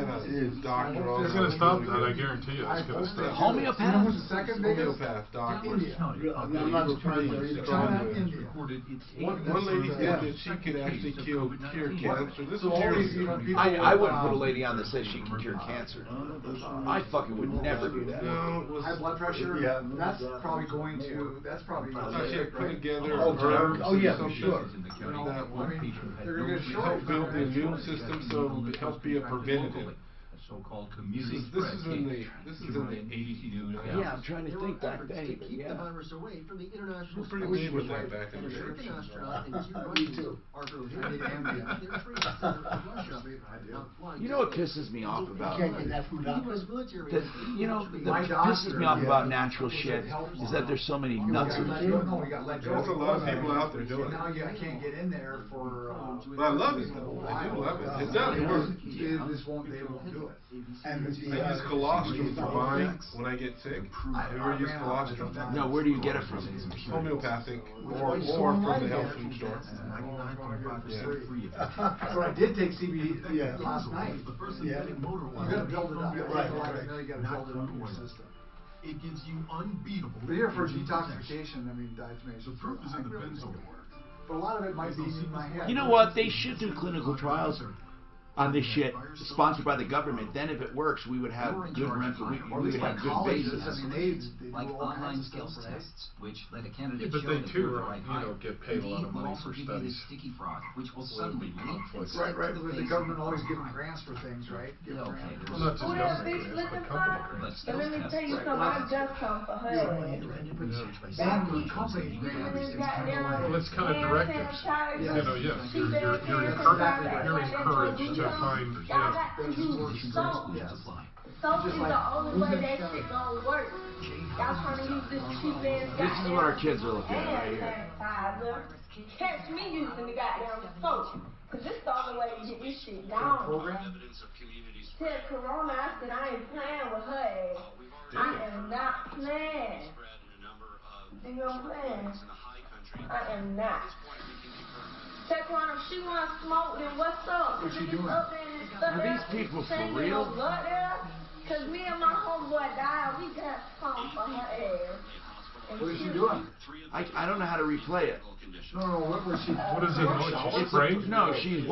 Doctor. It's going to stop that. I guarantee you. It's going to stop. Homeopath. You know who's the second biggest? Homeopath doctor. I'm not surprised there either. China, India. One lady said that she could actually cure cancer. This is I wouldn't put a lady on that says she can cure cancer. I fucking would never do that. High blood pressure. Yeah. That's probably going to. That's probably. She had put together herbs. Oh yeah, for sure. That they're going to help build the immune system, so it helps be a preventative. So-called community This is in the ABC News. Yeah, I'm trying to think back then. Keep the virus away from the international. We're pretty mean with that back in the day. Me too. You know what pisses me off about? Can't get that from doctors. That pisses me off about natural shit is that there's so many nuts in it. No, we got let go. There's a lot of people out there doing Now it. you can't get in there for. But I love it though. I do love it. It does work. They won't do it. And I use colostrum for mine when I get sick. I never use colostrum. No, where do you get it from? Homeopathic or from the health food store. So I did take CBD last night. Yeah. You got to build it up. Right. You got to build it up in your system. It gives you unbeatable. But here for detoxification, I mean, diatomaceous. The proof is in the benzo. But a lot of it might be in my head. You know what? They should do clinical trials on this shit, sponsored by the government. Then, if it works, we would have good rent. We would have good basis. I mean, they like do all online kinds of skills stuff, right? tests, which let a candidate But show they that too, they're the right height. get paid a lot of money for studies. Sticky frog, which will suddenly leap and Right, stick right. to But the government always giving grants for things, right? Give grants. Well, not just government grants, but company grants. But Let me tell you something, I just come for her. And the company grants. Well, it's kind of directives. Yes, you're encouraged to find. Soap is the only way that shit gonna work. Y'all trying to use this cheap ass This is what our kids are looking at right here. Catch me using the goddamn soap. Cause this the only way to get this shit down. Tell Corona, I said I ain't playing with her ass. I am not playing. You know what I'm saying? I am not. Tell Corona, if she wants smoke, then what's up? What's she doing? Up there and stuff Are these people for real? Cause me and my homeboy died, we got home for her ass. What is she doing? I don't know how to replay it. No, what was she? What is it? It's spraying? No, she's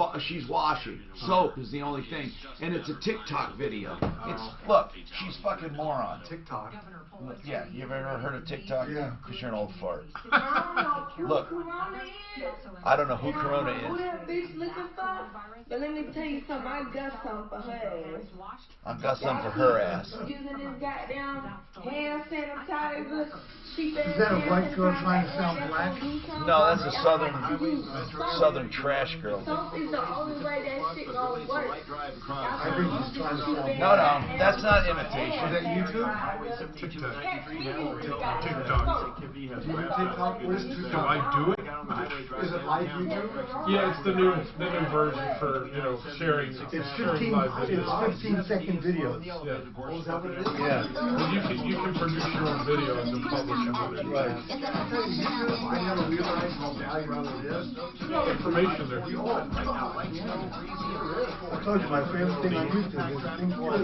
washing. Soap is the only thing, and it's a TikTok video. Look, she's fucking moron. TikTok. Yeah, you ever heard of TikTok? Yeah. Because you're an old fart. I don't know Look. who Corona is. I don't know who And I Corona don't know who is. that bitch looking for. But let me tell you something, I got something for her ass. I've got something for her ass. Using this goddamn hand sanitizer. Is that a white girl trying to sound black? No, that's a southern trash girl. Soap is the only way that shit gonna work. I think he's trying to sound No, that's not imitation. Is that YouTube? TikTok. TikTok. What is Do TikTok? I do it? Is it like YouTube? Yeah, it's the new version for sharing. It's sharing live videos. 15-second videos. Yeah. Oh, is that what it is? Yeah. Well, you can produce your own video and then publish it. Right. I never realized how valuable it is. Information there. I told you my favorite thing on YouTube is a thing called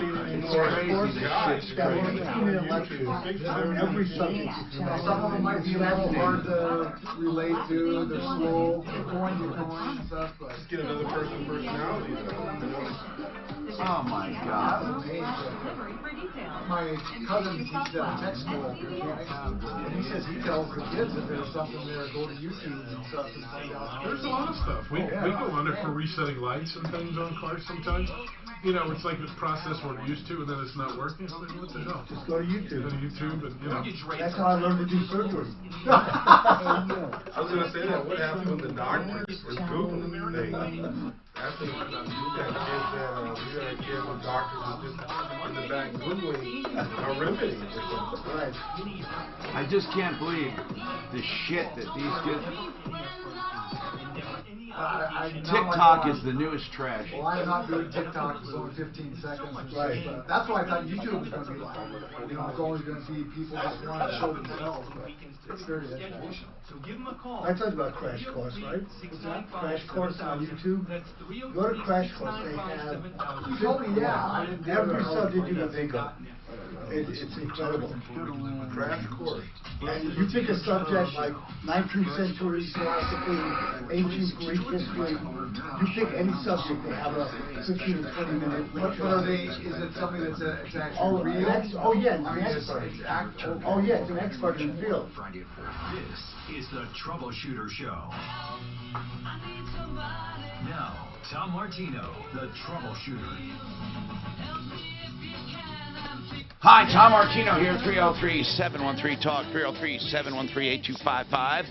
every subject. Some of them might be a little hard to relate to. They're slow, going and stuff. But Just get another person's personality, though. Oh my God. my cousin teaches at a tech school, and he says he tells the kids if there's something there, go to YouTube and stuff and find out. There's a lot of stuff. We go on it for resetting lights and things on cars sometimes. It's like this process we're used to, and then it's not working. It's like, what the hell? Just go to YouTube. Go to YouTube, and That's how I learned to do surgery. I was going to say that. What happened when the doctors were Googling things? After we got kids with doctors were just in the back Googling a remedy or something. Right. I just can't believe the shit that these kids. TikTok is the newest trash. Well, I'm not doing TikTok. It's only 15 seconds. Right. That's why I thought YouTube was going to be like, it's always going to be people just want to show themselves, but it's very educational. So give them a call. I told you about Crash Course, right? What's that? Crash Course on YouTube. Go to Crash Course. They have You told me, yeah. every subject you can think of. It's incredible. Crash Course. And you pick a subject like 19th century philosophy, ancient Greek history. You pick any subject, they have a 15 to 20 minute. What are they? Is it something that's it's actually real? Yeah, it's an expert. It's an expert in the field. This is the Troubleshooter Show. Now, Tom Martino, the Troubleshooter. Hi, Tom Martino here, 303-713-TALK, 303-713-8255.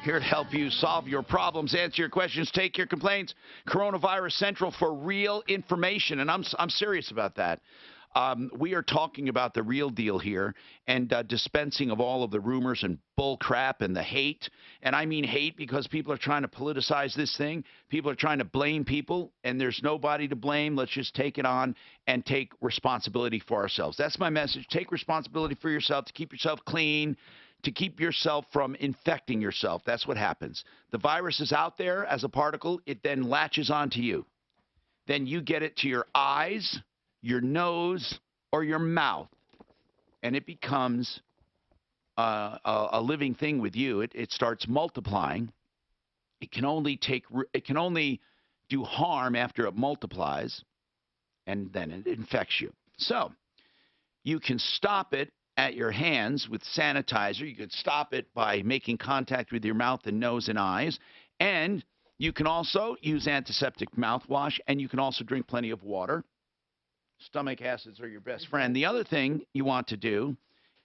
Here to help you solve your problems, answer your questions, take your complaints. Coronavirus Central for real information, and I'm serious about that. We are talking about the real deal here and dispensing of all of the rumors and bull crap and the hate. And I mean hate because people are trying to politicize this thing. People are trying to blame people, and there's nobody to blame. Let's just take it on and take responsibility for ourselves. That's my message. Take responsibility for yourself, to keep yourself clean, to keep yourself from infecting yourself. That's what happens. The virus is out there as a particle. It then latches onto you. Then you get it to your eyes, your nose, or your mouth, and it becomes a living thing with you. It starts multiplying. It can only do harm after it multiplies, and then it infects you. So you can stop it at your hands with sanitizer. You could stop it by making contact with your mouth and nose and eyes, and you can also use antiseptic mouthwash, and you can also drink plenty of water. Stomach acids are your best friend. The other thing you want to do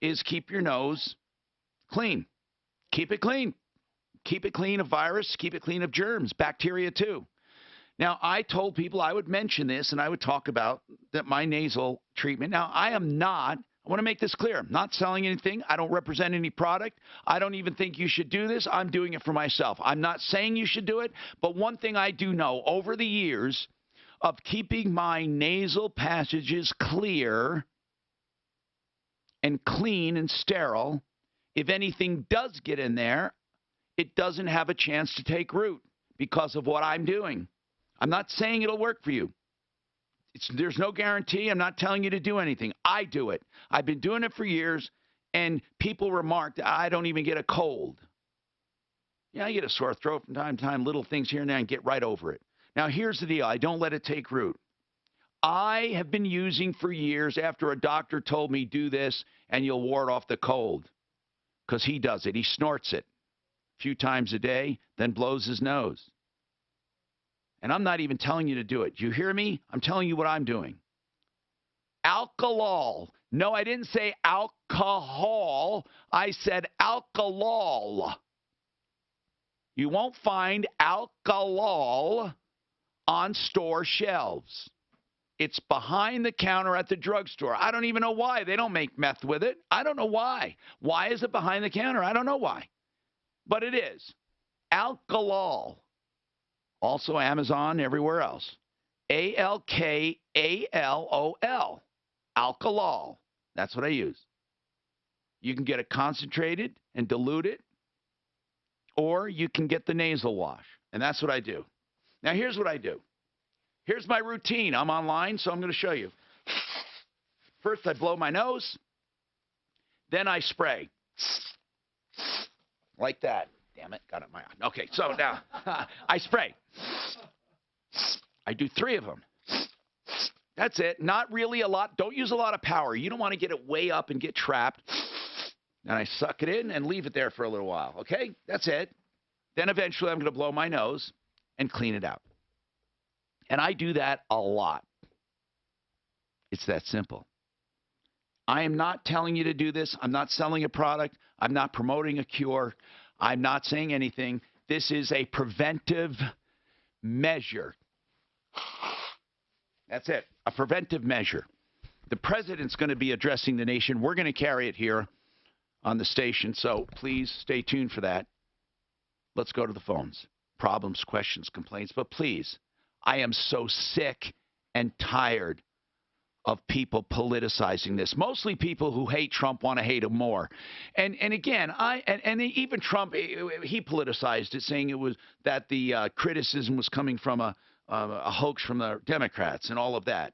is keep your nose clean. Keep it clean. Keep it clean of virus. Keep it clean of germs, bacteria too. Now, I told people I would mention this and I would talk about my nasal treatment. Now, I want to make this clear. I'm not selling anything. I don't represent any product. I don't even think you should do this. I'm doing it for myself. I'm not saying you should do it, but one thing I do know over the years of keeping my nasal passages clear and clean and sterile, if anything does get in there, it doesn't have a chance to take root because of what I'm doing. I'm not saying it'll work for you. There's no guarantee. I'm not telling you to do anything. I do it. I've been doing it for years, and people remark that I don't even get a cold. Yeah, I get a sore throat from time to time, little things here and there, and get right over it. Now, here's the deal. I don't let it take root. I have been using for years after a doctor told me, do this, and you'll ward off the cold. Because he does it. He snorts it a few times a day, then blows his nose. And I'm not even telling you to do it. You hear me? I'm telling you what I'm doing. Alkalol. No, I didn't say alcohol. I said alkalol. You won't find alkalol on store shelves. It's behind the counter at the drugstore. I don't even know why. They don't make meth with it. I don't know why. Why is it behind the counter? I don't know why. But it is. Alkalol. Also Amazon, everywhere else. A-L-K-A-L-O-L. Alkalol. That's what I use. You can get it concentrated and diluted, or you can get the nasal wash. And that's what I do. Now, here's what I do. Here's my routine. I'm online, so I'm going to show you. First, I blow my nose. Then I spray. Like that. Damn it. Got it in my eye. Okay, so now I spray. I do 3 of them. That's it. Not really a lot. Don't use a lot of power. You don't want to get it way up and get trapped. And I suck it in and leave it there for a little while. Okay? That's it. Then eventually I'm going to blow my nose and clean it out. And I do that a lot. It's that simple. I am not telling you to do this. I'm not selling a product. I'm not promoting a cure. I'm not saying anything. This is a preventive measure. That's it. A preventive measure. The president's going to be addressing the nation. We're going to carry it here on the station, so please stay tuned for that. Let's go to the phones. Problems, questions, complaints. But please, I am so sick and tired of people politicizing this. Mostly people who hate Trump want to hate him more. And again, even Trump, he politicized it, saying it was that the criticism was coming from a hoax from the Democrats and all of that.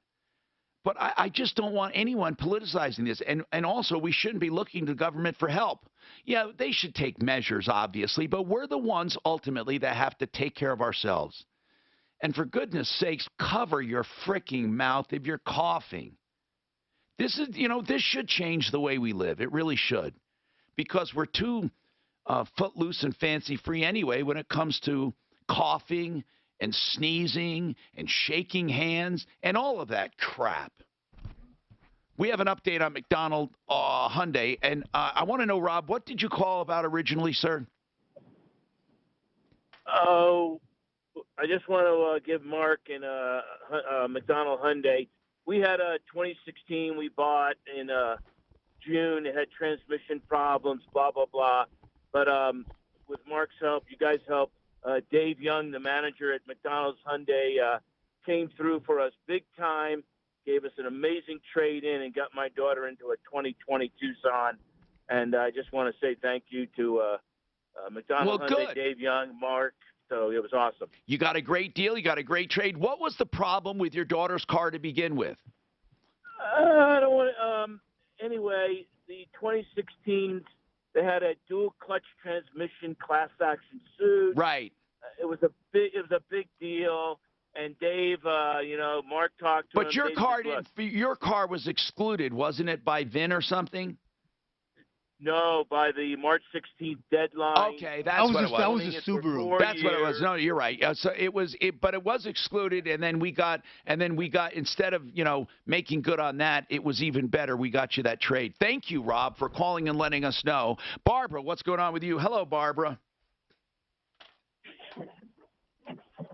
But I just don't want anyone politicizing this. And also, we shouldn't be looking to government for help. Yeah, they should take measures, obviously, but we're the ones ultimately that have to take care of ourselves. And for goodness sakes, cover your freaking mouth if you're coughing. This is, this should change the way we live. It really should. Because we're too footloose and fancy-free anyway when it comes to coughing and sneezing and shaking hands and all of that crap. We have an update on McDonald Hyundai. And I want to know, Rob, what did you call about originally, sir? Oh, I just want to give Mark and McDonald Hyundai. We had a 2016 we bought in June. It had transmission problems, blah, blah, blah. But with Mark's help, you guys helped. Dave Young, the manager at McDonald's Hyundai, came through for us big time, gave us an amazing trade-in, and got my daughter into a 2020 Tucson. And I just want to say thank you to McDonald's Hyundai, good. Dave Young, Mark. So it was awesome. You got a great deal. You got a great trade. What was the problem with your daughter's car to begin with? I don't want to. Anyway, the 2016, they had a dual clutch transmission class action suit. Right. It was a big deal. And Dave, Mark talked to him. But your car was excluded, wasn't it, by VIN or something? No, by the March 16th deadline. Okay, that's what it was. That was a Subaru. That's what it was. No, you're right. So but it was excluded, and then we got instead of making good on that, it was even better. We got you that trade. Thank you, Rob, for calling and letting us know. Barbara, what's going on with you? Hello, Barbara.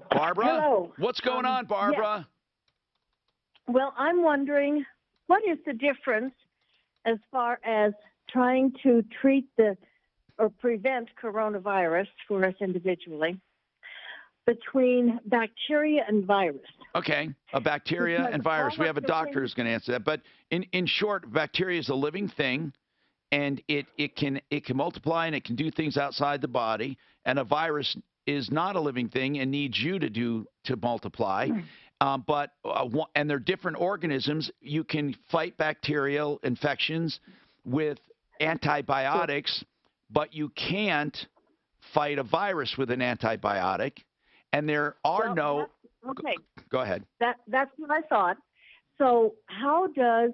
Barbara, hello. What's going on, Barbara? Yes. Well, I'm wondering what is the difference as far as trying to treat or prevent coronavirus for us individually between bacteria and virus. Okay, a bacteria and virus. We have a doctor who's going to answer that. But in short, bacteria is a living thing, and it can multiply and it can do things outside the body. And a virus is not a living thing and needs you to multiply. And they're different organisms. You can fight bacterial infections with antibiotics, but you can't fight a virus with an antibiotic. And there are Okay. Go ahead. That's what I thought. So how does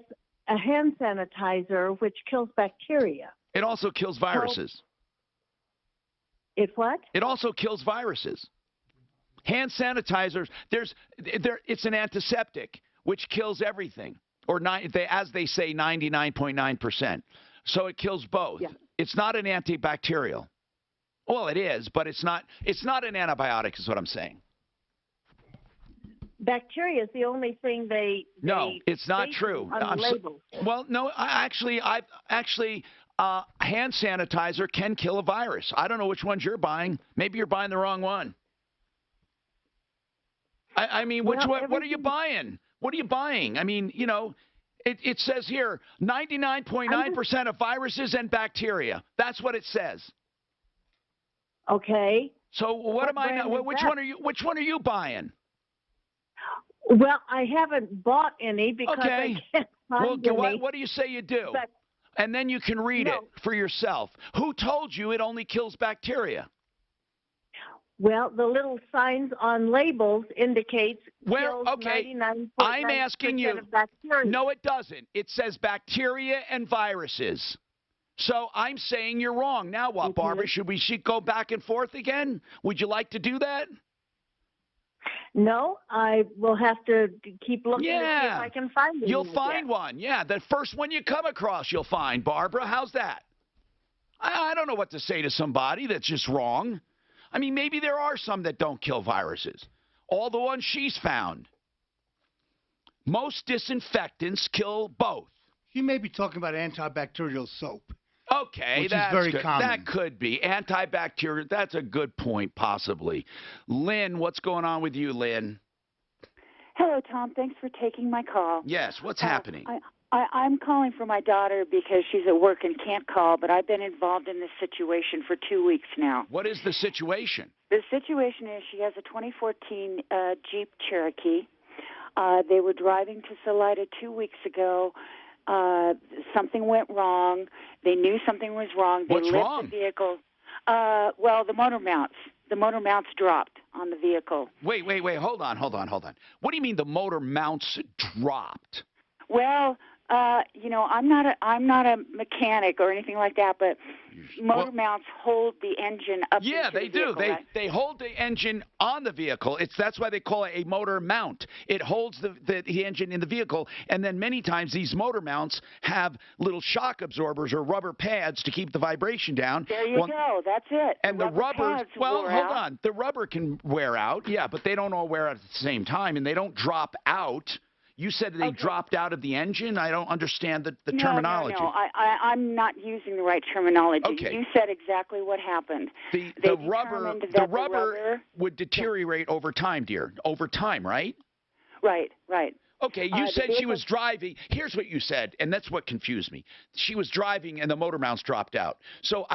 a hand sanitizer, which kills bacteria? It also kills viruses. It what? It also kills viruses. Hand sanitizers, it's an antiseptic, which kills everything, or as they say, 99.9%. So it kills both. Yeah. It's not an antibacterial. Well, it is, but it's not an antibiotic, is what I'm saying. Bacteria is the only thing No, it's not true. Well, no, hand sanitizer can kill a virus. I don't know which ones you're buying. Maybe you're buying the wrong one. I mean, what are you buying? What are you buying? I mean, it says here 99.9% of viruses and bacteria. That's what it says. Okay. So which one are you buying? Well, I haven't bought any because I can't find any. What do you say you do? And then you can read it for yourself. Who told you it only kills bacteria? Well, the little signs on labels indicates kills 99.9% I'm asking you. of bacteria. No, it doesn't. It says bacteria and viruses. So I'm saying you're wrong. Now what, Barbara? Should we go back and forth again? Would you like to do that? No, I will have to keep looking to see if I can find it. You'll find one. Yeah, the first one you come across, you'll find, Barbara. How's that? I don't know what to say to somebody that's just wrong. I mean, maybe there are some that don't kill viruses. All the ones she's found. Most disinfectants kill both. She may be talking about antibacterial soap. Okay, which is very common. That could be. Antibacterial, that's a good point, possibly. Lynn, what's going on with you, Lynn? Hello, Tom. Thanks for taking my call. Yes, what's happening? I'm calling for my daughter because she's at work and can't call, but I've been involved in this situation for 2 weeks now. What is the situation? The situation is she has a 2014 Jeep Cherokee. They were driving to Salida 2 weeks ago. Something went wrong. They knew something was wrong. They What's wrong? The vehicle. Well, the motor mounts. The motor mounts dropped on the vehicle. Wait. Hold on. What do you mean the motor mounts dropped? Well, I'm not a mechanic or anything like that, but motor mounts hold the engine up. Yeah, they do. Vehicle, they hold the engine on the vehicle. That's why they call it a motor mount. It holds the engine in the vehicle, and then many times these motor mounts have little shock absorbers or rubber pads to keep the vibration down. There you go. That's it. And the rubber, hold on. The rubber can wear out, yeah, but they don't all wear out at the same time, and they don't drop out. You said they dropped out of the engine? I don't understand the terminology. No, I'm not using the right terminology. Okay. You said exactly what happened. The rubber would deteriorate over time, dear. Over time, right? Right. Okay, you said she was driving. Here's what you said, and that's what confused me. She was driving and the motor mounts dropped out. So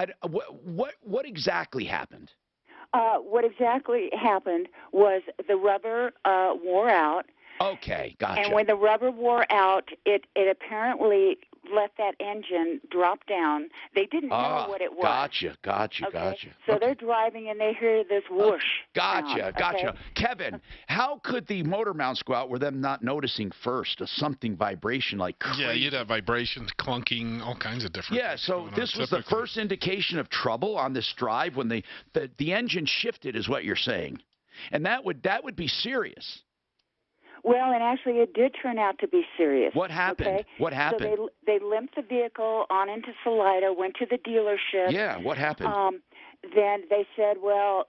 what exactly happened? What exactly happened was the rubber wore out. Okay, gotcha. And when the rubber wore out, it apparently let that engine drop down. They didn't know what it was. Gotcha. So they're driving and they hear this whoosh. Gotcha. Okay? Kevin, how could the motor mounts go out with them not noticing first something vibration like crazy? Yeah, you'd have vibrations, clunking, all kinds of different things. So this was the first indication of trouble on this drive when the engine shifted is what you're saying. And that would be serious. Well, and actually it did turn out to be serious. What happened? Okay? What happened? So they limped the vehicle on into Salida, went to the dealership. Yeah, what happened? Then they said, well,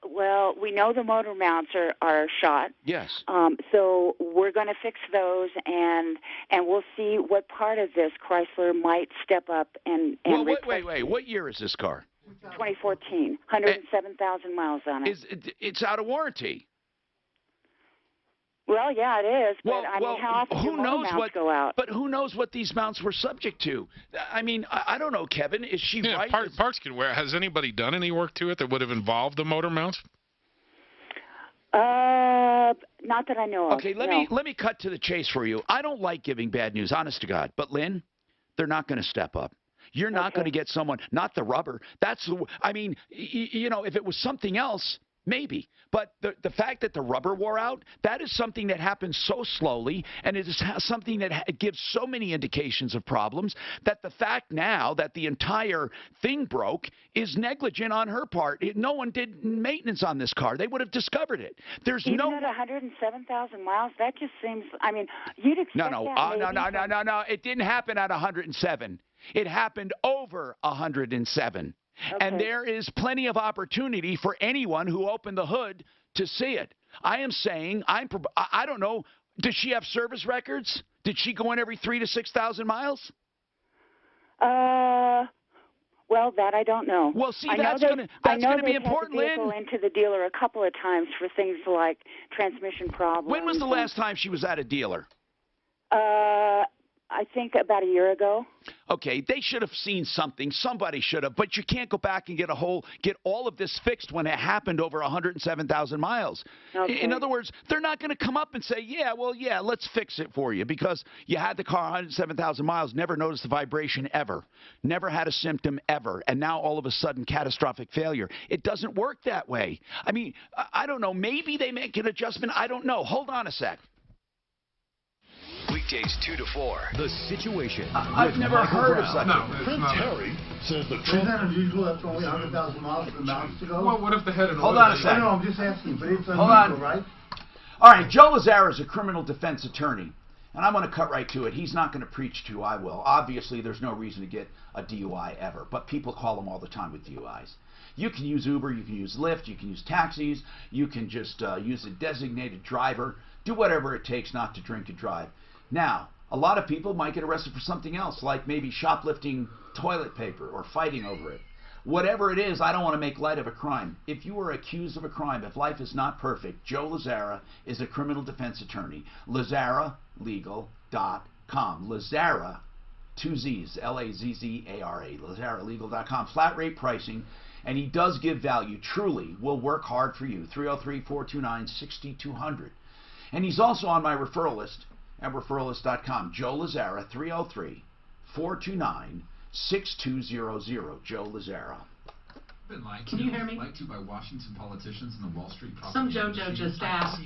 we know the motor mounts are shot. Yes. So we're going to fix those, and we'll see what part of this Chrysler might step up and wait. What year is this car? 2014. 107,000 miles on it. It's out of warranty. Well, yeah, it is. But how often do motor mounts go out? But who knows what these mounts were subject to? I mean, I don't know, Kevin. Is she right? Parts can wear. Has anybody done any work to it that would have involved the motor mounts? Not that I know of. Okay, let me cut to the chase for you. I don't like giving bad news, honest to God. But Lynn, they're not going to step up. You're not going to get someone, not the rubber. I mean, you know, if it was something else, maybe. But the fact that the rubber wore out, that is something that happens so slowly, and it is something that gives so many indications of problems, that the fact now that the entire thing broke is negligent on her part. No one did maintenance on this car. They would have discovered it. There's Even no... at 107,000 miles, that just seems, I mean, you'd expect No. It didn't happen at 107. It happened over 107. Okay. And there is plenty of opportunity for anyone who opened the hood to see it. I am saying, I don't know, does she have service records? Did she go in every 3,000 to 6,000 miles? Well, that I don't know. Well, see, that's going to be important, Lynn. I know they've had to into the dealer a couple of times for things like transmission problems. When was the last time she was at a dealer? I think about a year ago. Okay, they should have seen something. Somebody should have. But you can't go back and get all of this fixed when it happened over 107,000 miles. Okay. In other words, they're not going to come up and say, yeah, let's fix it for you because you had the car 107,000 miles, never noticed the vibration ever, never had a symptom ever, and now all of a sudden catastrophic failure. It doesn't work that way. I mean, I don't know. Maybe they make an adjustment. I don't know. Hold on a sec. Weekdays 2 to 4. The Situation. I've never heard of such a thing. Prince Harry says the Isn't that unusual after only 100,000 miles from the mountains to go? Well, what if they had an Hold on a second. No, I'm just asking, but it's unusual, right? All right, Joe Lazara is a criminal defense attorney, and I'm going to cut right to it. He's not going to preach to you, I will. Obviously, there's no reason to get a DUI ever, but people call them all the time with DUIs. You can use Uber, you can use Lyft, you can use taxis, you can just use a designated driver, do whatever it takes not to drink and drive. Now, a lot of people might get arrested for something else, like maybe shoplifting toilet paper or fighting over it. Whatever it is, I don't want to make light of a crime. If you are accused of a crime, if life is not perfect, Joe Lazara is a criminal defense attorney. LazaraLegal.com. Lazara, 2 Z's, Lazzara, LazaraLegal.com. Flat rate pricing, and he does give value. Truly will work hard for you. 303-429-6200. And he's also on my referral list at referralist.com. Joe Lazara, 303-429-6200. Joe Lazara. Can you hear me? Lied to by Washington politicians in the Wall Street Some JoJo just asked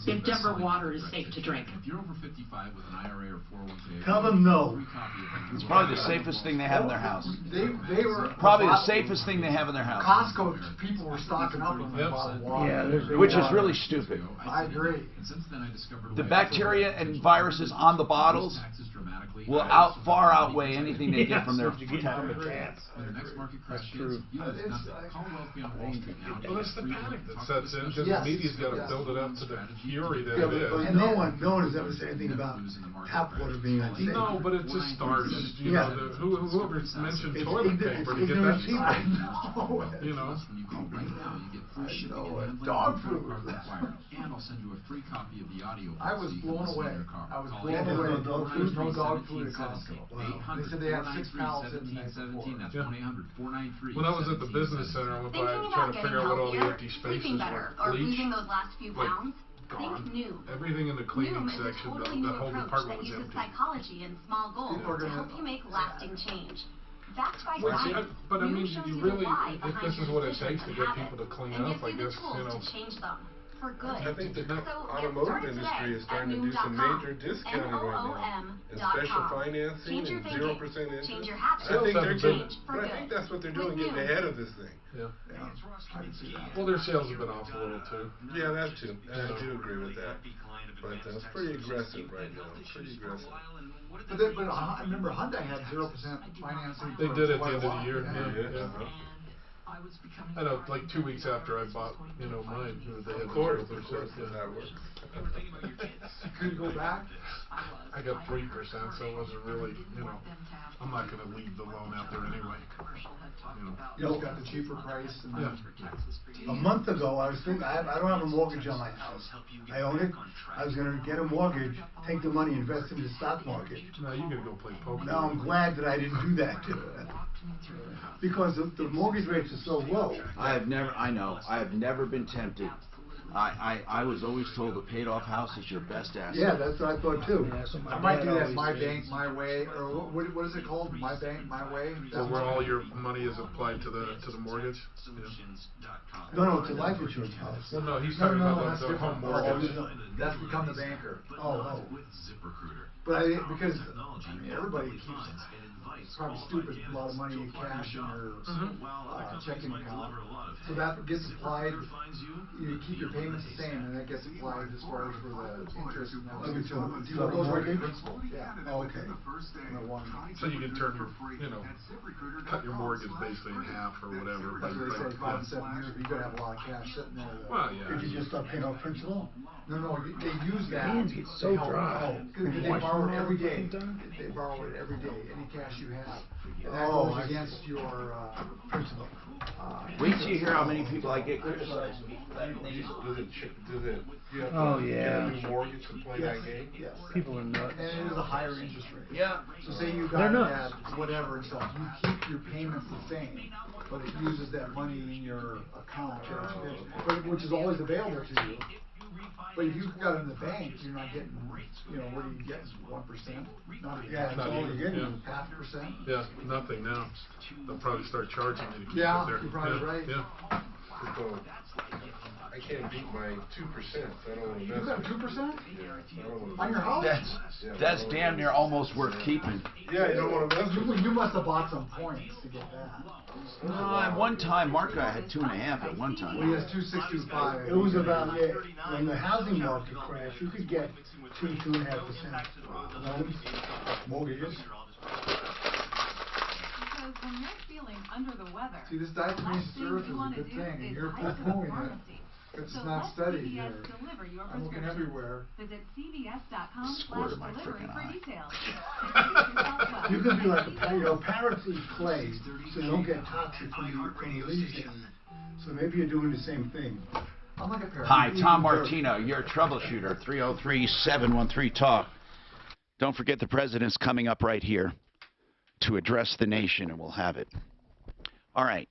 if Denver water is safe to drink. If you're over 55 with an IRA or 401k, tell them no. It's probably the safest thing they have in their house. They were probably the safest thing they have in their house. Costco people were stocking up on the bottled water. Which is really stupid. I agree. And since then I discovered the bacteria and viruses on the bottles will far outweigh anything they get from their When the next market crash hits, you lose nothing. Call Wealthy on Wall Street now. Well, it's the panic that sets in because the media's got to build it up to the fury that it is. And no one has ever said anything about tap water being unsafe. No, but it just starts. You know, whoever mentioned toilet paper to get that started. You know. When you call right now, you get free shipping and handling dog food. And I'll send you a free copy of the audio. I was blown away. There's no dog food at Costco. They said they had 6 pallets in the next 17. That's 1-800-493. When I was at the business center, I went by trying to figure out what all the empty spaces were. Or losing those last few pounds. Gone. Think Noom. Everything in the cleaning section, totally the whole department was that uses empty. psychology and small goals to help you make lasting change. Backed by science, but I mean, shows you you really, the why if behind this is your what it decisions takes to and get habits, people to clean and up, I gives guess, you the tools you know. to change them for good. I think the So automotive industry is starting to do some major discounting right now. And special financing and 0% interest. Change your habits. I think they're change but I think that's what they're doing, getting ahead of this thing. Yeah. Well, their sales have been off a little too. Yeah, that too. I do agree with that. But it's pretty aggressive right now. Pretty aggressive. But I remember Hyundai had 0% financing. They did at the end of the year. Yeah. I know, like 2 weeks after I bought, mine, they had 0%. That works. Could you go back? I got 3%, so it wasn't really, I'm not going to leave the loan out there anyway. You just got the cheaper price. And A month ago, I was thinking, I don't have a mortgage on my house. I own it. I was going to get a mortgage, take the money, invest in the stock market. No, you're going to go play poker. Now I'm glad that I didn't do that. Because the mortgage rates are so low. I have never been tempted I was always told a paid-off house is your best asset. Yeah, that's what I thought too. I might do that My Bank, My Way, or what is it called? My Bank, My Way? Or where all your money is applied to the mortgage? No, it's a life insurance policy. Well, no, he's talking about the home Oh, mortgage. that's become the banker. Oh. But because everybody keeps probably stupid a lot of money in cash in your checking account. So that gets applied. You keep your payments the same, and that gets applied as far as for the interest and that. Do you have a mortgage? Principal. Yeah. Oh, okay. So you can turn your, cut your mortgage basically in half or whatever. That's what they say, 5 to 7 years, but you gotta have a lot of cash sitting there. Well, yeah. Did you just start paying off principal? No, they use that. Hands get so to help dry. out. They borrow it every day. They borrow it every day, any cash you have. And that goes against your principal. Wait till you hear how many people I get criticized. Oh, yeah. Get a new mortgage to play that game? Yes. People are nuts. And it is a higher interest rate. Yeah. So say you They're got nuts. that whatever and stuff, you keep your payments the same, but it uses that money in your account, which is always available to you. But if you've got it in the bank, you're not getting, what are you getting, 1%? Yeah, that's all you're getting. 0.5%? Yeah, nothing now. They'll probably start charging you to keep Yeah, it there. you're probably right. Yeah. So, I can't beat my 2%. I don't want to mess You got with 2%? it. On your house? That's damn near almost worth keeping. Yeah, you don't want to mess with it. You must have bought some points to get that. No, at one time, Mark and I had 2.5 at one time. Well, he has 2.625. It was about, when the housing market crashed, you could get 2.5% loans, mortgages. Because when you're feeling under the weather, See, this diatomaceous earth is a good thing, and you're poo-pooing it. It's not studied here. I'm looking everywhere. Visit cvs.com/delivery Squirt in my for frickin' eye. details. You could be like, parrots eat clay, so you don't get toxic when you leave it. So maybe you're doing the same thing. I'm like a parrot. Hi, Tom Martino, your troubleshooter, 303-713-TALK. Don't forget the president's coming up right here to address the nation, and we'll have it. All right.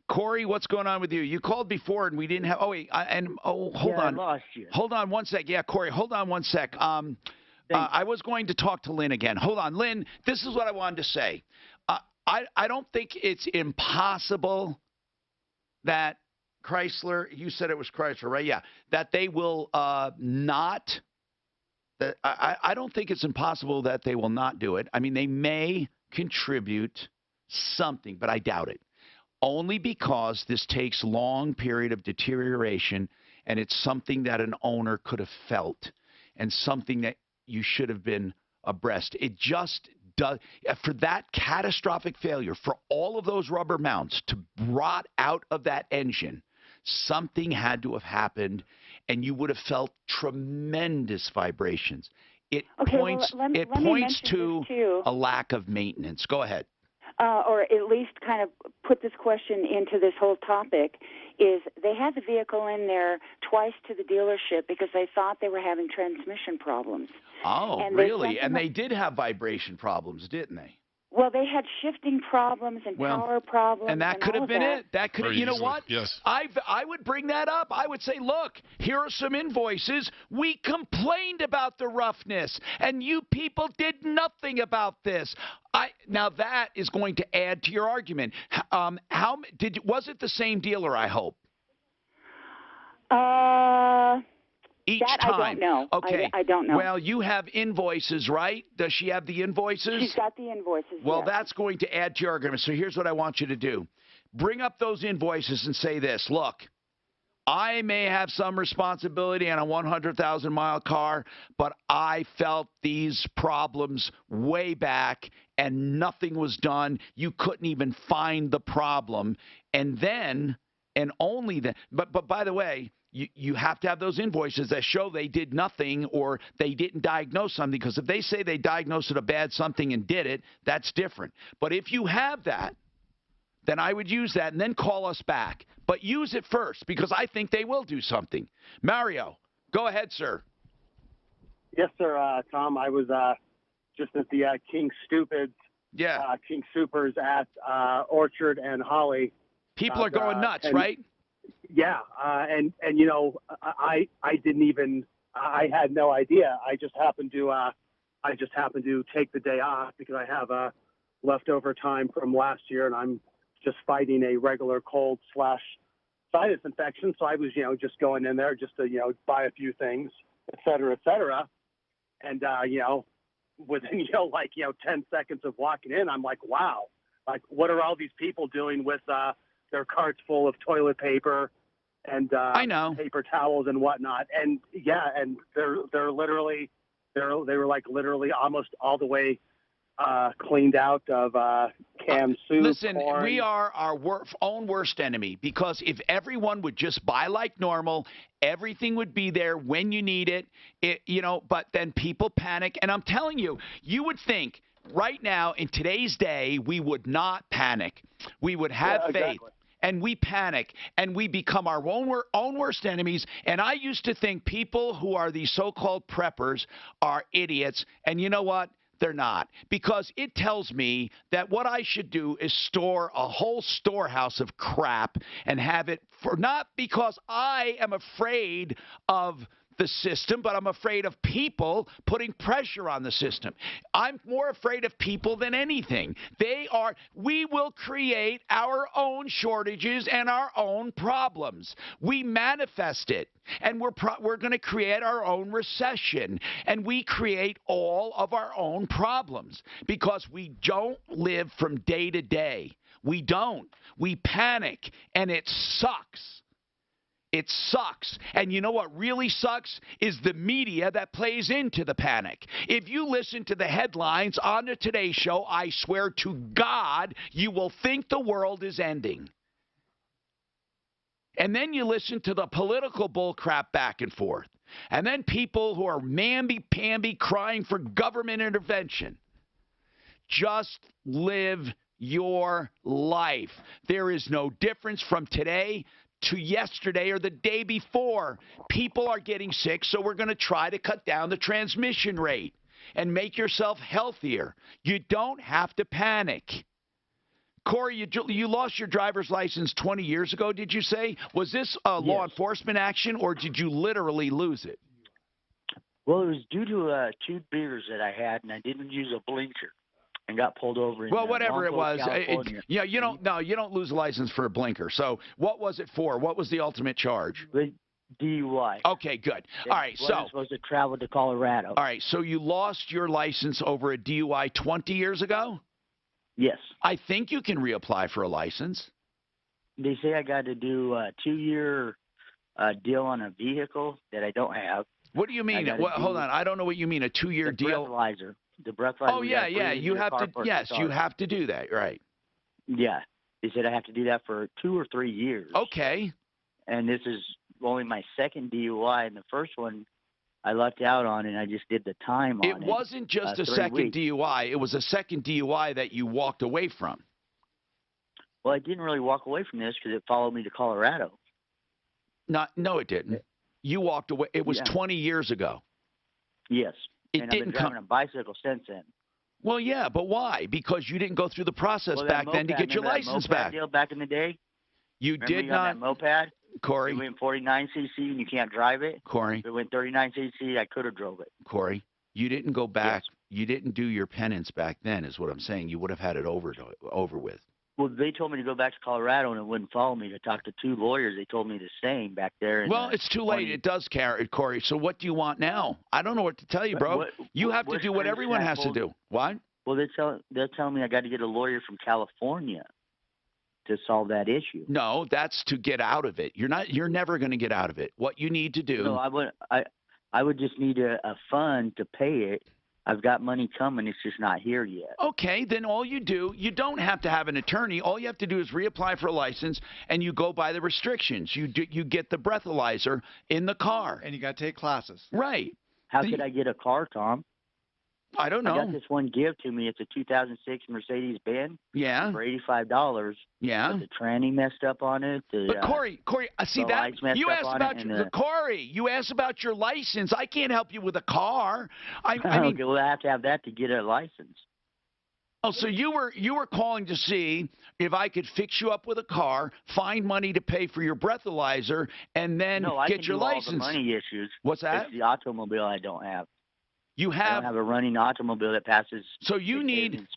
Corey, what's going on with you? You called before, and we didn't have... hold on. I lost you. Hold on one sec. Yeah, Corey, hold on one sec. I was going to talk to Lynn again. Hold on. Lynn, this is what I wanted to say. I don't think it's impossible that Chrysler, you said it was Chrysler, right? Yeah, that they will not... I don't think it's impossible that they will not do it. I mean, they may contribute something, but I doubt it. Only because this takes long period of deterioration, and it's something that an owner could have felt and something that you should have been abreast. It just does. For that catastrophic failure, for all of those rubber mounts to rot out of that engine, something had to have happened, and you would have felt tremendous vibrations. It points to a lack of maintenance. Go ahead. Or at least kind of put this question into this whole topic, is they had the vehicle in there twice to the dealership because they thought they were having transmission problems. Oh, and really? And they did have vibration problems, didn't they? Well, they had shifting problems and power problems. And that could have been it. That could have, you know what? Yes. I would bring that up. I would say, look, here are some invoices. We complained about the roughness, and you people did nothing about this. Now that is going to add to your argument. Was it the same dealer, I hope? Each that time. I don't know. Okay. I don't know. Well, you have invoices, right? Does she have the invoices? She's got the invoices. Well, yes. that's going to add to your argument. So here's what I want you to do. Bring up those invoices and say this. Look, I may have some responsibility on a 100,000-mile car, but I felt these problems way back and nothing was done. You couldn't even find the problem. And then, and only then, but by the way, you have to have those invoices that show they did nothing or they didn't diagnose something, because if they say they diagnosed a bad something and did it, that's different. But if you have that, then I would use that and then call us back. But use it first, because I think they will do something. Mario, go ahead, sir. Yes, sir, Tom. I was just at the King Stupids, King Supers at Orchard and Holly. People are going nuts, right? Yeah, and I didn't even I had no idea. I just happened to take the day off because I have leftover time from last year, and I'm just fighting a regular cold / sinus infection. So I was just going in there just to buy a few things, et cetera, et cetera, and within 10 seconds of walking in, I'm like, wow, like what are all these people doing with their carts full of toilet paper and paper towels and whatnot? And and they're literally they were like literally almost all the way cleaned out of canned soup. Listen, corn. we are our own worst enemy, because if everyone would just buy like normal, everything would be there when you need it. But then people panic, and I'm telling you, you would think right now in today's day we would not panic. We would have faith. Exactly. And we panic, and we become our own worst enemies. And I used to think people who are these so-called preppers are idiots. And you know what? They're not. Because it tells me that what I should do is store a whole storehouse of crap and have it for, not because I am afraid of the system, but I'm afraid of people putting pressure on the system. I'm more afraid of people than anything. We will create our own shortages and our own problems. We manifest it, and we're going to create our own recession, and we create all of our own problems because we don't live from day to day. We don't. We panic, and it sucks. It sucks. And you know what really sucks is the media that plays into the panic. If you listen to the headlines on the Today Show, I swear to God, you will think the world is ending. And then you listen to the political bullcrap back and forth. And then people who are mamby-pamby crying for government intervention. Just live your life. There is no difference from today to yesterday or the day before. People are getting sick, so we're going to try to cut down the transmission rate and make yourself healthier. You don't have to panic. Corey, you lost your driver's license 20 years ago, did you say? Was this a law enforcement action, or did you literally lose it? Well, it was due to 2 beers that I had, and I didn't use a blinker and got pulled over. Well, whatever it was, you don't lose a license for a blinker. So what was it for? What was the ultimate charge? The DUI. Okay, good. All right, so I was supposed to travel to Colorado. All right, so you lost your license over a DUI 20 years ago? Yes. I think you can reapply for a license. They say I got to do a 2-year deal on a vehicle that I don't have. What do you mean? Hold on, I don't know what you mean. A 2-year deal. The breathalyzer. Oh yeah. You have to. Yes, you have to do that, right? Yeah. They said I have to do that for 2 or 3 years. Okay. And this is only my second DUI, and the first one I lucked out on, and I just did the time on it. It wasn't just a second DUI. It was a second DUI that you walked away from. Well, I didn't really walk away from this because it followed me to Colorado. No, it didn't. You walked away. It was 20 years ago. Yes. It and didn't I've been driving a bicycle since then. Well, yeah, but why? Because you didn't go through the process back then to get your license back. Deal back in the day? You did not. That moped? Corey. It went 49cc and you can't drive it. Corey. If it went 39cc, I could have drove it. Corey, you didn't go back. Yes. You didn't do your penance back then is what I'm saying. You would have had it over with. Well, they told me to go back to Colorado, and it wouldn't follow me. To talk to 2 lawyers, they told me the same back there. Well, it's too late. It does carry, Corey. So what do you want now? I don't know what to tell you, bro. You have to do what everyone has to do. What? Well, they're telling me I got to get a lawyer from California to solve that issue. No, that's to get out of it. You're never going to get out of it. What you need to do. No, I would just need a fund to pay it. I've got money coming. It's just not here yet. Okay, then all you do, you don't have to have an attorney. All you have to do is reapply for a license, and you go by the restrictions. You get the breathalyzer in the car. And you got to take classes. Right. How could I get a car, Tom? I don't know. I got this one give to me. It's a 2006 Mercedes-Benz. Yeah. For $85. Yeah. But the tranny messed up on it. But Corey, see that? You asked about Corey. You asked about your license. I can't help you with a car. I mean, well, I have to have that to get a license. Oh, so you were calling to see if I could fix you up with a car, find money to pay for your breathalyzer, and then get your license. No, I can do all the money issues. What's that? It's the automobile I don't have. You have. I don't have a running automobile that passes. So you need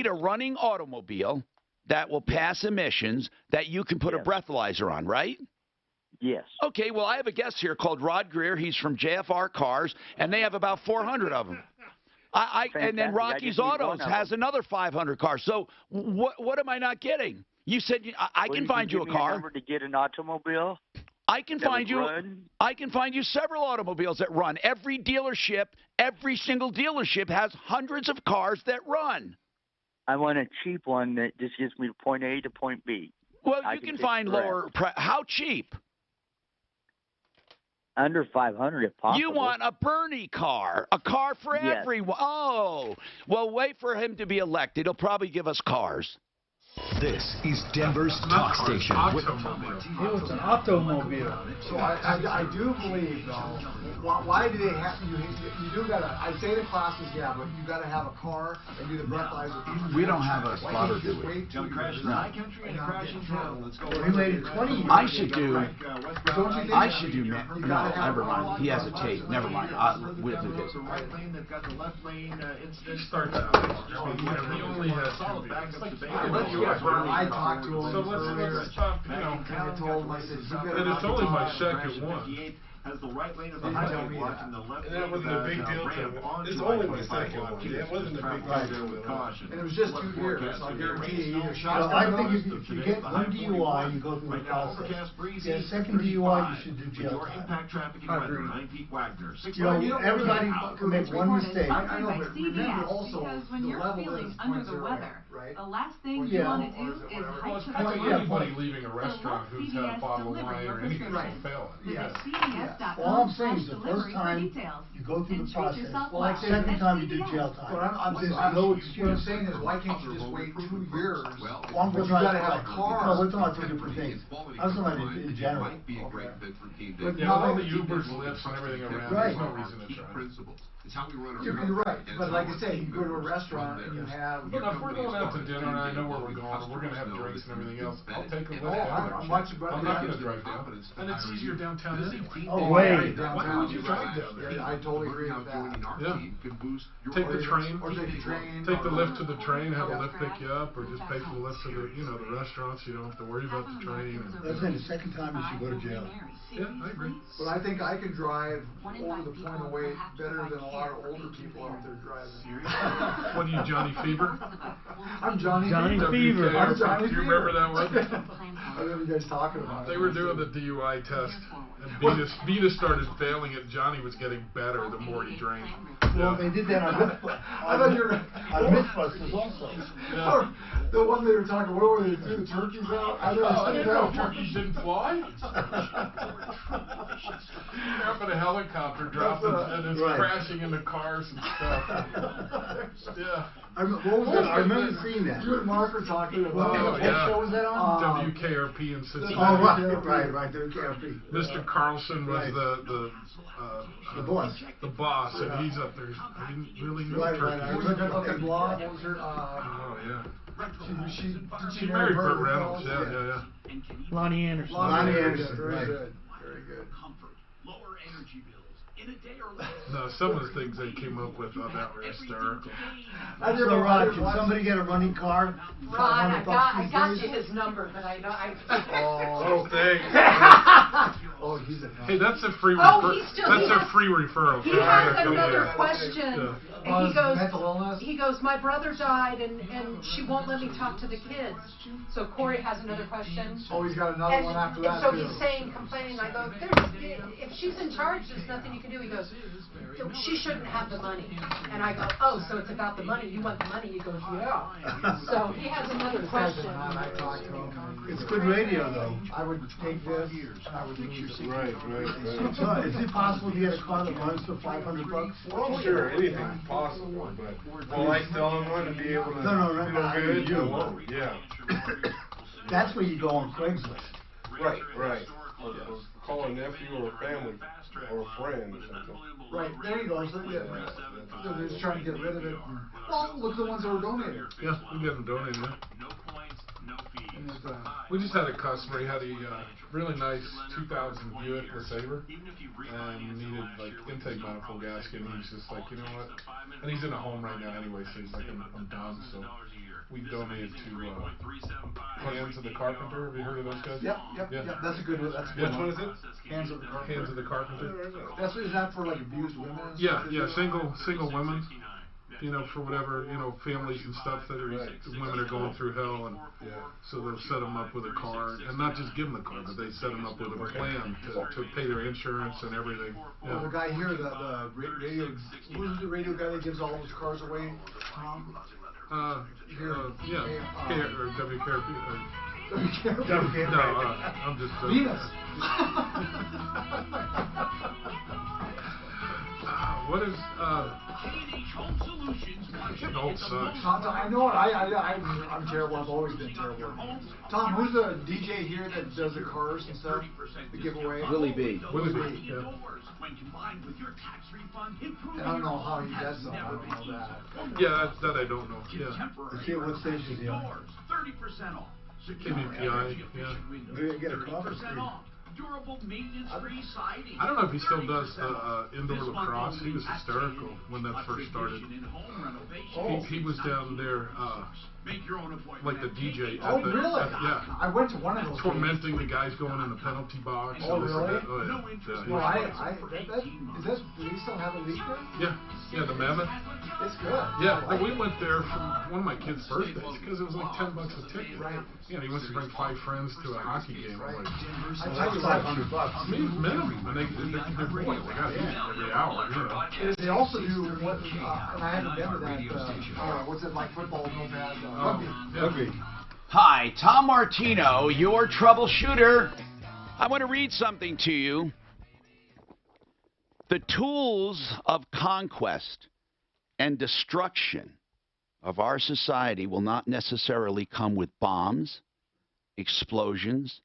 a running automobile that will pass emissions that you can put a breathalyzer on, right? Yes. Okay. Well, I have a guest here called Rod Greer. He's from JFR Cars, and they have about 400 of them. And then Rocky's Autos has another 500 cars. So what am I not getting? You said I can find you a car. Number to get an automobile. I can find you several automobiles that run. Every single dealership has hundreds of cars that run. I want a cheap one that just gets me to point A to point B. Well, you can find lower. How cheap? Under 500 if possible. You want a Bernie car, a car for everyone. Oh, well, wait for him to be elected. He'll probably give us cars. This is Denver's talk station. It's an automobile. So I do believe, though, why do they have, you do gotta, I say the classes, yeah, but you gotta have a car and do the breathalyzer. We don't have a spotter, do we? No. We waited 20 years. I should do, no, never mind. He has a tape. Never mind. We'll do this. He only has two vehicles. I talked to him let's stop, I told him, I said, and it's only my second one. Has the right lane of the highway blocking the left lane. That wasn't a big deal to him. It's only my second one. It wasn't a big deal with caution. And it was just 2 years, so I guarantee you either shot. I think if you get one DUI, you go through the process. Get a second DUI, you should do jail time. Everybody can make one mistake. I know, but remember also, when you're feeling under the weather, the last thing you want to do is hike to the Well, anybody leaving a restaurant who's had a bottle of wine or anything will fail it. All I'm saying is the first time you go through the process, second time you do jail time. What I'm saying is, why can't you just wait 2 years? Well, you gotta have a car. No, we're talking about 2 different things. I was talking about in general. But all the Ubers, Lyfts, and everything around, there's no reason to try. It's how we run our You're right, but like I say, you go to a restaurant and you have. But if we're going out to dinner and I know where we're going, and we're going to have drinks and everything else, I'll take a Lyft down there. I'm not going to drive down. And it's easier downtown anyway. Oh, wait. Why would you drive down there? I totally agree with that. Yeah. Take the train. Or take the train. Take the Lyft to the train, have a Lyft pick you up, or just pay for the Lyft to the, the restaurants. You don't have to worry about the train. That's the second time you should go to jail. Yeah, I agree. But I think I can drive over the point of weight better than a lot of older people out there driving. What are you, Johnny Fever? I'm Johnny Fever. I'm Johnny Do you remember that one? I remember you guys talking about it. They were doing the DUI test, and Vita started failing it. Johnny was getting better the more he drank. Well, they did that on Mythbusters also. Yeah. The one they were talking, what were they threw the turkeys out? I didn't know turkeys didn't fly. Up in a helicopter, dropping and it's crashing into cars and stuff. Yeah. I remember seeing that. You and Mark were talking about. What show was that on? WKRP in Cincinnati. Oh, right, WKRP. Mr. Carlson was the boss. The boss, and he's up there. I didn't really know turkeys. Oh yeah. She married Burt Reynolds. Yeah. Lonnie Anderson. Lonnie Anderson. Very good. Very good. Lower energy bills in a day or less. No, some of the things they came up with on that were hysterical. So, Rod, can somebody get a running car? Rod, I got you his number, but I don't. Oh, thanks. Oh, he's a. Hey, that's a free. That's a free referral. He has another question. Yeah. And he goes, my brother died, and she won't let me talk to the kids. So Corey has another question. Oh, he's got another one after that. So he's complaining. I go, if she's in charge, there's nothing you can do. He goes, she shouldn't have the money. And I go, oh, so it's about the money. You want the money? He goes, yeah. So he has another question. It's good radio, though. I would take this, and I would use it. Right. So, is it possible to get a car that runs for $500? Well, sure, anything's possible, but will I sell him one to be able to No, feel good? Yeah. That's where you go on Craigslist. Right. Or call a nephew or a family. or a friend or something. Right, there you go. So, yeah, they're just trying to get rid of it. Well, look at the ones that were donated. Yeah, we get them donated. We just had a customer. He had a really nice 2000 Buick LeSabre and needed like intake manifold gasket. And he's just like, you know what? And he's in a home right now anyway, so he's like, I'm done. So we donated to Hands of the Carpenter. Have you heard of those guys? Yep. That's a good one. That's a good one. What is it? Hands of the Carpenter. Hands of the Carpenter. Is that for like abused women? Yeah, single women. You know, for whatever, you know, families and stuff that are, women are going through hell, and so they'll set them up with a car, and not just give them the car, but they set them up with a plan to pay their insurance and everything. Well, the guy here, the radio, who's the radio guy that gives all those cars away? Tom? WKRP. No, I'm just Venus. What is Old sucks. Tom, I know it. I'm terrible. I've always been terrible. Tom, who's the DJ here that does the cars and stuff? The giveaway? Willie B. Willie B. Yeah. I don't know how he does that. I don't know that. Yeah, that I don't know. Yeah. Okay, what station is he on? 30% off. KBPI, yeah. Maybe I get a coffee. Durable, maintenance-free siding. I don't know if he still does the indoor lacrosse. He was hysterical when that first started. He was down there, like the DJ. Oh, really? Yeah. I went to one of those. Tormenting the guys going in the penalty box. Oh, really? Oh, yeah. Well, do we still have a league there? Yeah, the Mammoth. It's good. Yeah, but we went there for one of my kids' birthdays because it was like $10 a ticket. Right. Yeah, he wants to bring 5 friends to a hockey game. I'm like, I tell you what, $500. Minimum. And they're boys. They got to eat every hour, you know. They also do what, and I haven't been to that, what's it like football, no bad, rugby. Hi, Tom Martino, your troubleshooter. I want to read something to you. The tools of conquest and destruction of our society will not necessarily come with bombs, explosions,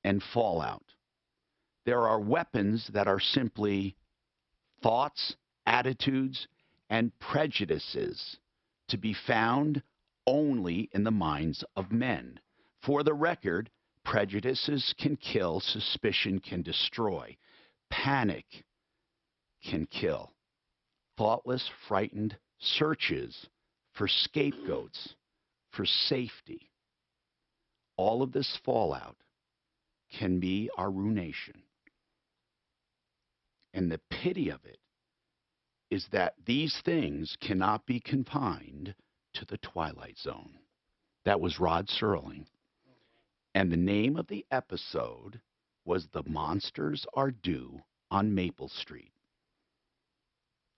and fallout. There are weapons that are simply thoughts, attitudes, and prejudices to be found only in the minds of men. For the record, prejudices can kill, suspicion can destroy, panic can kill. Thoughtless, frightened searches for scapegoats, for safety. All of this fallout can be our ruination. And the pity of it is that these things cannot be confined to the Twilight Zone. That was Rod Serling. And the name of the episode was The Monsters Are Due on Maple Street.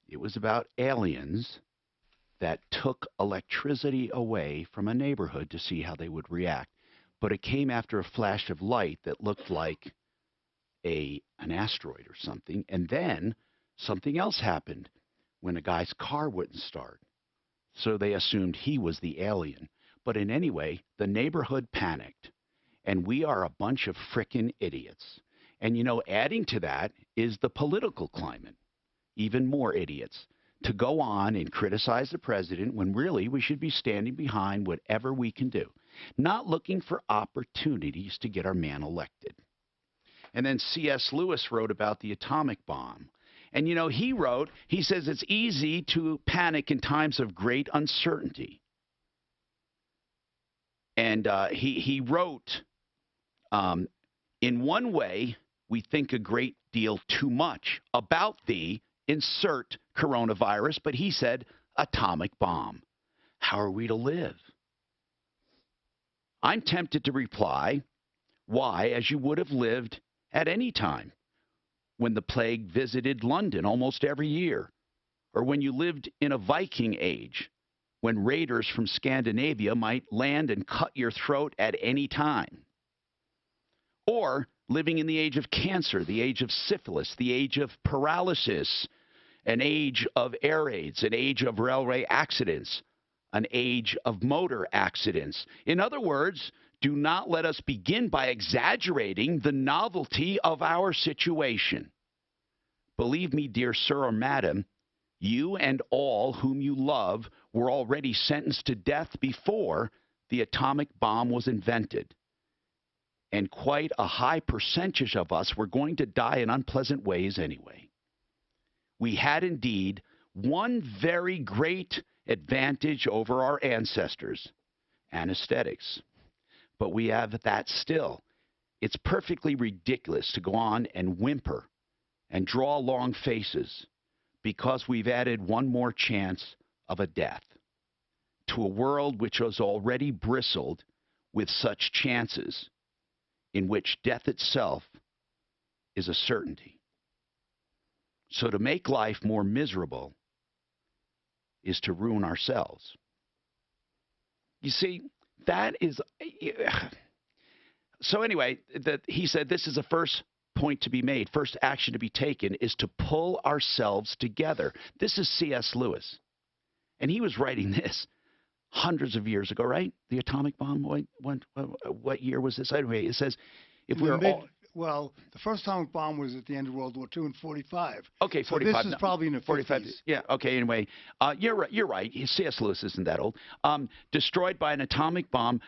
It was about aliens that took electricity away from a neighborhood to see how they would react. But it came after a flash of light that looked like an asteroid or something. And then something else happened when a guy's car wouldn't start. So they assumed he was the alien. But in any way, the neighborhood panicked. And we are a bunch of frickin' idiots. And, you know, adding to that is the political climate. Even more idiots. To go on and criticize the president when really we should be standing behind whatever we can do. Not looking for opportunities to get our man elected. And then C.S. Lewis wrote about the atomic bomb. And, you know, he says it's easy to panic in times of great uncertainty. And he wrote, in one way, we think a great deal too much about the insert coronavirus, but he said atomic bomb. How are we to live? I'm tempted to reply, why, as you would have lived at any time when the plague visited London almost every year, or when you lived in a Viking age, when raiders from Scandinavia might land and cut your throat at any time, or living in the age of cancer, the age of syphilis, the age of paralysis, an age of air raids, an age of railway accidents, an age of motor accidents. In other words, do not let us begin by exaggerating the novelty of our situation. Believe me, dear sir or madam, you and all whom you love were already sentenced to death before the atomic bomb was invented. And quite a high percentage of us were going to die in unpleasant ways anyway. We had indeed one very great advantage over our ancestors, anesthetics. But we have that still. It's perfectly ridiculous to go on and whimper and draw long faces because we've added one more chance of a death to a world which has already bristled with such chances in which death itself is a certainty. So to make life more miserable is to ruin ourselves. You see, that is... So anyway, he said this is the first point to be made, first action to be taken is to pull ourselves together. This is C.S. Lewis. And he was writing this hundreds of years ago, right? The atomic bomb, what year was this? Anyway, it says, if we were all... Well, the first atomic bomb was at the end of World War II in 45. Okay, 45. So this is probably in the 45. 50s. Yeah, okay, anyway. You're right. You're right. C.S. Lewis isn't that old. Destroyed by an atomic bomb.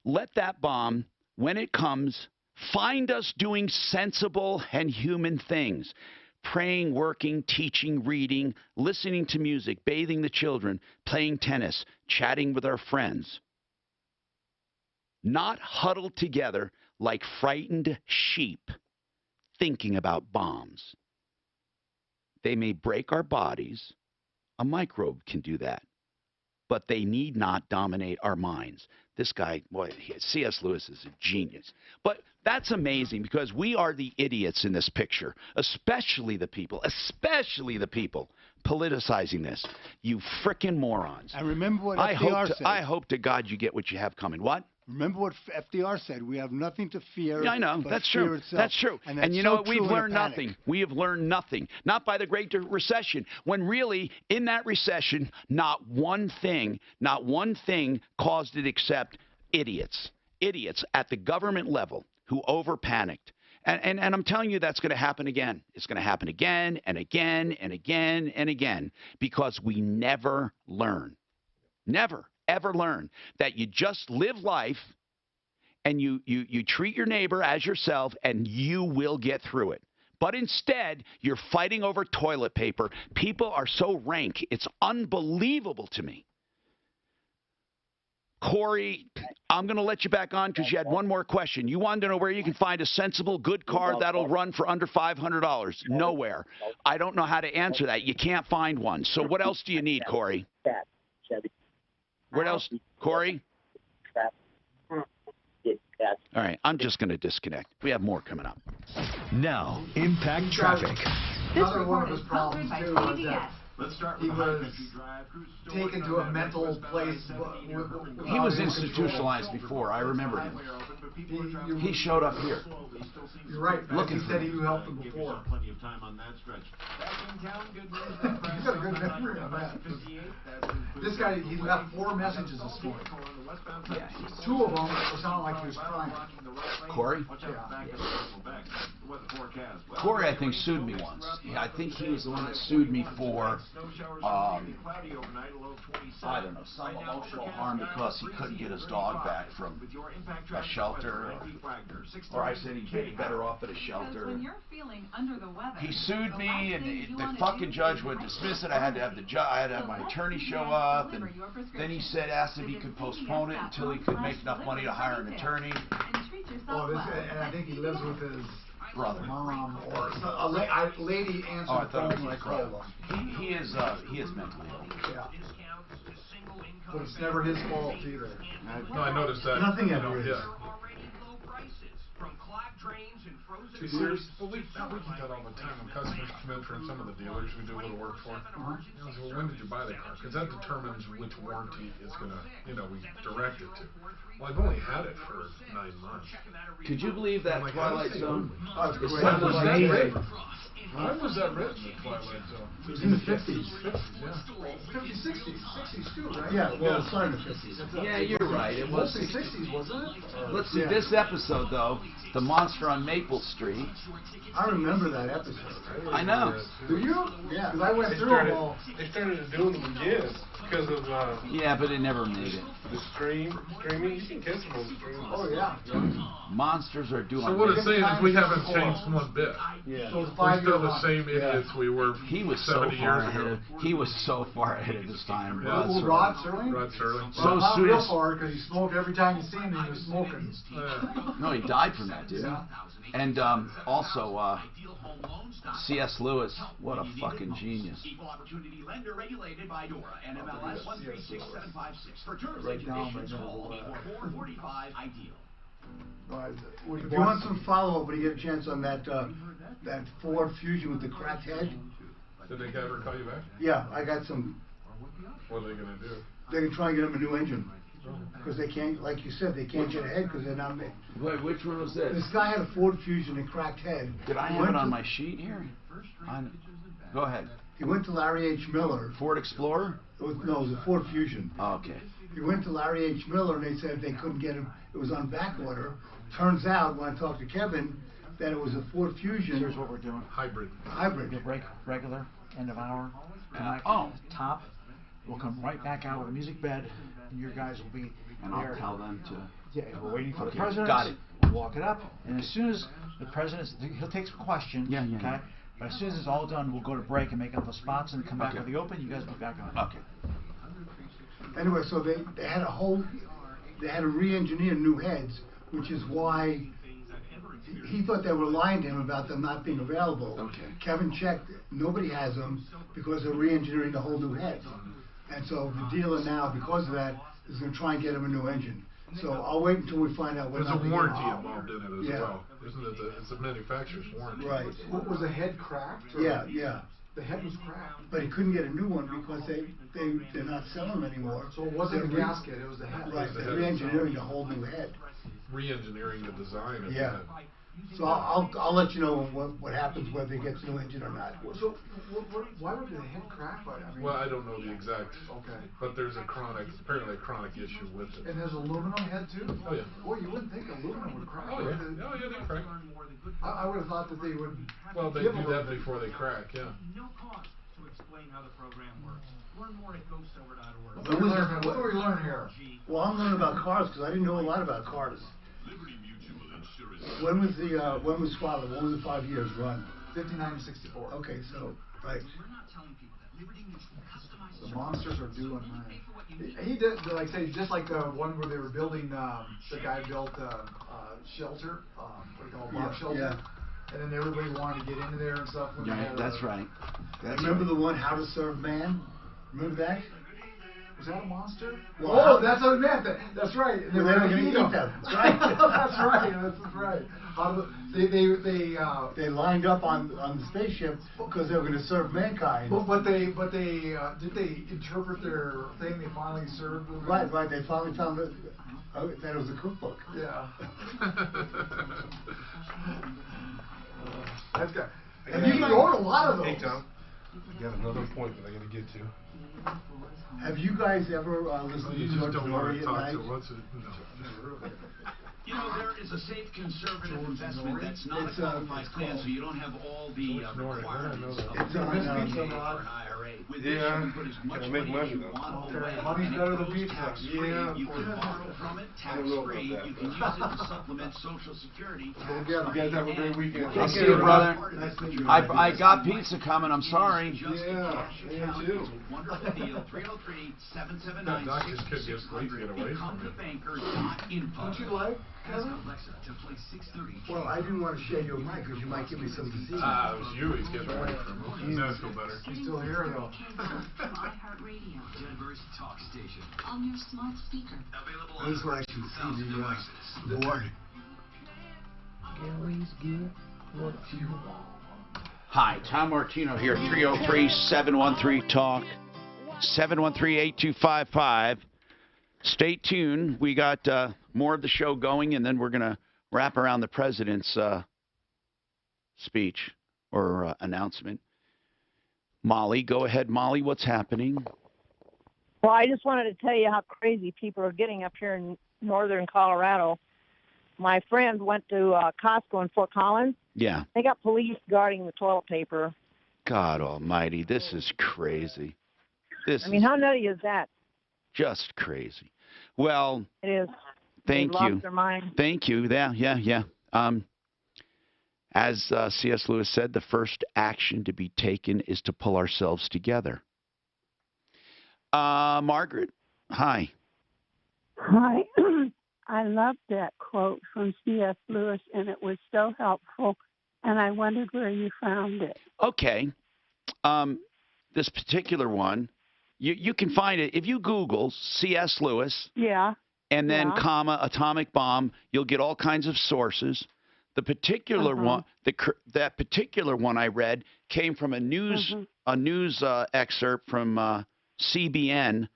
Let that bomb, when it comes, find us doing sensible and human things. Praying, working, teaching, reading, listening to music, bathing the children, playing tennis, chatting with our friends. Not huddled together like frightened sheep thinking about bombs. They may break our bodies. A microbe can do that. But they need not dominate our minds. This guy, boy, C.S. Lewis is a genius. But that's amazing because we are the idiots in this picture, especially the people politicizing this. You frickin' morons. And remember what FDR said. I hope to God you get what you have coming. What? Remember what FDR said. We have nothing to fear. Yeah, I know. That's true. Itself. That's true. And you know what? We've learned nothing. We have learned nothing. Not by the Great Recession. When really, in that recession, not one thing caused it except idiots. Idiots at the government level who over-panicked. And I'm telling you that's going to happen again. It's going to happen again and again and again and again because we never learn. Never, ever learn that you just live life and you treat your neighbor as yourself and you will get through it. But instead, you're fighting over toilet paper. People are so rank. It's unbelievable to me. Corey, I'm going to let you back on because you had one more question. You wanted to know where you can find a sensible, good car that'll run for under $500. Nowhere. I don't know how to answer that. You can't find one. So what else do you need, Corey? What else, Corey? All right, I'm just going to disconnect. We have more coming up. Now, impact traffic. Another one of his problems, too, was that he was taken to a mental place. He was institutionalized before. I remember him. He showed up here. You're right. He said he helped him before. He's got a good memory on that. This guy, he left 4 messages this morning. Yeah. 2 of them sound like he was crying. Corey? Corey, I think, sued me once. I think he was the one that sued me for, I don't know, some emotional harm because he couldn't get his dog back from a shelter. Or I said he'd be better off at a shelter. When you're feeling under the weather, he sued me, and the fucking judge would dismiss it. I had to have my attorney show up, and then he said, asked if he could postpone it until he could make enough money to hire an attorney. And I think he lives with his brother, mom, or a lady answered the phone when I called him. He is mentally ill. Yeah. But it's never his fault either. No, I noticed that. Nothing ever is. Too serious? But we get that all the time when customers come in from some of the dealers we do a little work for. Well, when did you buy the car? Because that determines which warranty is going to, we direct it to. Well, I've only had it for 9 months. Could you believe that Twilight Zone? It was amazing. When was that written, the Twilight Zone? It was in the 50s. 50s, yeah. 50s, 60s. 60s too, right? Yeah, well, it started in the 50s. Yeah, you're right. It was Mostly 60s, wasn't it? Let's see, this episode, though, the monster on Maple Street. I remember that episode. I know. Do you? Yeah. Because I went through them all. They started doing them again because of Yeah, but it never made it. the streaming. You can catch them on streaming. Oh, yeah. Monsters are doing. So what it's saying is we haven't changed one bit. Yeah. So it's We're still the 5-year same idiots we were He was so 70 far years ahead. ago. He was so far ahead of his time. Yeah. Well, Rod Serling? Rod Serling. So Well, not soon real as- far, because he smoked every time you see him, he was smoking. No, he died from that, didn't Yeah. he? And also, C.S. Lewis, what a fucking genius. Equal opportunity lender regulated by DORA and MLS 136756. For terms Right and down, conditions, right down call below that. 445 ideal. If you want some follow-up when you get a chance on that Ford Fusion with the cracked head, Did they ever call you back? yeah, I got some. What are they going to do? They can try and get them a new engine. Because they can't, like you said, they can't get ahead because they're not made. Wait, which one was this? This guy had a Ford Fusion and cracked head. Did I He have went it on to- my sheet here? Go ahead. He went to Larry H. Miller. Ford Explorer? No, it was a Ford Fusion. Oh, okay. He went to Larry H. Miller and they said they couldn't get him. It was on back order. Turns out, when I talked to Kevin, that it was a Ford Fusion. Here's what we're doing. Hybrid. Hybrid. You'll break regular, end of hour. Oh. Top. We'll come right back out with a music bed, and your guys will be And there. I'll tell them to. Yeah, we're waiting for Okay, the president. got it. Walk it up, and as soon as the president, he'll take some questions. Yeah, yeah, Okay. yeah. But as soon as it's all done, we'll go to break and make up the spots and come back Okay. with the open. You guys will be back on. Okay. Anyway, so they had to re-engineer new heads, which is why he thought they were lying to him about them not being available. Okay. Kevin checked, nobody has them because they're re-engineering the whole new head. And so the dealer now, because of that, is going to try and get him a new engine. So I'll wait until we find out There's what a warranty involved in it as Yeah. well. Isn't it? It's a manufacturer's warranty. Right. What was the head cracked? or- Yeah, yeah. The head was cracked. But he couldn't get a new one because they're not selling them anymore. So it wasn't the They're re- gasket, it was the head. Right, the they're head re-engineering itself. the whole new head. Re-engineering the design of Yeah. that. So I'll let you know what happens, whether he gets a new engine or not. So why would the head crack? I mean, Well, I don't know the exact. Okay. But there's apparently a chronic issue with it. And there's aluminum head too? Oh, yeah. Boy, you wouldn't think aluminum would crack. Oh, yeah. would it? Oh, yeah, they crack. I would have thought that they would. Well, they give do a little that bit. before they crack, yeah. No cost to explain how the program works. Learn more at ghostover.org. What do we learn here? Well, I'm learning about cars because I didn't know a lot about cars. When was Twilight? When was the 5 years run? 59 to 64. Okay, so right. The monsters are doing that. He did, like say, just like the one where they were building. The guy built shelter. What do you call it, bomb shelter. Yeah. And then everybody wanted to get into there and stuff. When they Yeah, had that's right. Remember the one, How to Serve Man? Remember that? Was that a monster? Well, that's what it meant. That's right. And They were going to eat them. That's right. That's right. That's right. They lined up on the spaceship because they were going to serve mankind. But they did they interpret their thing? They finally served them. Right. They finally found that it was a cookbook. Yeah. That's good. And you wrote a lot of those. Hey, Tom. I got another point that I got to get to. Have you guys ever listened You to just George don't want Flory to at talk night? to what's it? No. You know, there is a safe conservative investment that's not It's, a qualified plan, so you don't have all the requirements of It's a on, RSP or an IRA. With this, you can put as much gotta make money as money, you though. want Okay, away, money's and it better than goes pizza. tax-free. Yeah, You can borrow from it I don't know about tax-free. that, You can but- use it to supplement Social Security. You guys have a great weekend. I'll see you, brother. I got pizza coming. I'm sorry. Yeah, me too. Wonderful deal. 303-779-6600. Doctors could get sleep to get away from you. Becomethebanker.info. Don't you like Kevin? Alexa to play 630. Well, I didn't want to share your mic because you might give me some disease. It was you he's getting away from. Now I feel better. He's still here though. iHeartRadio. Denver's talk station. On your smart speaker. Available This is where I can see the board. Gary's good. What you want? Hi, Tom Martino here, 303-713-TALK, 713-8255. Stay tuned. We got more of the show going, and then we're going to wrap around the president's speech. or announcement. Molly, go ahead, Molly. What's happening? Well, I just wanted to tell you how crazy people are getting up here in northern Colorado. My friend went to Costco in Fort Collins. Yeah. They got police guarding the toilet paper. God almighty, this is crazy. I mean, how nutty is that? Just crazy. Well, it is. Thank They've you. Lost their mind. Thank you. Yeah. As C.S. Lewis said, the first action to be taken is to pull ourselves together. Margaret, hi. Hi. I loved that quote from C.S. Lewis, and it was so helpful, and I wondered where you found it. Okay. This particular one, you can find it. If you Google C.S. Lewis and then comma atomic bomb, you'll get all kinds of sources. The particular one, that particular one I read came from a news excerpt from CBN,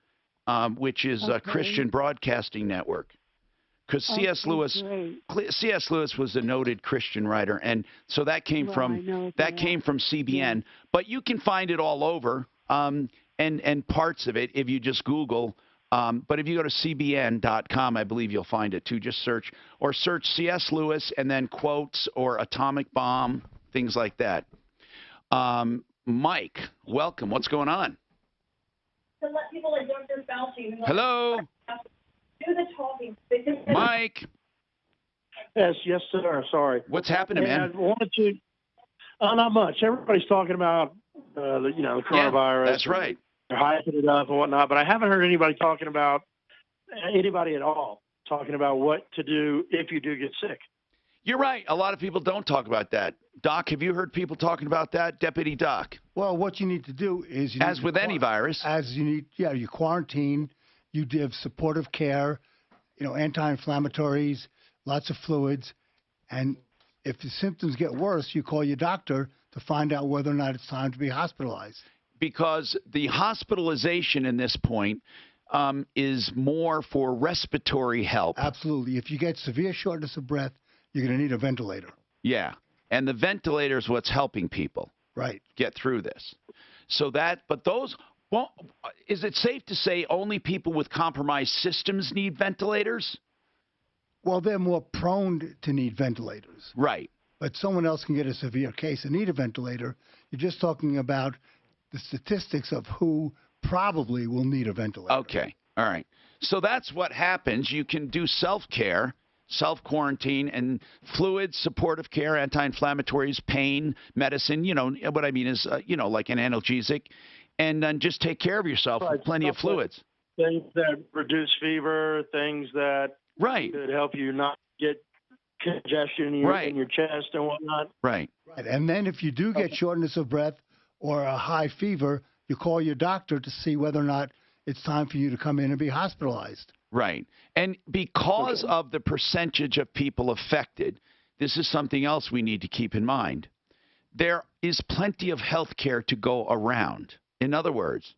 which is a Christian Broadcasting Network. Because C.S. Lewis was a noted Christian writer, and so that came from CBN. But you can find it all over, and parts of it if you just Google. But if you go to cbn.com, I believe you'll find it too. Just search C.S. Lewis and then quotes or atomic bomb, things like that. Mike, welcome. What's going on? To let people like Dr. Fauci. Hello. Do the talking. Mike. Yes, sir. Sorry. What's happening, man? I wanted to. Not much. Everybody's talking about the coronavirus. That's right. They're hyping it up and whatnot, but I haven't heard anybody talking about anybody at all talking about what to do if you do get sick. You're right. A lot of people don't talk about that. Doc, have you heard people talking about that? Deputy Doc. Well, what you need to do is as with any virus, you quarantine. You give supportive care, anti-inflammatories, lots of fluids, and if the symptoms get worse, you call your doctor to find out whether or not it's time to be hospitalized. Because the hospitalization in this point is more for respiratory help. Absolutely. If you get severe shortness of breath, you're going to need a ventilator. Yeah, and the ventilator is what's helping people get through this. Well, is it safe to say only people with compromised systems need ventilators? Well, they're more prone to need ventilators. Right. But someone else can get a severe case and need a ventilator. You're just talking about the statistics of who probably will need a ventilator. Okay. All right. So that's what happens. You can do self-care, self-quarantine, and fluids, supportive care, anti-inflammatories, pain, medicine. What I mean is, like an analgesic. And then just take care of yourself with plenty of fluids. Things that reduce fever, things that could help you not get congestion in your chest and whatnot. Right. And then if you do get shortness of breath or a high fever, you call your doctor to see whether or not it's time for you to come in and be hospitalized. Right. And because of the percentage of people affected, this is something else we need to keep in mind. There is plenty of health care to go around. In other words,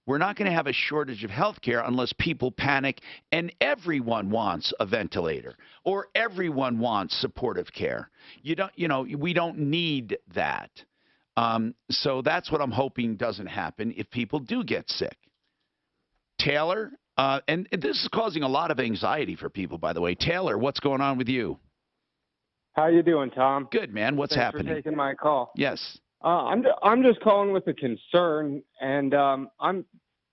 we're not going to have a shortage of health care unless people panic and everyone wants a ventilator or everyone wants supportive care. We don't need that. So that's what I'm hoping doesn't happen if people do get sick. Taylor, and this is causing a lot of anxiety for people, by the way. Taylor, what's going on with you? How you doing, Tom? Good, man. What's happening? Thanks for taking my call. Yes. I'm just calling with a concern, and I'm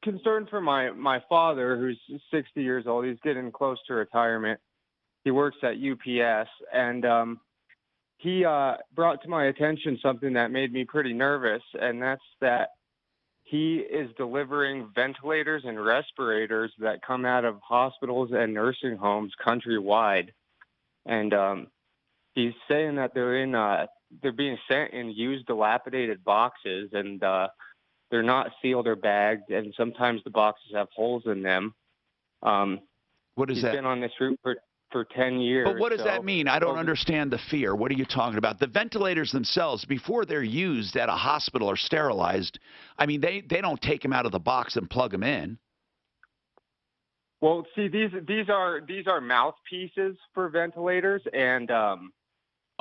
concerned for my father, who's 60 years old. He's getting close to retirement. He works at UPS, and he brought to my attention something that made me pretty nervous, and that's that he is delivering ventilators and respirators that come out of hospitals and nursing homes countrywide, and he's saying that they're being sent in used, dilapidated boxes, and they're not sealed or bagged, and sometimes the boxes have holes in them. What is that? He's been on this route for 10 years. But what does that mean? I don't understand the fear. What are you talking about? The ventilators themselves, before they're used at a hospital or sterilized, I mean, they don't take them out of the box and plug them in. Well, see, these are mouthpieces for ventilators, and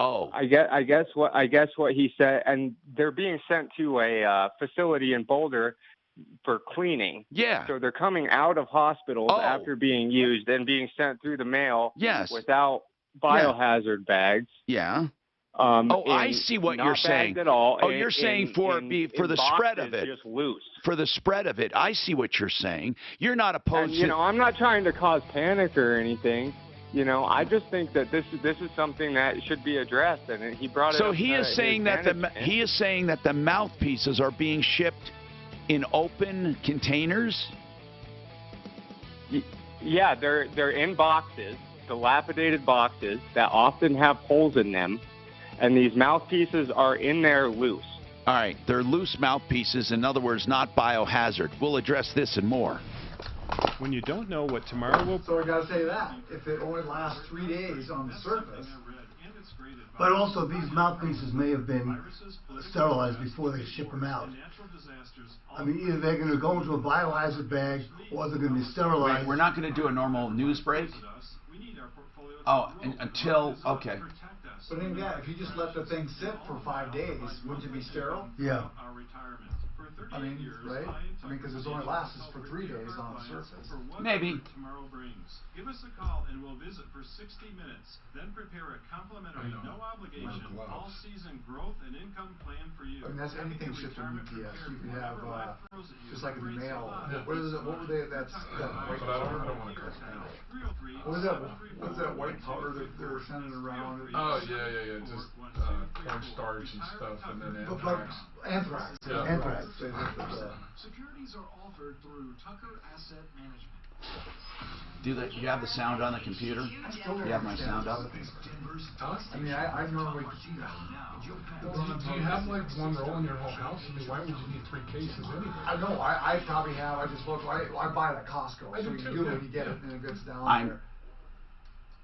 Oh. I guess what he said, and they're being sent to a facility in Boulder for cleaning. Yeah. So they're coming out of hospitals after being used and being sent through the mail. Yes. Without biohazard bags. Yeah. Oh, I see what you're saying. At all. Oh, you're saying for the spread of it. Just loose. For the spread of it. I see what you're saying. You're not opposed to. I'm not trying to cause panic or anything. I just think that this is something that should be addressed, and he brought it up. So he is saying that the mouthpieces are being shipped in open containers. Yeah, they're in boxes, dilapidated boxes that often have holes in them, and these mouthpieces are in there loose. All right, they're loose mouthpieces. In other words, not biohazard. We'll address this and more. When you don't know what tomorrow will... So I got to say that. If it only lasts 3 days on the surface... But also, these mouthpieces may have been sterilized before they ship them out. I mean, either they're going to go into a biohazard bag or they're going to be sterilized. Wait, we're not going to do a normal news break? Oh, until... Okay. But then again, if you just let the thing sit for 5 days, wouldn't it be sterile? Yeah. I mean, right? I mean, because it only lasts for 3 days on the surface. Maybe. Tomorrow brings. Give us a call and we'll visit for 60 minutes. Then prepare a complimentary, no obligation, all-season growth and income plan for you. I mean, that's anything shipped in UPS. You can have, just like in the mail. What is it? What were they? That's that white powder. I don't want to cause panic. What was that? What was that white powder that they were sending around? Oh yeah. Just cornstarch and stuff, and then anthrax. Anthrax. Yeah. Anthrax. Securities are offered through Tucker Asset Management. Do you have the sound on the computer? Do you have my sound up? I mean, I normally. Do you have like one roll in your whole house? I mean, why would you need 3 cases anyway? I know. I probably have. I just look. I buy it at Costco. So you do it, you get it, and it gets down there.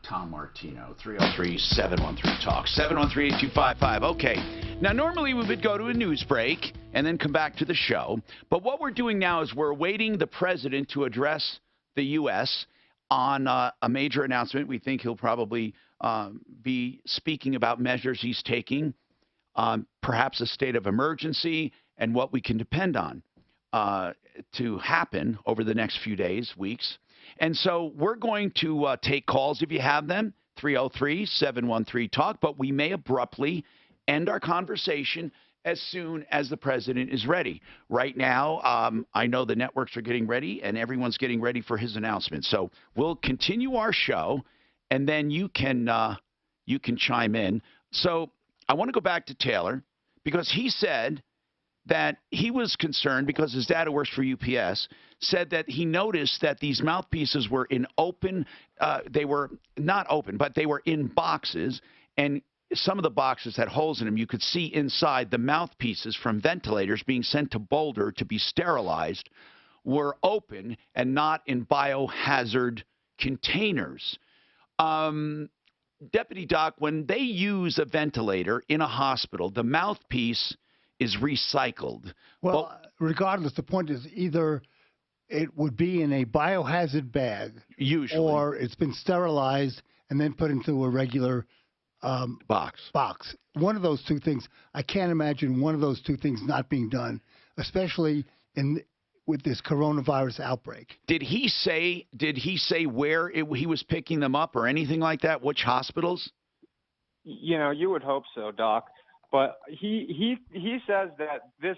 Tom Martino, 303-713-TALK, 713-8255. Okay. Now, normally we would go to a news break and then come back to the show. But what we're doing now is we're awaiting the president to address the U.S. on a major announcement. We think he'll probably be speaking about measures he's taking, perhaps a state of emergency, and what we can depend on to happen over the next few days, weeks. And so we're going to take calls if you have them, 303-713-TALK, but we may abruptly end our conversation as soon as the president is ready. Right now, I know the networks are getting ready, and everyone's getting ready for his announcement. So we'll continue our show, and then you can chime in. So I want to go back to Taylor, because he said that he was concerned because his dad, who works for UPS, said that he noticed that these mouthpieces were in open, they were not open, but they were in boxes, and some of the boxes had holes in them. You could see inside the mouthpieces from ventilators being sent to Boulder to be sterilized were open and not in biohazard containers. Deputy Doc, when they use a ventilator in a hospital, the mouthpiece is recycled. Well, regardless, the point is either it would be in a biohazard bag, usually, or it's been sterilized and then put into a regular box. One of those two things. I can't imagine one of those two things not being done, especially with this coronavirus outbreak. Did he say where he was picking them up or anything like that? Which hospitals? You would hope so, Doc. But he says that this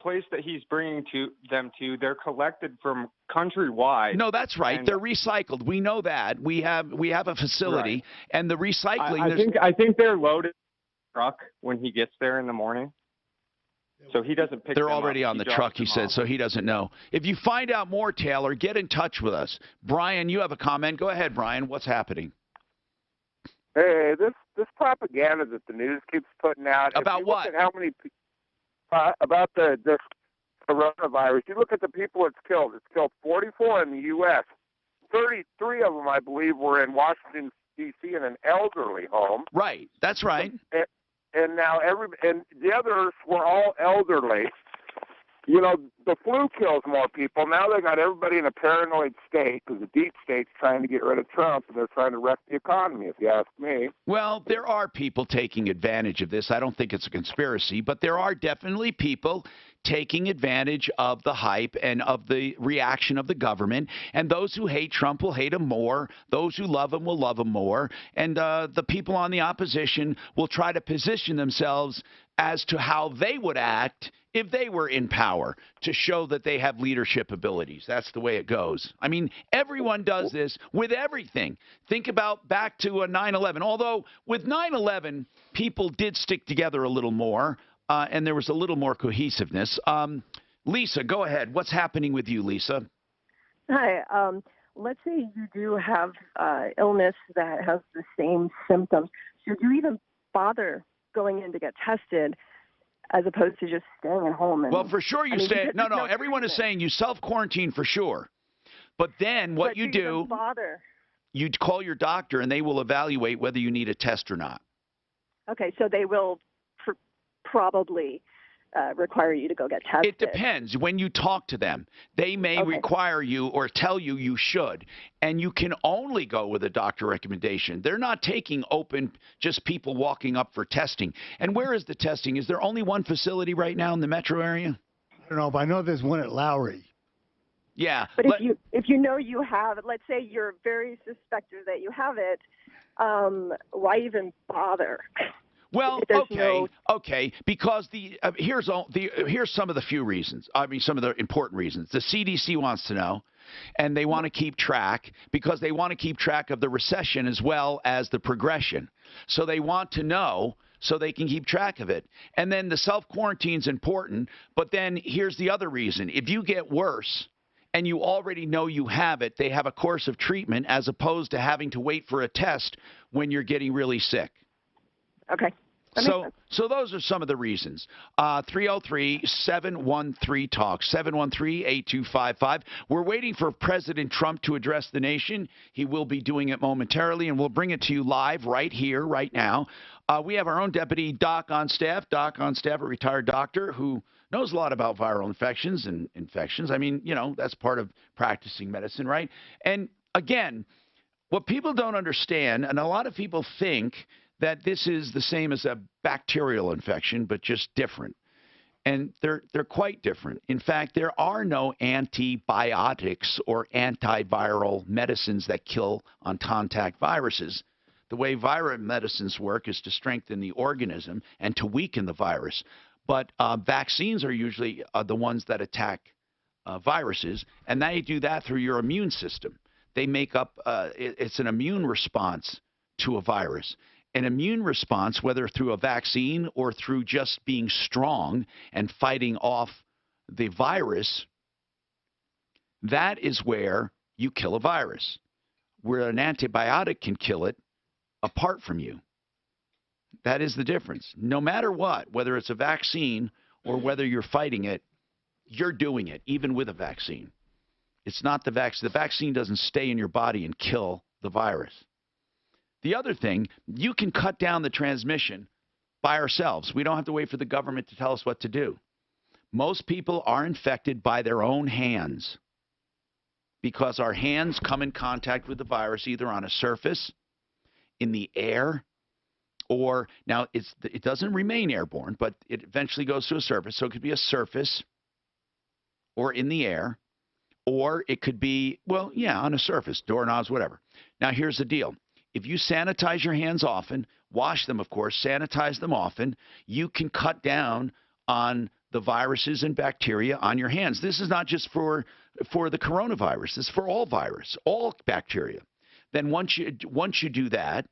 place that he's bringing them to, they're collected from countrywide. No, that's right. They're recycled. We know that. We have a facility, right. And the recycling. I think they're loaded in the truck when he gets there in the morning. So he doesn't pick them up. They're already on the truck, he said, so he doesn't know. If you find out more, Taylor, get in touch with us. Brian, you have a comment. Go ahead, Brian. What's happening? Hey, this propaganda that the news keeps putting out about what? Look at how many about this coronavirus. You look at the people it's killed. It's killed 44 in the U.S. 33 of them, I believe, were in Washington D.C. in an elderly home. Right. That's right. And now and the others were all elderly. You know, the flu kills more people. Now they got everybody in a paranoid state because the deep state's trying to get rid of Trump, and they're trying to wreck the economy, if you ask me. Well, there are people taking advantage of this. I don't think it's a conspiracy, but there are definitely people taking advantage of the hype and of the reaction of the government. And those who hate Trump will hate him more. Those who love him will love him more. And the people on the opposition will try to position themselves as to how they would act if they were in power to show that they have leadership abilities. That's the way it goes. I mean, everyone does this with everything. Think about back to 9/11. Although with 9/11, people did stick together a little more, and there was a little more cohesiveness. Lisa, go ahead. What's happening with you, Lisa? Hi. Let's say you do have illness that has the same symptoms. Should you even bother going in to get tested as opposed to just staying at home? And, well, for sure you stay. No, no everyone is saying you self-quarantine for sure. But then what you do, bother? You call your doctor and they will evaluate whether you need a test or not. Okay, so they will probably require you to go get tested. It depends. When you talk to them, they may require you or tell you you should, and you can only go with a doctor recommendation. They're not taking open just people walking up for testing. And where is the testing? Is there only one facility right now in the metro area? I don't know, but I know there's one at Lowry. Yeah. But if you know you have it, let's say you're very suspected that you have it, why even bother? Well, okay, because here's some of the few reasons. I mean, some of the important reasons. The CDC wants to know, and they want to keep track because they want to keep track of the recession as well as the progression. So they want to know so they can keep track of it. And then the self-quarantine is important, but then here's the other reason. If you get worse and you already know you have it, they have a course of treatment as opposed to having to wait for a test when you're getting really sick. Okay. So those are some of the reasons. 303-713-TALK, 713-8255. We're waiting for President Trump to address the nation. He will be doing it momentarily, and we'll bring it to you live right here, right now. We have our own deputy doc on staff, a retired doctor who knows a lot about viral infections and infections. I mean, you know, that's part of practicing medicine, right? And again, what people don't understand, and a lot of people think that this is the same as a bacterial infection, but just different. And they're quite different. In fact, there are no antibiotics or antiviral medicines that kill on contact viruses. The way viral medicines work is to strengthen the organism and to weaken the virus. But vaccines are usually the ones that attack viruses, and they do that through your immune system. They make up, it's an immune response to a virus. An immune response, whether through a vaccine or through just being strong and fighting off the virus, that is where you kill a virus. Where an antibiotic can kill it apart from you. That is the difference. No matter what, whether it's a vaccine or whether you're fighting it, you're doing it, even with a vaccine. It's not the vaccine. The vaccine doesn't stay in your body and kill the virus. The other thing, you can cut down the transmission by ourselves. We don't have to wait for the government to tell us what to do. Most people are infected by their own hands because our hands come in contact with the virus either on a surface, in the air, or now it doesn't remain airborne, but it eventually goes to a surface. So it could be a surface or in the air, or it could be, well, yeah, on a surface, doorknobs, whatever. Now, here's the deal. If you sanitize your hands often, wash them, of course, sanitize them often, you can cut down on the viruses and bacteria on your hands. This is not just for the coronavirus. This is for all virus, all bacteria. Then once you do that,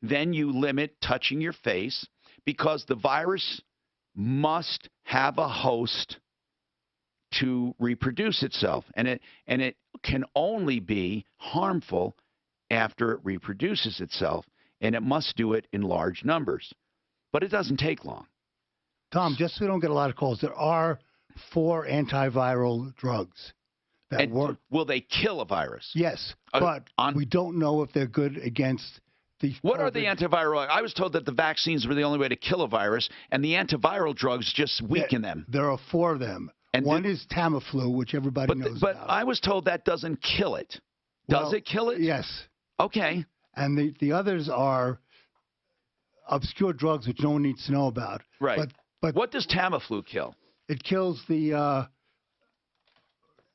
then you limit touching your face because the virus must have a host to reproduce itself. And it can only be harmful after it reproduces itself, and it must do it in large numbers. But it doesn't take long. Tom, just so we don't get a lot of calls, there are 4 antiviral drugs that work. Will they kill a virus? Yes, but we don't know if they're good against the... What are the antiviral? I was told that the vaccines were the only way to kill a virus, and the antiviral drugs just weaken them. There are 4 of them. And one is Tamiflu, which everybody knows but about. I was told that doesn't kill it. Does it kill it? Yes. Okay. And the others are obscure drugs which no one needs to know about. Right. But what does Tamiflu kill? It kills the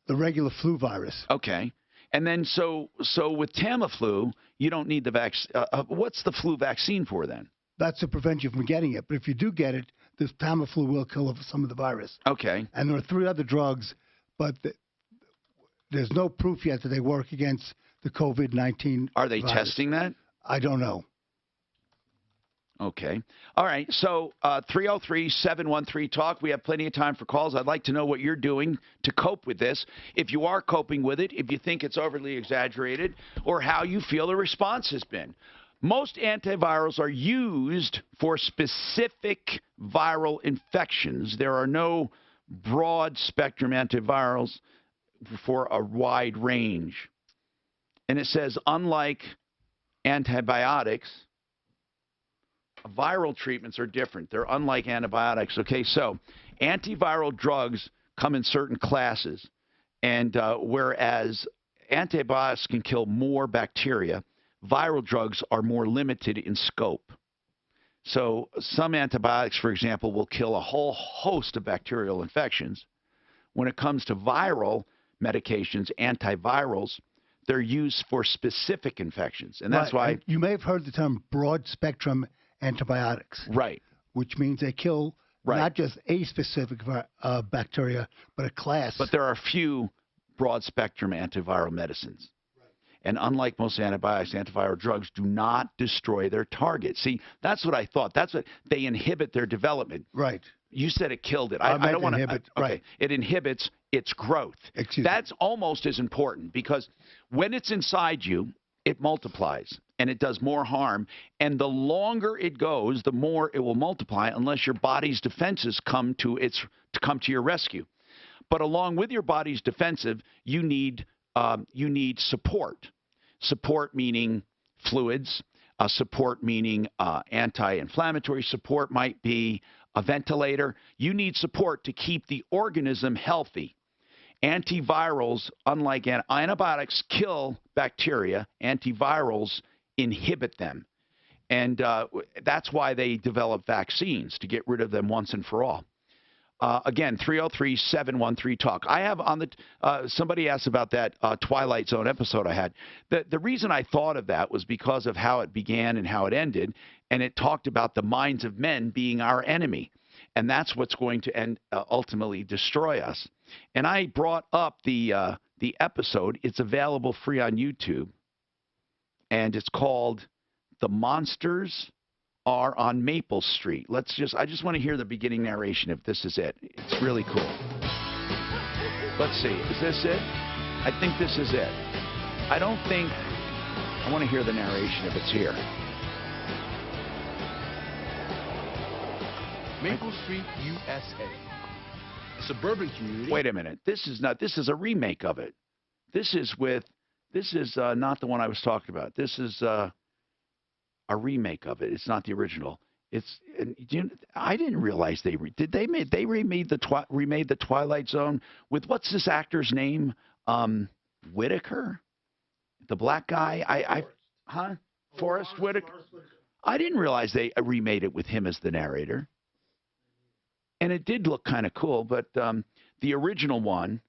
regular flu virus. Okay. And then so with Tamiflu, you don't need the vaccine. What's the flu vaccine for then? That's to prevent you from getting it. But if you do get it, this Tamiflu will kill some of the virus. Okay. And there are 3 other drugs, but there's no proof yet that they work against the COVID-19 Are they virus. testing that? I don't know. Okay. All right. So 303-713-TALK. We have plenty of time for calls. I'd like to know what you're doing to cope with this. If you are coping with it, if you think it's overly exaggerated, or how you feel the response has been. Most antivirals are used for specific viral infections. There are no broad-spectrum antivirals for a wide range. And it says, unlike antibiotics, viral treatments are different. They're unlike antibiotics. Okay, so antiviral drugs come in certain classes, and whereas antibiotics can kill more bacteria, viral drugs are more limited in scope. So some antibiotics, for example, will kill a whole host of bacterial infections. When it comes to viral medications, antivirals, they're used for specific infections. And that's why... And you may have heard the term broad-spectrum antibiotics. Right. Which means they kill not just a specific bacteria, but a class. But there are a few broad-spectrum antiviral medicines. And unlike most antibiotics, antiviral drugs do not destroy their target. See, that's what I thought. That's what they inhibit their development. Right. You said it killed it. I don't want to inhibit. Okay. Right. It inhibits its growth. That's almost as important because when it's inside you, it multiplies and it does more harm. And the longer it goes, the more it will multiply unless your body's defenses come to your rescue. But along with your body's defensive, you need support. Support meaning fluids. Support meaning anti-inflammatory support might be a ventilator. You need support to keep the organism healthy. Antivirals, unlike antibiotics, kill bacteria. Antivirals inhibit them. And that's why they develop vaccines, to get rid of them once and for all. Again, 303-713-TALK. I have on the somebody asked about that Twilight Zone episode I had. The reason I thought of that was because of how it began and how it ended, and it talked about the minds of men being our enemy, and that's what's going to ultimately destroy us. And I brought up the episode. It's available free on YouTube, and it's called "The Monsters Are on Maple Street." I just want to hear the beginning narration if this is it. It's really cool. Let's see. Is this it? I think this is it. I want to hear the narration if it's here. Maple Street, USA. A suburban community. Wait a minute. This is a remake of it. This is not the one I was talking about. This is a remake of it. It's not the original. I didn't realize they remade the Twilight Zone with what's this actor's name? Whitaker, the black guy. Forrest Whitaker. I didn't realize they remade it with him as the narrator. And it did look kind of cool, but the original one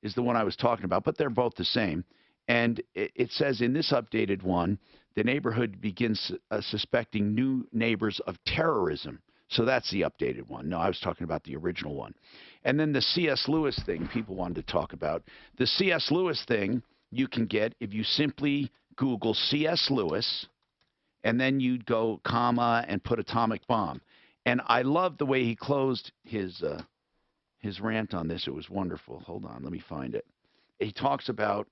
is the one I was talking about. But they're both the same. And it says in this updated one, the neighborhood begins suspecting new neighbors of terrorism. So that's the updated one. No, I was talking about the original one. And then the C.S. Lewis thing people wanted to talk about. The C.S. Lewis thing you can get if you simply Google C.S. Lewis, and then you'd go comma and put atomic bomb. And I love the way he closed his rant on this. It was wonderful. Hold on, let me find it. He talks about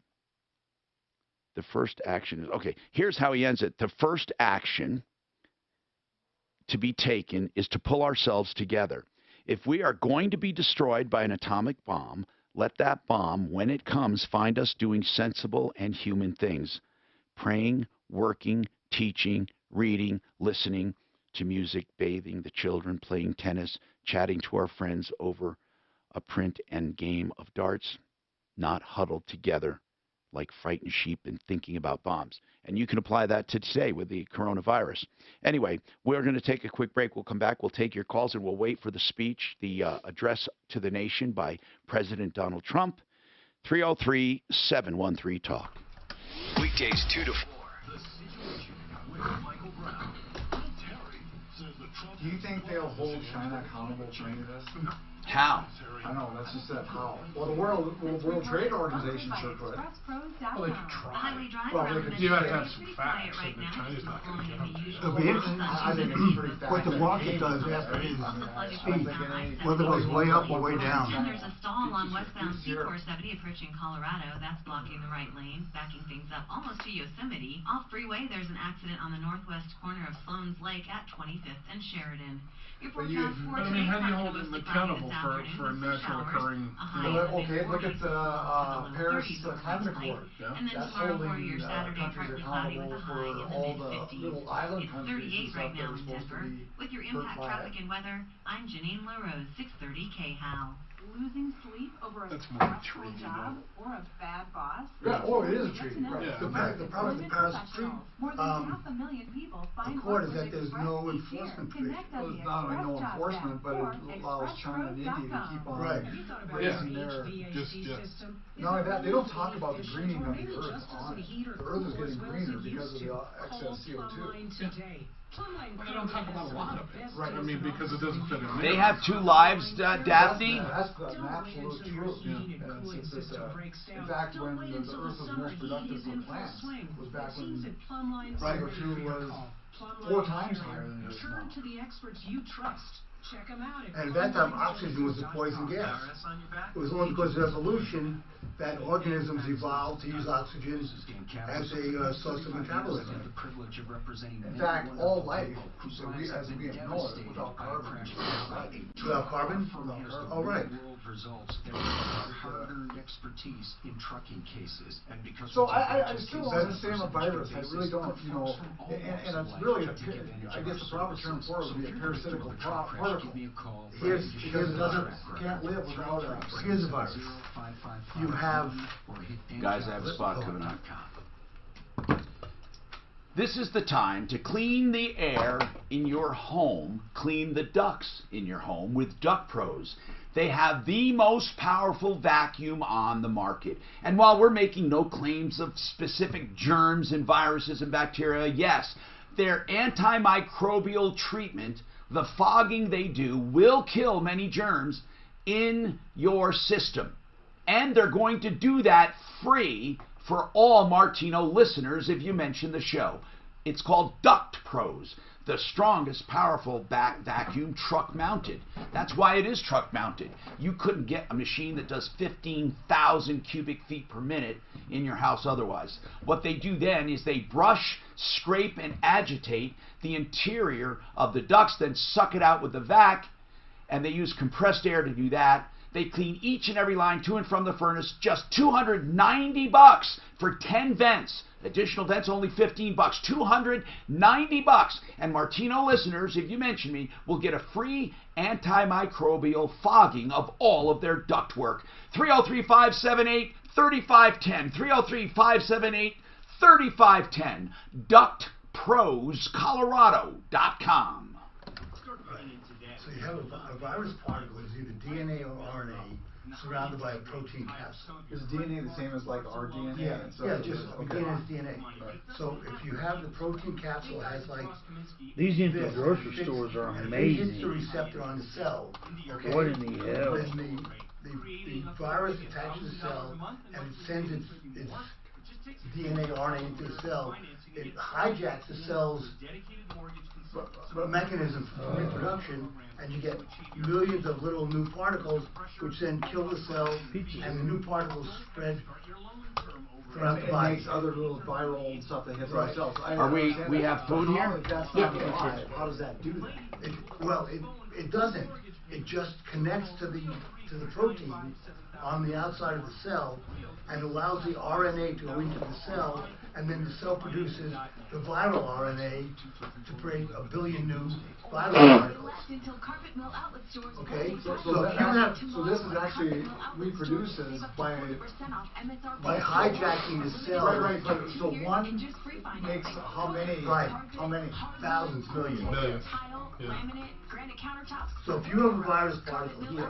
the first action. Okay, here's how he ends it. The first action to be taken is to pull ourselves together. If we are going to be destroyed by an atomic bomb, let that bomb, when it comes, find us doing sensible and human things. Praying, working, teaching, reading, listening to music, bathing the children, playing tennis, chatting to our friends over a print and game of darts, not huddled together like frightened sheep and thinking about bombs. And you can apply that to today with the coronavirus. Anyway, we're going to take a quick break. We'll come back. We'll take your calls, and we'll wait for the speech, the address to the nation by President Donald Trump. 303-713-TALK. Weekdays 2 to 4. Do you think they'll hold China accountable for any of this? How? I know, that's just that how. Well, the World Trade Organization sure could. Well, they could try. Well, they could. You have to have some facts, and China's not going to get them. It'll be interesting. I think it's pretty fast. What the market does after is whether it goes way up or way down. And there's a stall on westbound C-470 approaching Colorado. That's blocking the right lane, backing things up almost to Yosemite. Off freeway, there's an accident on the northwest corner of Sloan's Lake at 25th and Sheridan. Your forecast for today, how do you hold them accountable for a natural occurring? Okay, look at the Paris Climate Accord. That's holding countries accountable for all the little island countries and stuff that are supposed to be with your impact traffic and weather, I'm Janine LaRose, 630 KHAL. Losing sleep over a stressful job or a bad boss? Yeah, it is a treaty. Right. Yeah. The problem with the Paris More than 500,000 people find Accord is that there's no enforcement fee. Well, it's not only no enforcement, but it allows China and India to keep on raising their... Not only that, they don't talk about the greening of the Earth on it. The Earth is getting greener because of the excess CO2. But they don't talk about a lot of it. Right, I mean, because it doesn't fit in. They have two lives, Daphne? That's an absolute truth. In fact, when the Earth was most productive for plants, was back when CO2 was 4 times higher than it is now. Turn to the experts you trust. Check them out. And at that time, oxygen was a poison gas. It was only because of evolution that organisms evolved to use oxygen as a source of metabolism. In fact, all life, as we know it, without carbon. Without carbon? Oh, right. So I still don't understand the virus. I really don't, and it's really, I guess the proper term for it would be a parasitical particle. Here's another, can't live without it. Here's a virus. You have... Guys, I have a spot coming up. This is the time to clean the air in your home, clean the ducts in your home with Duct Pros. They have the most powerful vacuum on the market. And while we're making no claims of specific germs and viruses and bacteria, yes, their antimicrobial treatment, the fogging they do, will kill many germs in your system. And they're going to do that free for all Martino listeners if you mention the show. It's called Duct Pros, the strongest, powerful vacuum truck mounted. That's why it is truck mounted. You couldn't get a machine that does 15,000 cubic feet per minute in your house otherwise. What they do then is they brush, scrape, and agitate the interior of the ducts, then suck it out with the vac, and they use compressed air to do that. They clean each and every line to and from the furnace, just $290 for 10 vents. Additional vents only $15. $290. And Martino listeners, if you mention me, will get a free antimicrobial fogging of all of their ductwork. 303-578-3510. 303-578-3510. DuctProsColorado.com. So you have a virus particle, it's either DNA or RNA, surrounded by a protein capsule. Is DNA the same as like our DNA? Yeah, just DNA is DNA. So if you have the protein capsule, it has like... These empty grocery stores are amazing. It hits the receptor on the cell. Okay? What in the hell? Then the virus attaches the cell and it sends its DNA, RNA into the cell. It hijacks the cell's mechanism for reproduction, and you get millions of little new particles, which then kill the cell, and the new particles spread throughout the body. It makes other little viral stuff that hits our cells. We have food here? That's not alive. How does that do that? It doesn't. It just connects to the protein on the outside of the cell and allows the RNA to go into the cell and then the cell produces the viral RNA to create a billion new viral particles. Okay? So this is actually reproduces by hijacking the cell. Right. So one makes how many? Right. How many? Thousands, millions. Millions. So if you have a virus particle here,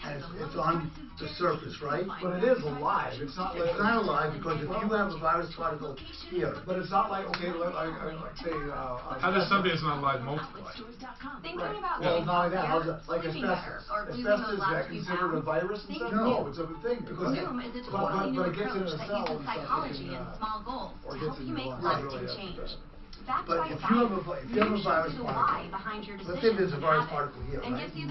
and it's on the surface, right? But it is alive. It's not alive because if you have a virus particle here. But it's not like, okay, say... how does something that's not alive multiply? Right. Well, not only that, how's it, like asbestos. Asbestos, is that considered a virus and stuff? No, it's a thing. Because but it gets into the cell and stuff. Or gets into the blood. But if you have a virus particle, let's say there's a virus particle here, right? And you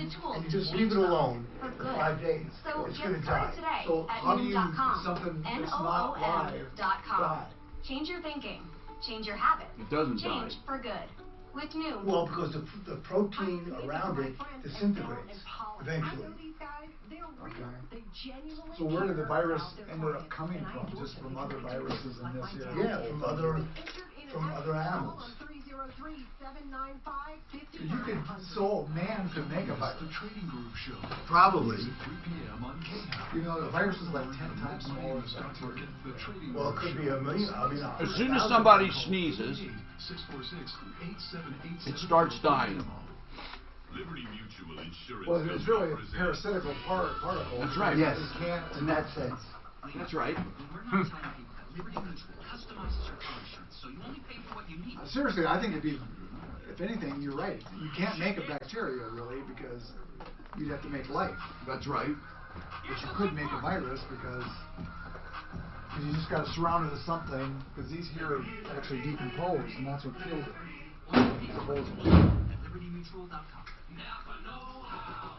just leave it alone for 5 days, it's going to die. So how do you, something that's not live, die? Change your thinking. Change your habits. It doesn't die. Change for good. With new. Well, because the protein around it disintegrates eventually. Okay. So where did the virus end up coming from? Just from other viruses in this area? Yeah, from other animals. So man could make a virus. Probably. You know, the virus is like 10 times smaller than bacteria. Well, it could be a million. I mean, as soon as somebody sneezes, it starts dying. Well, it's really a parasitical particle. That's right. Yes, in that sense. That's right. Seriously, I think it'd be, if anything, you're right. You can't make a bacteria, really, because you'd have to make life. That's right. But you could make a virus because you just got to surround it with something, because these here actually decompose, and that's what killed it.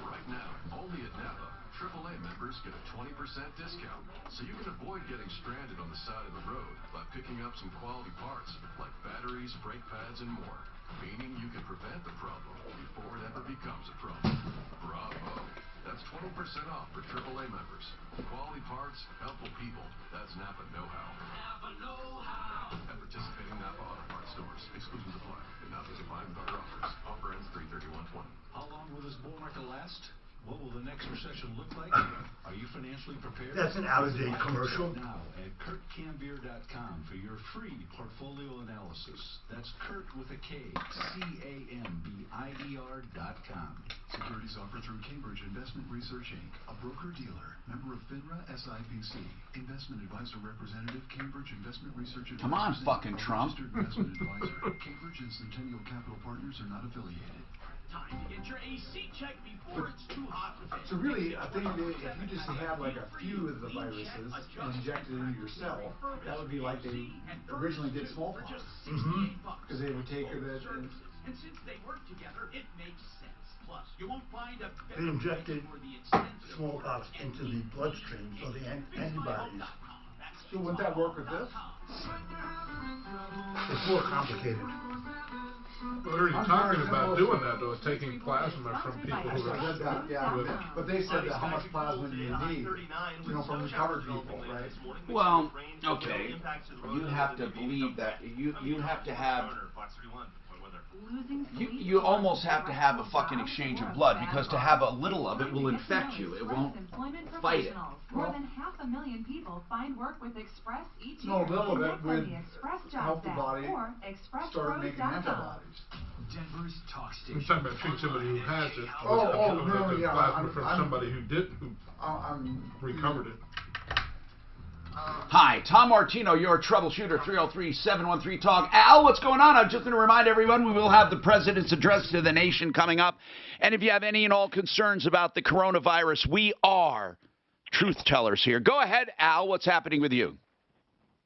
Right now, only at Napa, AAA members get a 20% discount, so you can avoid getting stranded on the side of the road by picking up some quality parts like batteries, brake pads, and more. Meaning you can prevent the problem before it ever becomes a problem. Bravo! That's 20% off for AAA members. Quality parts, helpful people. That's Napa know-how. Napa know-how. At participating Napa Auto Parts stores. Exclusions apply. Not combined with other offers. Offer ends 3/31/20. How long will this bull market last? What will the next recession look like? Are you financially prepared? That's an out-of-date commercial. Now at KurtCambier.com for your free portfolio analysis. That's Kurt with a K, CAMBIER.com. Securities offered through Cambridge Investment Research Inc., a broker-dealer, member of FINRA SIPC, investment advisor representative, Cambridge Investment Research Advisors. Come on, fucking Trump. Investment advisor. Cambridge and Centennial Capital Partners are not affiliated. Time to get your AC checked before it's too hot to bear. So really, I think if you just have like a few of the viruses injected into your cell, that would be like they originally did smallpox. Because they would take it and since they work together, it makes sense. Plus, you won't find a They injected smallpox into the bloodstream, so the antibodies. So would that work with this? It's more complicated. What are you talking about doing that, though? Taking plasma from people who are... Yeah, but they said that how much plasma do you need, from recovered people, right? Well, okay. You have to believe that. You have to have... You almost have to have a fucking exchange of blood, because to have a little of it will infect you. It won't fight it. More than 500,000 people find work with Express each year. No, a little bit would the help the body start making antibodies. Denver's talk station. We're talking about treating somebody who has it. No, plasma from somebody who didn't, who recovered it. Hi, Tom Martino, your troubleshooter, 303-713-TALK. Al, what's going on? I'm just going to remind everyone we will have the President's address to the nation coming up. And if you have any and all concerns about the coronavirus, we are truth tellers here. Go ahead, Al. What's happening with you?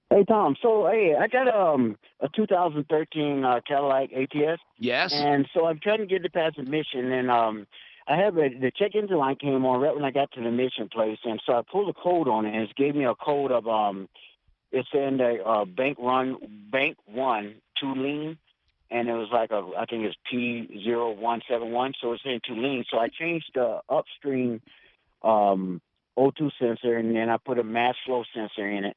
Hey, Tom. So, hey, I got a 2013 Cadillac ATS. Yes. And so I'm trying to get it past admission, and I have the check engine light came on right when I got to the admission place, and so I pulled a code on it, and it gave me a code of it's in the bank 1 too lean, and it was like I think it's P0171, so it's saying too lean. So I changed the upstream O2 sensor, and then I put a mass flow sensor in it.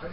But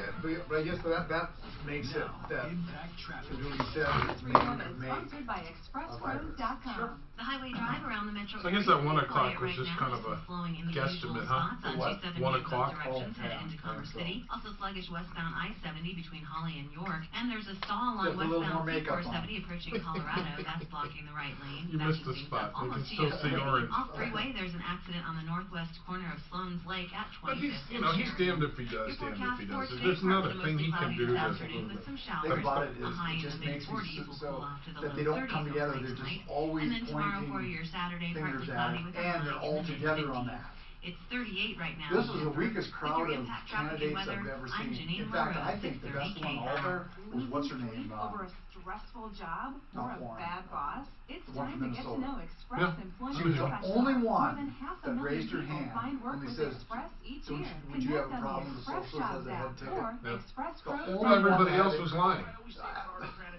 I guess that makes it that is what he said. It's Sponsored by ExpressRoads.com. The highway drive around the metro So I guess area that 1 is o'clock quiet was just right kind now. of a Flowing in the guesstimate, usual huh? spots on What? 270 1 in both o'clock? directions headed into Commerce City. Also sluggish westbound I-70 between Holly and York. And there's a stall on westbound C-470 approaching Colorado. That's blocking the right lane. You missed the spot. You can still see orange. Off freeway, there's an accident on the northwest corner of Sloan's Lake at 25th. But he's damned if he does, damned if he does. There's not a thing he can do to. With some showers, about it is, a high it in just the makes me mid-40s will so cool off to the that low they don't 30s come together. overnight They're just tonight. always And then tomorrow for pointing your Saturday, partly fingers at cloudy it, with a and high they're in all the together mid-50s. on that. It's 38 right now. This is the weakest crowd of impact traffic and candidates weather, I've ever I'm seen. Janine In fact, Monroe, I think the best 630 one all there was what's her name? Over a stressful job or not a Warren. bad boss? It's The one time from to get to Minnesota. know Express Yeah. Employment She was the Professionals. only More one than half a that million raised her people hand find work when they with says, Express each "So year. would you have a Connect on problem the with Express social as Jobs a head app ticket?" or Yeah. ExpressPros. Well, everybody else was lying.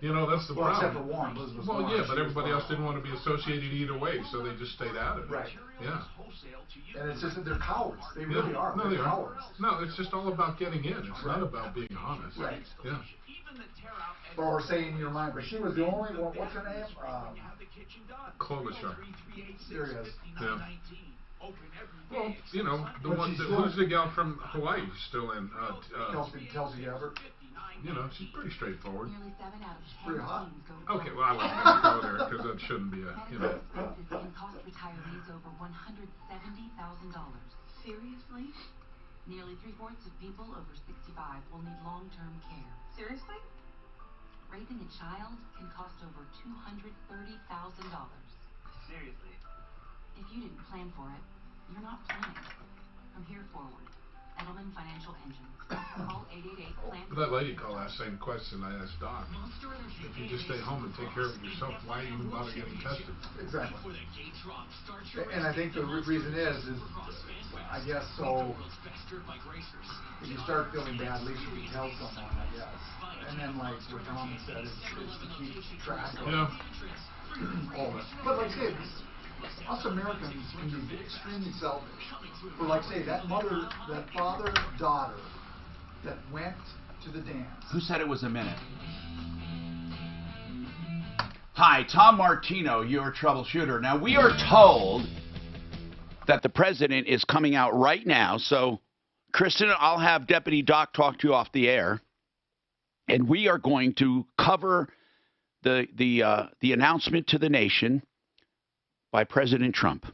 You know, that's the Well, except problem. for Warren, Elizabeth Well, Warren, yeah, she but was everybody fine. else didn't want to be associated either way, so they just stayed out of it. Right. Yeah. And it's just that they're cowards. They Yeah. really are. No, They're they are. cowards. No, it's just all about getting in. It's not about being honest. Right. Yeah. Or saying in your mind, but she was the only one. What's her name? Klobuchar. There he is. Yeah. Well, you know, the But one she's that, still- who's the gal from Hawaii still in? Kelsey Gabbard. You know, she's pretty straightforward. Nearly 7 out of 10 Pretty hot. teens go to Okay, well, I wasn't going to go there because that shouldn't be a, you know. expenses can cost retirees over $170,000. Seriously? Nearly 3/4 of people over 65 will need long-term care. Seriously? Raising a child can cost over $230,000. Seriously? If you didn't plan for it, you're not planning. From here forward, Edelman Financial Engines. Call 888-PLAN. But that lady called that same question I asked Doc. If you just stay home and take care of it yourself, why even bother getting tested? Exactly. And I think the reason is I guess so. If you start feeling bad, at least you can tell someone, I guess. And then, like what Tom said, is to keep track of all this. But like I say, us Americans can be extremely selfish. For like say that father, daughter that went to the dance. Who said it was a minute? Hi, Tom Martino, your troubleshooter. Now, we are told that the president is coming out right now. So, Kristen, I'll have Deputy Doc talk to you off the air. And we are going to cover the announcement to the nation by President Trump.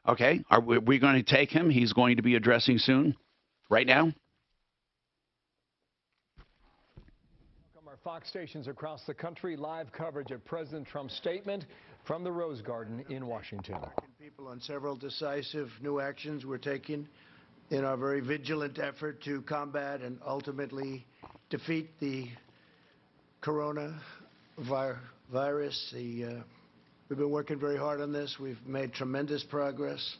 Okay, are we going to take him? He's going to be addressing soon, right now. Our Fox stations across the country, live coverage of President Trump's statement from the Rose Garden in Washington. People on several decisive new actions we're taking in our very vigilant effort to combat and ultimately defeat the coronavirus. We've been working very hard on this. We've made tremendous progress.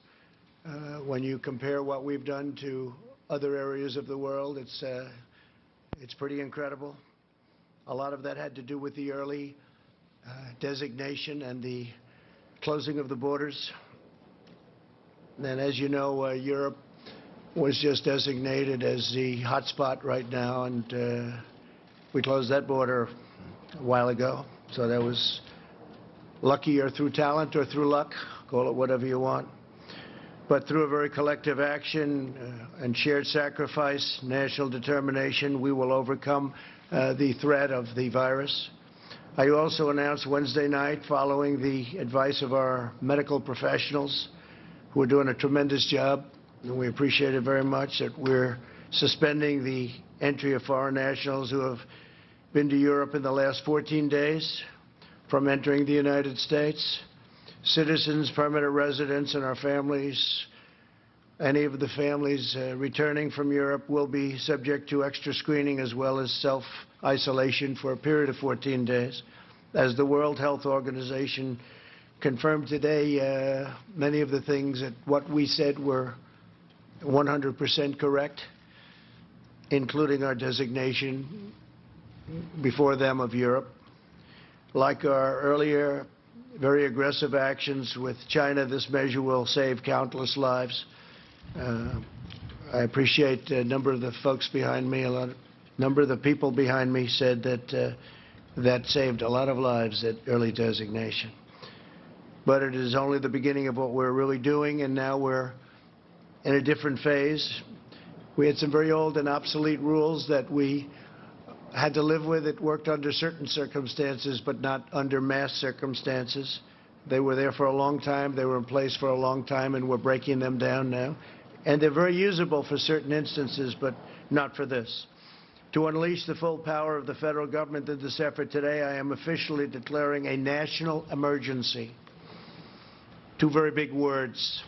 When you compare what we've done to other areas of the world, it's pretty incredible. A lot of that had to do with the early designation and the closing of the borders. And as you know, Europe was just designated as the hot spot right now, and we closed that border a while ago. So that was lucky, or through talent or through luck, call it whatever you want. But through a very collective action and shared sacrifice, national determination, we will overcome the threat of the virus. I also announced Wednesday night, following the advice of our medical professionals, who are doing a tremendous job, and we appreciate it very much, that we're suspending the entry of foreign nationals who have been to Europe in the last 14 days from entering the United States. Citizens, permanent residents, and our families, any of the families returning from Europe, will be subject to extra screening as well as self-isolation for a period of 14 days. As the World Health Organization confirmed today, many of the things that what we said were 100% correct, including our designation before them of Europe. Like our earlier very aggressive actions with China, this measure will save countless lives. I appreciate a number of the folks behind me, number of the people behind me said that that saved a lot of lives at early designation. But it is only the beginning of what we're really doing, and now we're in a different phase. We had some very old and obsolete rules that we had to live with. It worked under certain circumstances, but not under mass circumstances. They were there for a long time. They were in place for a long time, and we're breaking them down now. And they're very usable for certain instances, but not for this. To unleash the full power of the federal government in this effort today, I am officially declaring a national emergency. Two very big words.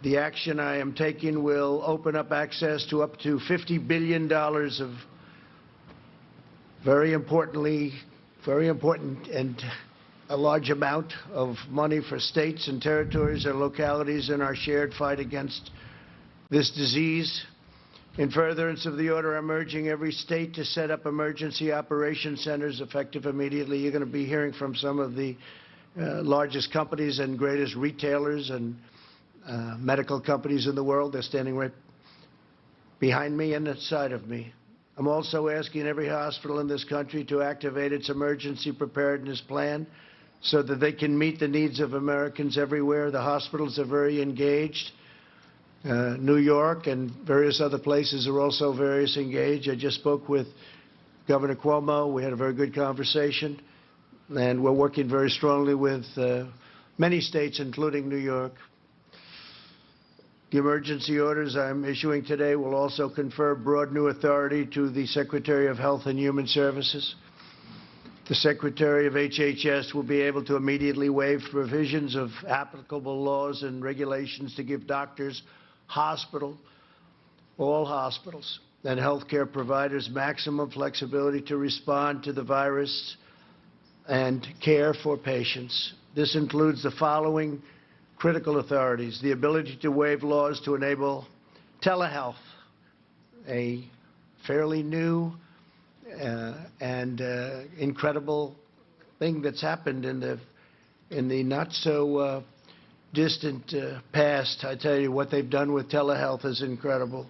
The action I am taking will open up access to up to $50 billion of very important and a large amount of money for states and territories and localities in our shared fight against this disease. In furtherance of the order, I'm urging every state to set up emergency operation centers effective immediately. You're going to be hearing from some of the largest companies and greatest retailers and medical companies in the world. They're standing right behind me and inside of me. I'm also asking every hospital in this country to activate its emergency preparedness plan so that they can meet the needs of Americans everywhere. The hospitals are very engaged. New York and various other places are also very engaged. I just spoke with Governor Cuomo. We had a very good conversation. And we're working very strongly with many states, including New York. The emergency orders I'm issuing today will also confer broad new authority to the Secretary of Health and Human Services. The Secretary of HHS will be able to immediately waive provisions of applicable laws and regulations to give doctors, all hospitals, and healthcare providers maximum flexibility to respond to the virus and care for patients. This includes the following critical authorities: the ability to waive laws to enable telehealth, a fairly new and incredible thing that's happened in the not so distant past. I tell you, what they've done with telehealth is incredible.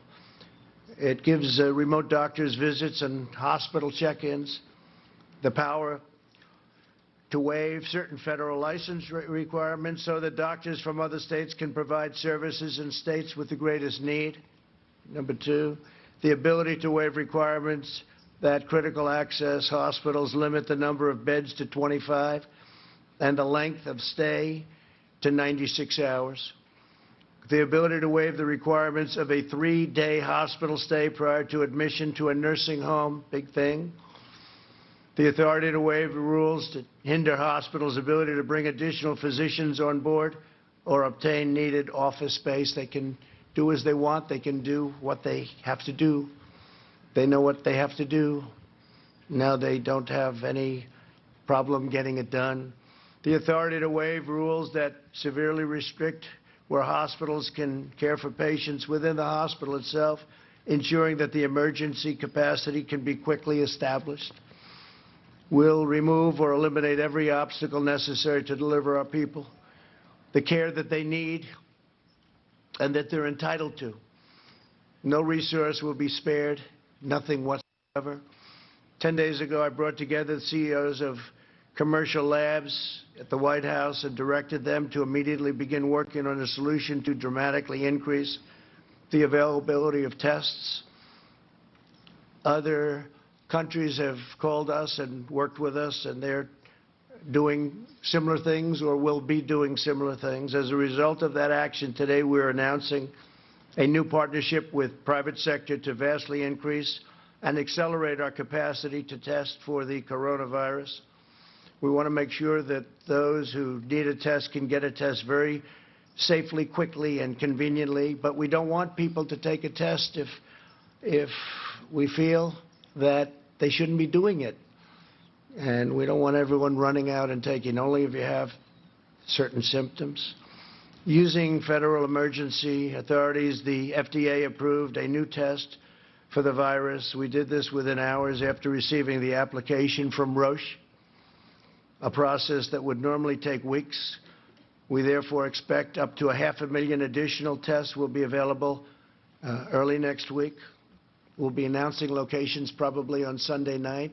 It gives remote doctors visits and hospital check-ins, the power to waive certain federal license requirements so that doctors from other states can provide services in states with the greatest need. Number two, the ability to waive requirements that critical access hospitals limit the number of beds to 25 and the length of stay to 96 hours. The ability to waive the requirements of a 3-day hospital stay prior to admission to a nursing home, big thing. The authority to waive the rules to hinder hospitals' ability to bring additional physicians on board or obtain needed office space. They can do as they want. They can do what they have to do. They know what they have to do. Now they don't have any problem getting it done. The authority to waive rules that severely restrict where hospitals can care for patients within the hospital itself, ensuring that the emergency capacity can be quickly established. Will remove or eliminate every obstacle necessary to deliver our people the care that they need and that they're entitled to. No resource will be spared, nothing whatsoever. 10 days ago, I brought together the CEOs of commercial labs at the White House and directed them to immediately begin working on a solution to dramatically increase the availability of tests. Other countries have called us and worked with us, and they're doing similar things or will be doing similar things. As a result of that action today, we're announcing a new partnership with private sector to vastly increase and accelerate our capacity to test for the coronavirus. We want to make sure that those who need a test can get a test very safely, quickly, and conveniently, but we don't want people to take a test if we feel that they shouldn't be doing it. And we don't want everyone running out and taking, only if you have certain symptoms. Using federal emergency authorities, the FDA approved a new test for the virus. We did this within hours after receiving the application from Roche, a process that would normally take weeks We therefore expect up to 500,000 additional tests will be available early next week. We'll be announcing locations probably on Sunday night.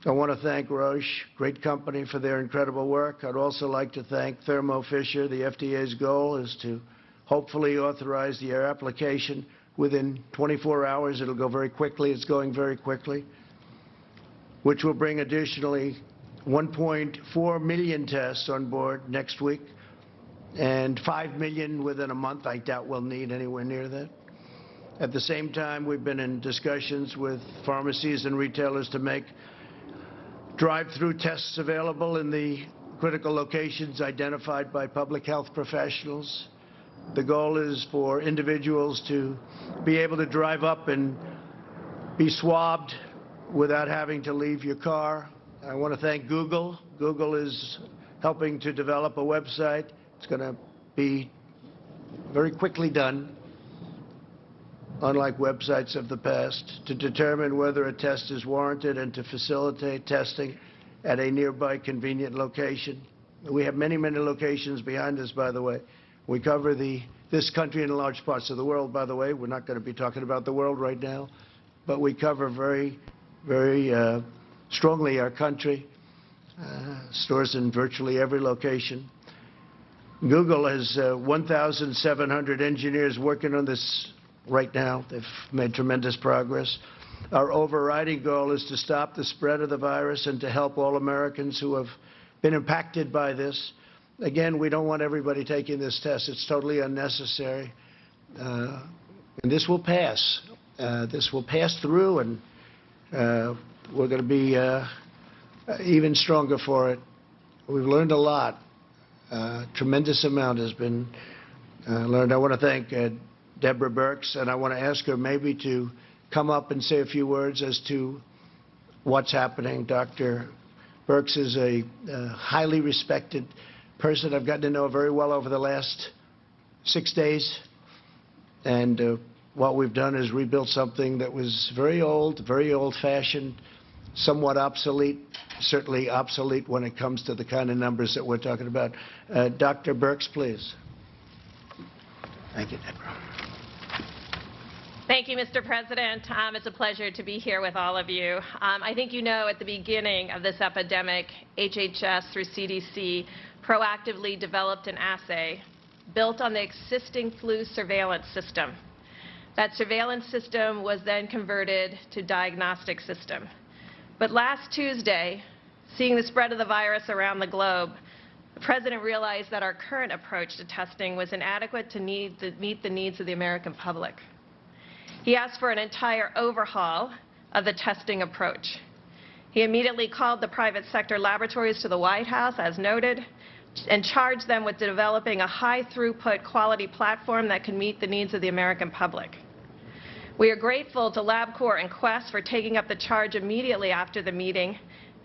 I want to thank Roche, great company, for their incredible work. I'd also like to thank Thermo Fisher. The FDA's goal is to hopefully authorize the application within 24 hours. It'll go very quickly. It's going very quickly, which will bring additionally 1.4 million tests on board next week and 5 million within a month. I doubt we'll need anywhere near that. At the same time, we've been in discussions with pharmacies and retailers to make drive-through tests available in the critical locations identified by public health professionals. The goal is for individuals to be able to drive up and be swabbed without having to leave your car. I want to thank Google. Google is helping to develop a website. It's going to be very quickly done, unlike websites of the past, to determine whether a test is warranted and to facilitate testing at a nearby convenient location. We have many, many locations behind us, by the way. We cover this country and large parts of the world, by the way. We're not going to be talking about the world right now, but we cover very, very strongly our country, stores in virtually every location. Google has 1,700 engineers working on this right now. They've made tremendous progress. Our overriding goal is to stop the spread of the virus and to help all Americans who have been impacted by this. Again, we don't want everybody taking this test. It's totally unnecessary. And this will pass. This will pass through, and we're going to be even stronger for it. We've learned a lot. Tremendous amount has been learned. I want to thank Deborah Birx, and I want to ask her maybe to come up and say a few words as to what's happening. Dr. Birx is a highly respected person I've gotten to know very well over the last 6 days, and what we've done is rebuilt something that was very old-fashioned, somewhat obsolete, certainly obsolete when it comes to the kind of numbers that we're talking about. Dr. Birx, please. Thank you, Deborah. Thank you, Mr. President. It's a pleasure to be here with all of you. I think you know at the beginning of this epidemic, HHS through CDC proactively developed an assay built on the existing flu surveillance system. That surveillance system was then converted to diagnostic system. But last Tuesday, seeing the spread of the virus around the globe, the President realized that our current approach to testing was inadequate to meet the needs of the American public. He asked for an entire overhaul of the testing approach. He immediately called the private sector laboratories to the White House, as noted, and charged them with developing a high-throughput quality platform that can meet the needs of the American public. We are grateful to LabCorp and Quest for taking up the charge immediately after the meeting,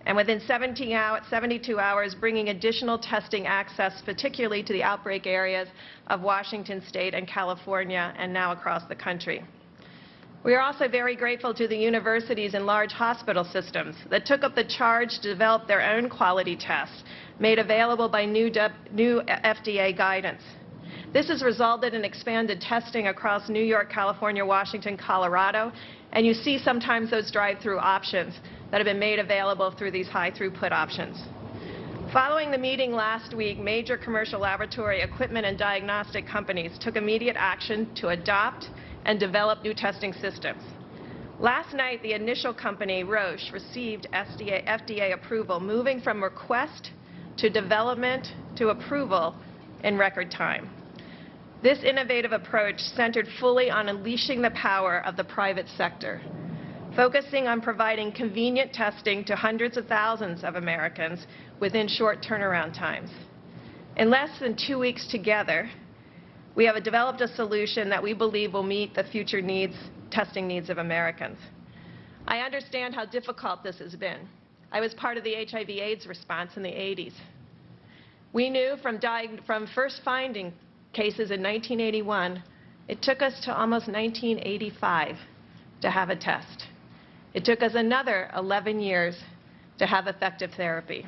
and within 72 hours bringing additional testing access, particularly to the outbreak areas of Washington State and California, and now across the country. We are also very grateful to the universities and large hospital systems that took up the charge to develop their own quality tests, made available by new FDA guidance. This has resulted in expanded testing across New York, California, Washington, Colorado, and you see sometimes those drive-through options that have been made available through these high-throughput options. Following the meeting last week, major commercial laboratory equipment and diagnostic companies took immediate action to adopt and develop new testing systems. Last night, the initial company, Roche, received FDA approval, moving from request to development to approval in record time. This innovative approach centered fully on unleashing the power of the private sector, focusing on providing convenient testing to hundreds of thousands of Americans within short turnaround times. In less than 2 weeks together, we have developed a solution that we believe will meet the future testing needs of Americans. I understand how difficult this has been. I was part of the HIV/AIDS response in the 80s. We knew from first finding cases in 1981, it took us to almost 1985 to have a test. It took us another 11 years to have effective therapy.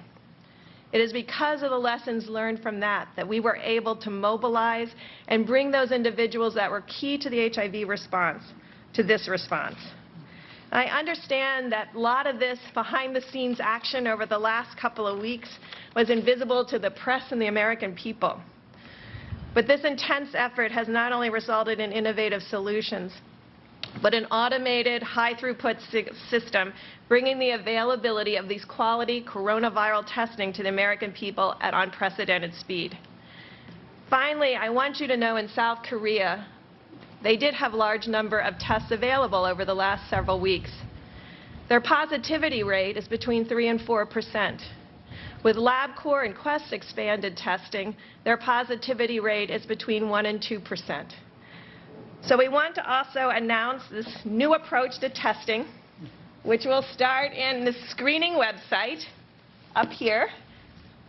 It is because of the lessons learned from that that we were able to mobilize and bring those individuals that were key to the HIV response to this response. I understand that a lot of this behind-the-scenes action over the last couple of weeks was invisible to the press and the American people. But this intense effort has not only resulted in innovative solutions, but an automated, high-throughput system bringing the availability of these quality coronavirus testing to the American people at unprecedented speed. Finally, I want you to know in South Korea, they did have a large number of tests available over the last several weeks. Their positivity rate is between 3% and 4%. With LabCorp and Quest expanded testing, their positivity rate is between 1% and 2%. So we want to also announce this new approach to testing, which will start in the screening website up here,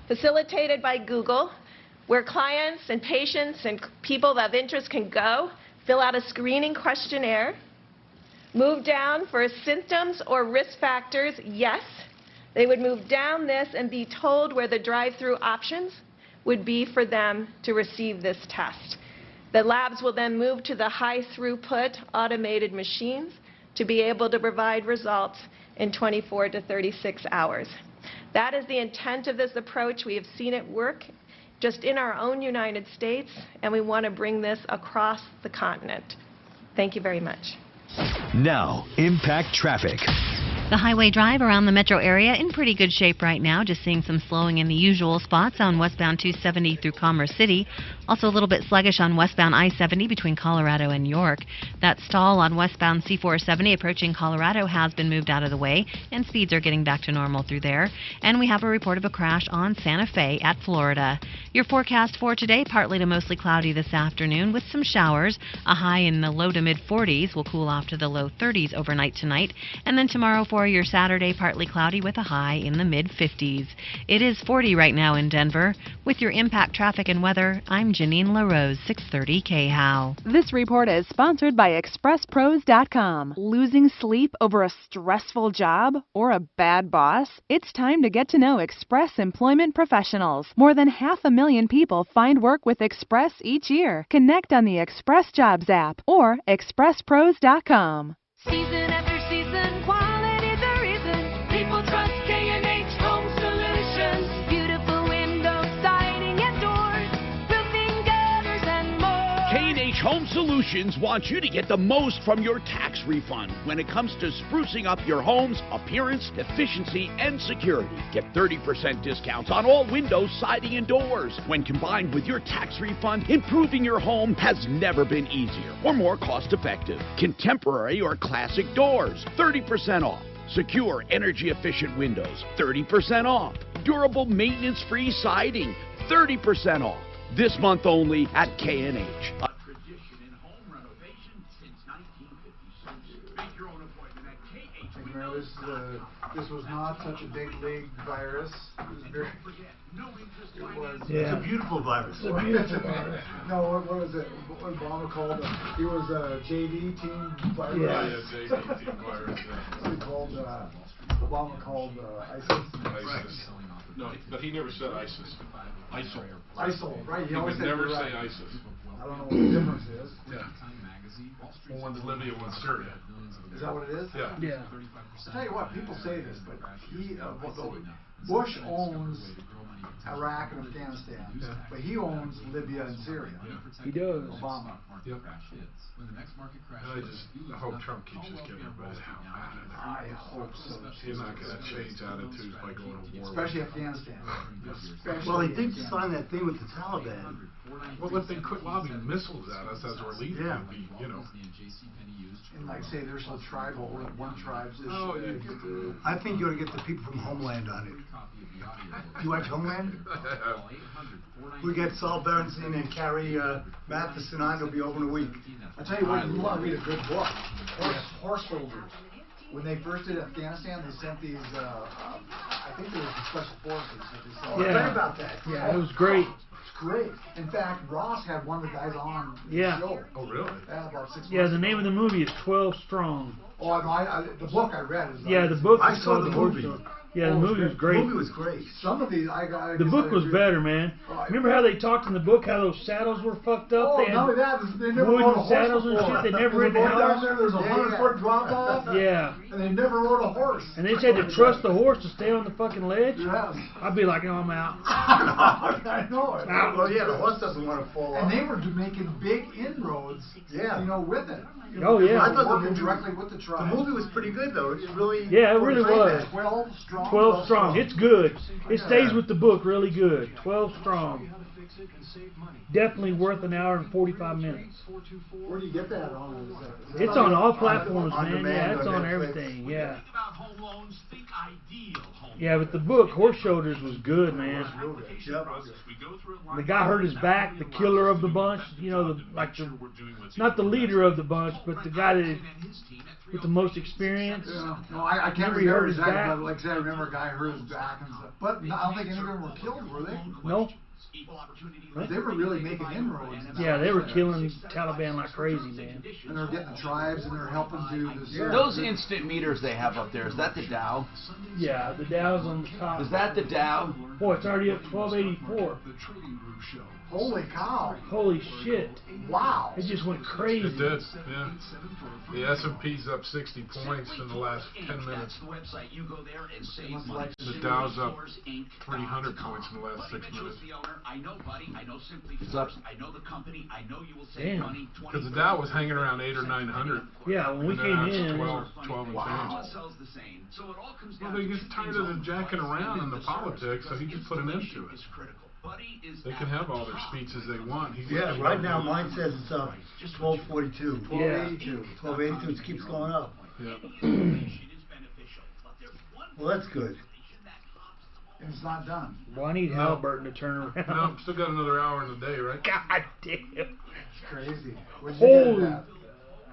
facilitated by Google, where clients and patients and people of interest can go, fill out a screening questionnaire, move down for symptoms or risk factors, yes. They would move down this and be told where the drive-through options would be for them to receive this test. The labs will then move to the high-throughput automated machines to be able to provide results in 24 to 36 hours. That is the intent of this approach. We have seen it work just in our own United States, and we want to bring this across the continent. Thank you very much. Now, impact traffic. The highway drive around the metro area in pretty good shape right now, just seeing some slowing in the usual spots on westbound 270 through Commerce City. Also a little bit sluggish on westbound I-70 between Colorado and York. That stall on westbound C-470 approaching Colorado has been moved out of the way, and speeds are getting back to normal through there. And we have a report of a crash on Santa Fe at Florida. Your forecast for today, partly to mostly cloudy this afternoon with some showers. A high in the low to mid-40s will cool off to the low 30s overnight tonight. And then tomorrow for your Saturday, partly cloudy with a high in the mid-50s. It is 40 right now in Denver. With your impact traffic and weather, I'm Janine LaRose, 630 KHOW. This report is sponsored by ExpressPros.com. Losing sleep over a stressful job or a bad boss? It's time to get to know Express Employment Professionals. More than 500,000 people find work with Express each year. Connect on the Express Jobs app or ExpressPros.com. Season after season, quality's the reason people trust K&H Home Solutions. Beautiful windows, siding and doors, roofing gutters and more. K&H Home Solutions wants you to get the most from your tax refund when it comes to sprucing up your home's appearance, efficiency, and security. Get 30% discounts on all windows, siding, and doors. When combined with your tax refund, improving your home has never been easier or more cost-effective. Contemporary or classic doors, 30% off. Secure, energy-efficient windows, 30% off. Durable, maintenance-free siding, 30% off. This month only at K&H. A tradition in home renovation since 1956. Make your own appointment at KH Windows. This was not such a big league virus. It was very. It's a beautiful virus. It's a beautiful virus. No, what was it? What Obama called it? It was a JV team virus. Yeah, JV team virus. He called, Obama called ISIS. ISIS. No, but he never said ISIS. ISIL. ISIL, right? He always would said never right. say ISIS. I don't know what the difference is. Yeah. Well, one's Libya, one's Syria. Is that what it is? Yeah. Yeah. I'll tell you what, people say this, but Bush owns Iraq and Afghanistan, but he owns Libya and Syria. He does. Obama. Yep. I hope Trump keeps just giving it back. I hope so. He's not going to change attitudes by going to war. Especially Afghanistan. Well, he did sign that thing with the Taliban. Well, if they quit lobbing missiles at us as we're leaving, it would be, you know. And like say they're so tribal, we're one tribe's issue. Oh, yeah. I think you ought to get the people from Homeland on it. You watch Homeland? We get Saul Berenson and Carrie Matheson on. It'll be over in a week. I tell you what, you want to read a good book. Horse soldiers. When they first did Afghanistan, they sent these. I think they were the special forces that they sent. I read about that. Yeah, it was great. It's great. In fact, Ross had one of the guys on the show. Oh, really? Yeah, about 6 months Yeah, the name of the movie is 12 Strong. Oh, no, the book I read is. Yeah, the book. I saw the horse movie. show. Yeah, the movie was great. The movie was great. Some of these, The book was better, man. Remember how they talked in the book how those saddles were fucked up? Oh, They not only that, they never wooden rode a horse saddles and before. shit. They never ridden a Going down horse. there, there's a 100-foot drop off. Yeah. And they never rode a horse. And they just had to trust the horse to stay on the fucking ledge. Yes. I'd be like, no, I'm out. I know it. Well, yeah, the horse doesn't want to fall off. And they were making big inroads, with it. Oh, yeah. I thought the movie directly with the tribe. The movie was pretty good, though. It really. Yeah, it really was. 12 strong. 12 strong. It's good. It stays with the book really good. 12 strong. Definitely worth an hour and 45 minutes. Where do you get that on? It's on all platforms, on man. demand, Yeah, it's on on Netflix. everything. Yeah. Yeah, but the book, Horse Shoulders, was good, man. The guy hurt his back, the killer of the bunch, not the leader of the bunch, but the guy that with the most experience. Yeah. No, I can't Remember he hurt remember his exactly, back? but like I said, I remember a guy hurt his back and stuff. But I don't think any of them were killed, were they? No. But they were really making inroads. Yeah, they were killing Taliban like crazy, man. And they're getting the tribes and they're helping do this. Those instant meters they have up there, is that the Dow? Yeah, the Dow's on the top. Is that the Dow? Boy, it's already up 1284. Holy cow. Holy shit. Wow. It just went crazy. It did, yeah. The S&P's up 60 points in the last 10 minutes. The Dow's up 300 points in the last 6 minutes. It's up. Damn. Because the Dow was hanging around 800 or 900. Yeah, when we and came now it's in. 12 and change. Well, they get tired of the jacking around in the politics, so he just put an end to it. They can have all their speeches they want. Yeah, right now mine says it's up 1242. 1282. 1282. It keeps going up. Yeah. Well, that's good. And it's not done. Well, I need Halliburton to turn around. No, still got another hour in the day, right? God damn. It's crazy. What'd you get it at?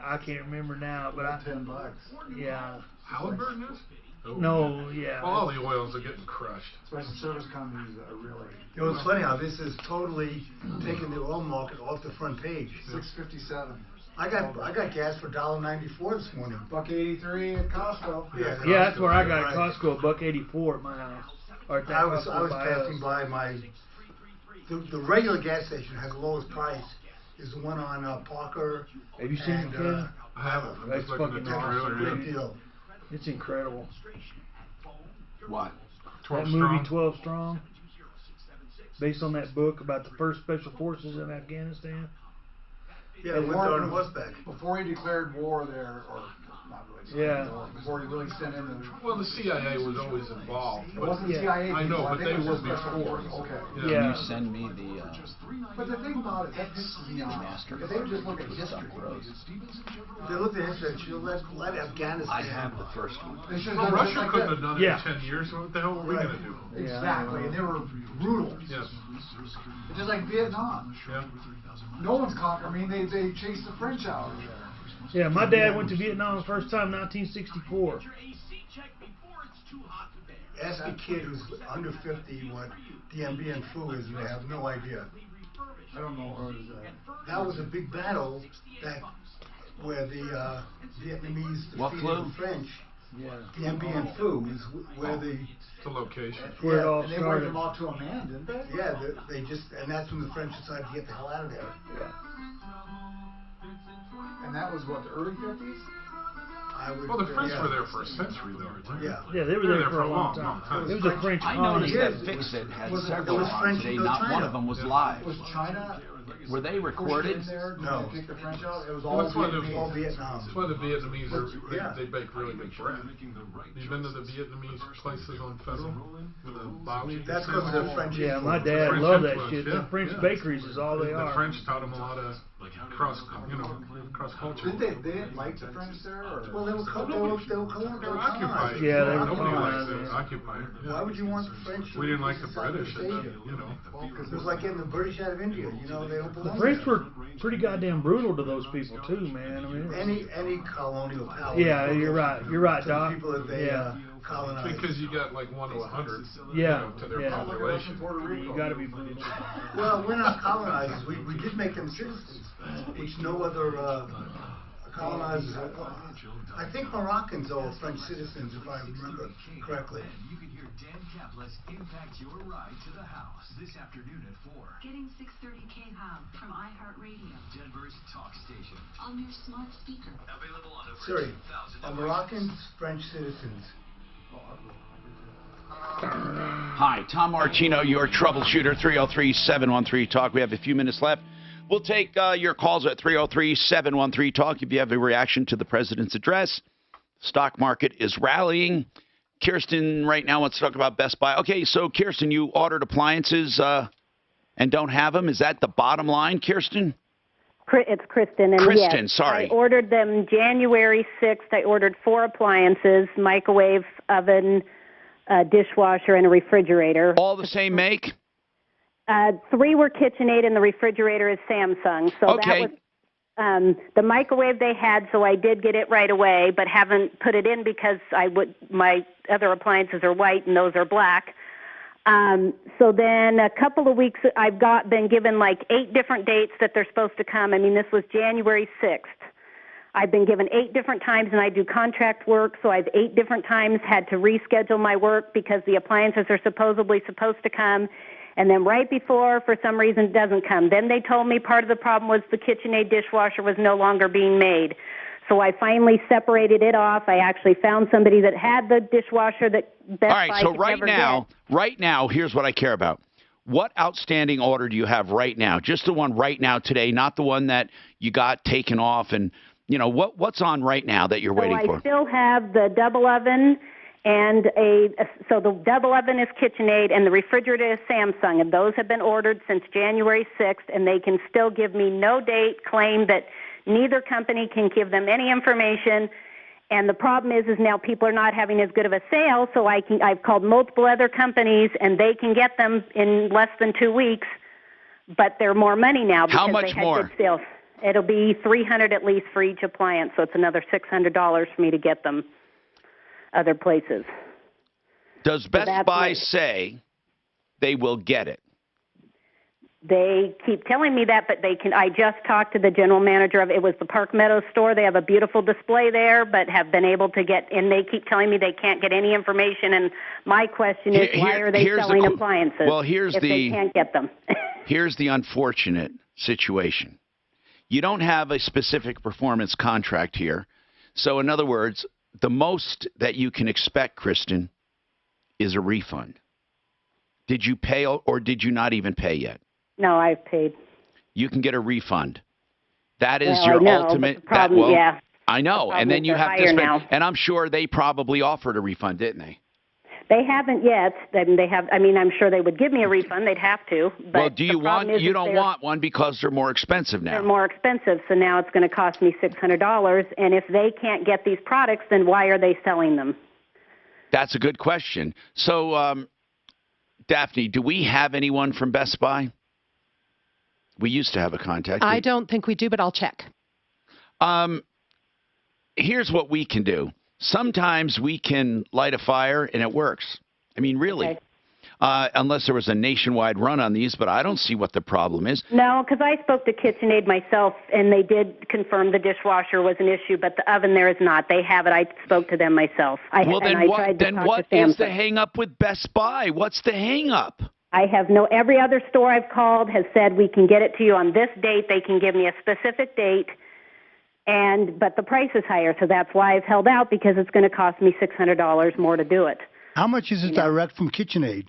I can't remember now, but $10. Yeah. Halliburton is? Oh. No, yeah. All the oils are getting crushed. Special service companies are really. You know, it's funny how this is totally taking the oil market off the front page. $6.57. I got gas for $1.94 this morning. $1.83 at Costco. Yeah, that's where I got at Costco, $1.84 at my house. Or at that I was Costco by passing us. by my the regular gas station has the lowest price is the one on Parker. Have you seen it, Kevin? I haven't. That's fucking awesome. Great deal. It's incredible. What? 12 That movie, strong. 12 Strong, based on that book about the first special forces in Afghanistan. Yeah, went there on horseback. Before he declared war there, or not really. Yeah. Before he really sent in the. Well, the CIA was always involved. It wasn't the CIA. I know, people, but think they it was were just special before. forces. Okay. Yeah. Yeah. Can you send me the But the thing about it, that pisses me off. If they would just look at history. If they looked at history, they should let Afghanistan. I have the first one. They should Well, have done Russia just like couldn't that. have done it in 10 years. So what the hell were we going to do? Exactly, and they were brutal. Yes. It's just like Vietnam. Yeah. No one's conquered. I mean, they chased the French out of there. Yeah, my dad went to Vietnam the first time, 1964. Ask a kid who's under 50 what DMB and flu is, and they have no idea. I don't know where it is at. That was a big battle that where the Vietnamese What defeated flu? the French. Yeah. DMB and flu is where the The location. Where it all And they wiped started. them all to a man, didn't they? yeah they just and that's when the French decided to get the hell out of there. And that was what, the early 50s? I would, Well, the French yeah. were there for a century, though. Yeah. Yeah, they were there for a long time. It was a French I colony. noticed that Fix-It had Was it- several it was on French today. Indochina. Not one of them was live. Was China Were they pushed recorded? in there No. to take the French out? It was Well, all that's why All Vietnamese. Vietnam. That's why the Vietnamese Yeah. they bake really good bread. You been to the Vietnamese places on Federal? With the Bali? That's because of the French. Yeah, my influence. dad French loved that influence, shit. yeah. The French Yeah. bakeries is all they The are. French taught them a lot of cross culture. They didn't like the French there? Or? Well, they were colonized. Occupied. Yeah, they were Nobody likes colonized. it. Occupied. Yeah. Why would you want the French? We didn't like the Southeast British, and Asia? you know. It was like getting the British out of India. You know, they don't The belong French there. were pretty goddamn brutal to those people too, man. I mean, Any colonial power. yeah, you're right. You're right, To the Doc. people that they Yeah, colonized. Because you got like 1 to 100 Yeah, to their yeah. population. you got to be brutal. Well, we're not colonizers. We did make them citizens, which no other colonizers. I think Moroccans are French citizens, if I remember correctly. You can hear Dan Caplis impact your ride to the house this afternoon at 4. Getting 630 K-Hub from iHeartRadio. Denver's talk station. On your smart speaker. Available on over Sorry, 2,000 are Moroccans French citizens? Hi, Tom Martino, your troubleshooter, 303-713-TALK. We have a few minutes left. We'll take your calls at 303-713-TALK if you have a reaction to the president's address. Stock market is rallying. Kirsten right now wants to talk about Best Buy. Okay, so Kirsten, you ordered appliances and don't have them. Is that the bottom line, Kirsten? It's Kristen. And Kristen, yes, sorry. I ordered them January 6th. I ordered 4 appliances, microwave, oven, dishwasher, and a refrigerator. All the same make? 3 were KitchenAid, and the refrigerator is Samsung. So okay. That was the microwave they had, so I did get it right away, but haven't put it in because my other appliances are white and those are black. So then a couple of weeks, I've been given like 8 different dates that they're supposed to come. I mean, this was January 6th. I've been given 8 different times, and I do contract work, so I've 8 different times had to reschedule my work because the appliances are supposedly supposed to come. And then right before, for some reason, it doesn't come. Then they told me part of the problem was the KitchenAid dishwasher was no longer being made. So I finally separated it off. I actually found somebody that had the dishwasher that Best All right, Buy so could right never now, get. right now, here's what I care about. What outstanding order do you have right now? Just the one right now today, not the one that you got taken off. And, you know, what's on right now that you're waiting for? I still have the double oven. And so the double oven is KitchenAid, and the refrigerator is Samsung, and those have been ordered since January 6th, and they can still give me no date, claim that neither company can give them any information. And the problem is now people are not having as good of a sale, so I've called multiple other companies, and they can get them in less than 2 weeks, but they're more money now because How much they had more? good sales. It'll be $300 at least for each appliance, so it's another $600 for me to get them other places. Does Best Buy say they will get it? They keep telling me that, but they can. I just talked to the general manager of it was the Park Meadows store. They have a beautiful display there, but have been able to get. And they keep telling me they can't get any information. And my question is, why are they selling appliances? Well, if they can't get them. Here's the unfortunate situation. You don't have a specific performance contract here, so in other words, the most that you can expect, Kristen, is a refund. Did you pay or did you not even pay yet? No, I've paid. You can get a refund. That is Well, your I know, ultimate. but the problem, yeah. I know, and then you have to spend. Now. And I'm sure they probably offered a refund, didn't they? They haven't yet. They have. I mean, I'm sure they would give me a refund. They'd have to. But well, do you want? You don't want one because they're more expensive now. They're more expensive, so now it's going to cost me $600. And if they can't get these products, then why are they selling them? That's a good question. So, Daphne, do we have anyone from Best Buy? We used to have a contact. I don't think we do, but I'll check. Here's what we can do. Sometimes we can light a fire and it works. I mean, really. Okay. Unless there was a nationwide run on these, but I don't see what the problem is. No, because I spoke to KitchenAid myself, and they did confirm the dishwasher was an issue, but the oven there is not. They have it. I spoke to them myself. Then what is the hang-up with Best Buy? What's the hang-up? I have every other store I've called has said we can get it to you on this date. They can give me a specific date. But the price is higher, so that's why I've held out, because it's going to cost me $600 more to do it. How much is it direct from KitchenAid?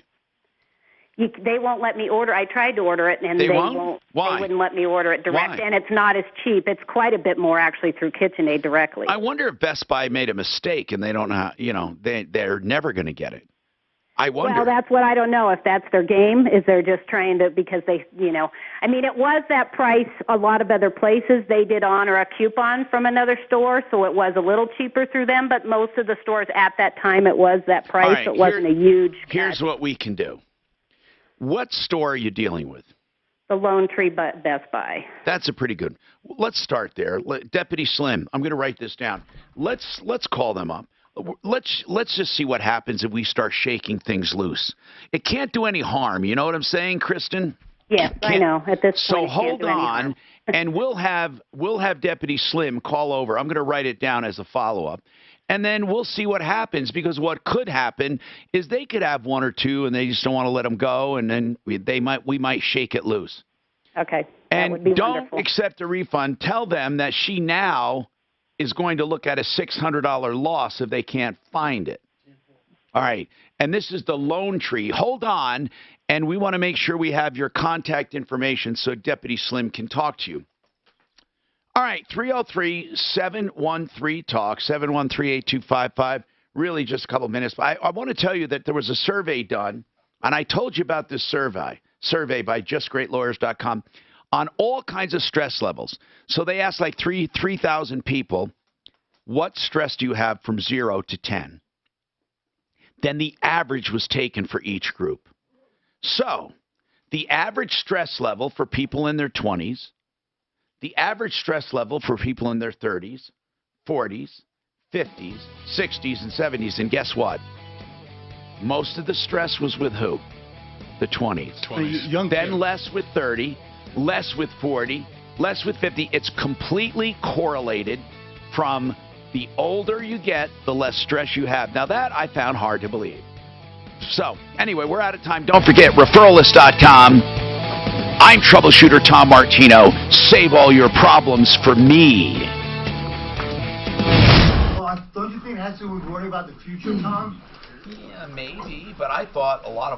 They won't let me order. I tried to order it, and they won't. Why? They wouldn't let me order it direct, Why? And it's not as cheap. It's quite a bit more, actually, through KitchenAid directly. I wonder if Best Buy made a mistake, and they don't know how, they're never going to get it. I wonder. Well, that's what I don't know, if that's their game, is they're just trying to, because they, I mean, it was that price. A lot of other places, they did honor a coupon from another store, so it was a little cheaper through them, but most of the stores at that time, it was that price. All right, it wasn't a huge cut. Here's what we can do. What store are you dealing with? The Lone Tree Best Buy. That's a pretty good. Let's start there. Deputy Slim, I'm going to write this down. Let's call them up. Let's just see what happens if we start shaking things loose. It can't do any harm. You know what I'm saying, Kristen? Yes, I know. At this So point, it can't hold do any on, harm. and we'll have Deputy Slim call over. I'm going to write it down as a follow-up. And then we'll see what happens, because what could happen is they could have one or two and they just don't want to let them go, and then we might shake it loose. Okay. And that would be don't wonderful. accept a refund. Tell them that she now is going to look at a $600 loss if they can't find it. All right. And this is the Lone Tree. Hold on, and we want to make sure we have your contact information so Deputy Slim can talk to you. All right, 303-713-TALK, 713-8255. Really just a couple minutes. But I want to tell you that there was a survey done, and I told you about this survey by justgreatlawyers.com on all kinds of stress levels. So they asked like 3,000 people, what stress do you have from 0 to 10? Then the average was taken for each group. So the average stress level for people in their 20s, the average stress level for people in their 30s, 40s, 50s, 60s, and 70s. And guess what? Most of the stress was with who? The 20s. Then less with 30, less with 40, less with 50. It's completely correlated from the older you get, the less stress you have. Now that I found hard to believe. So anyway, we're out of time. Don't forget, referralist.com. I'm Troubleshooter Tom Martino. Save all your problems for me. Well, don't you think it has to worry about the future, Tom? Yeah, maybe, but I thought a lot of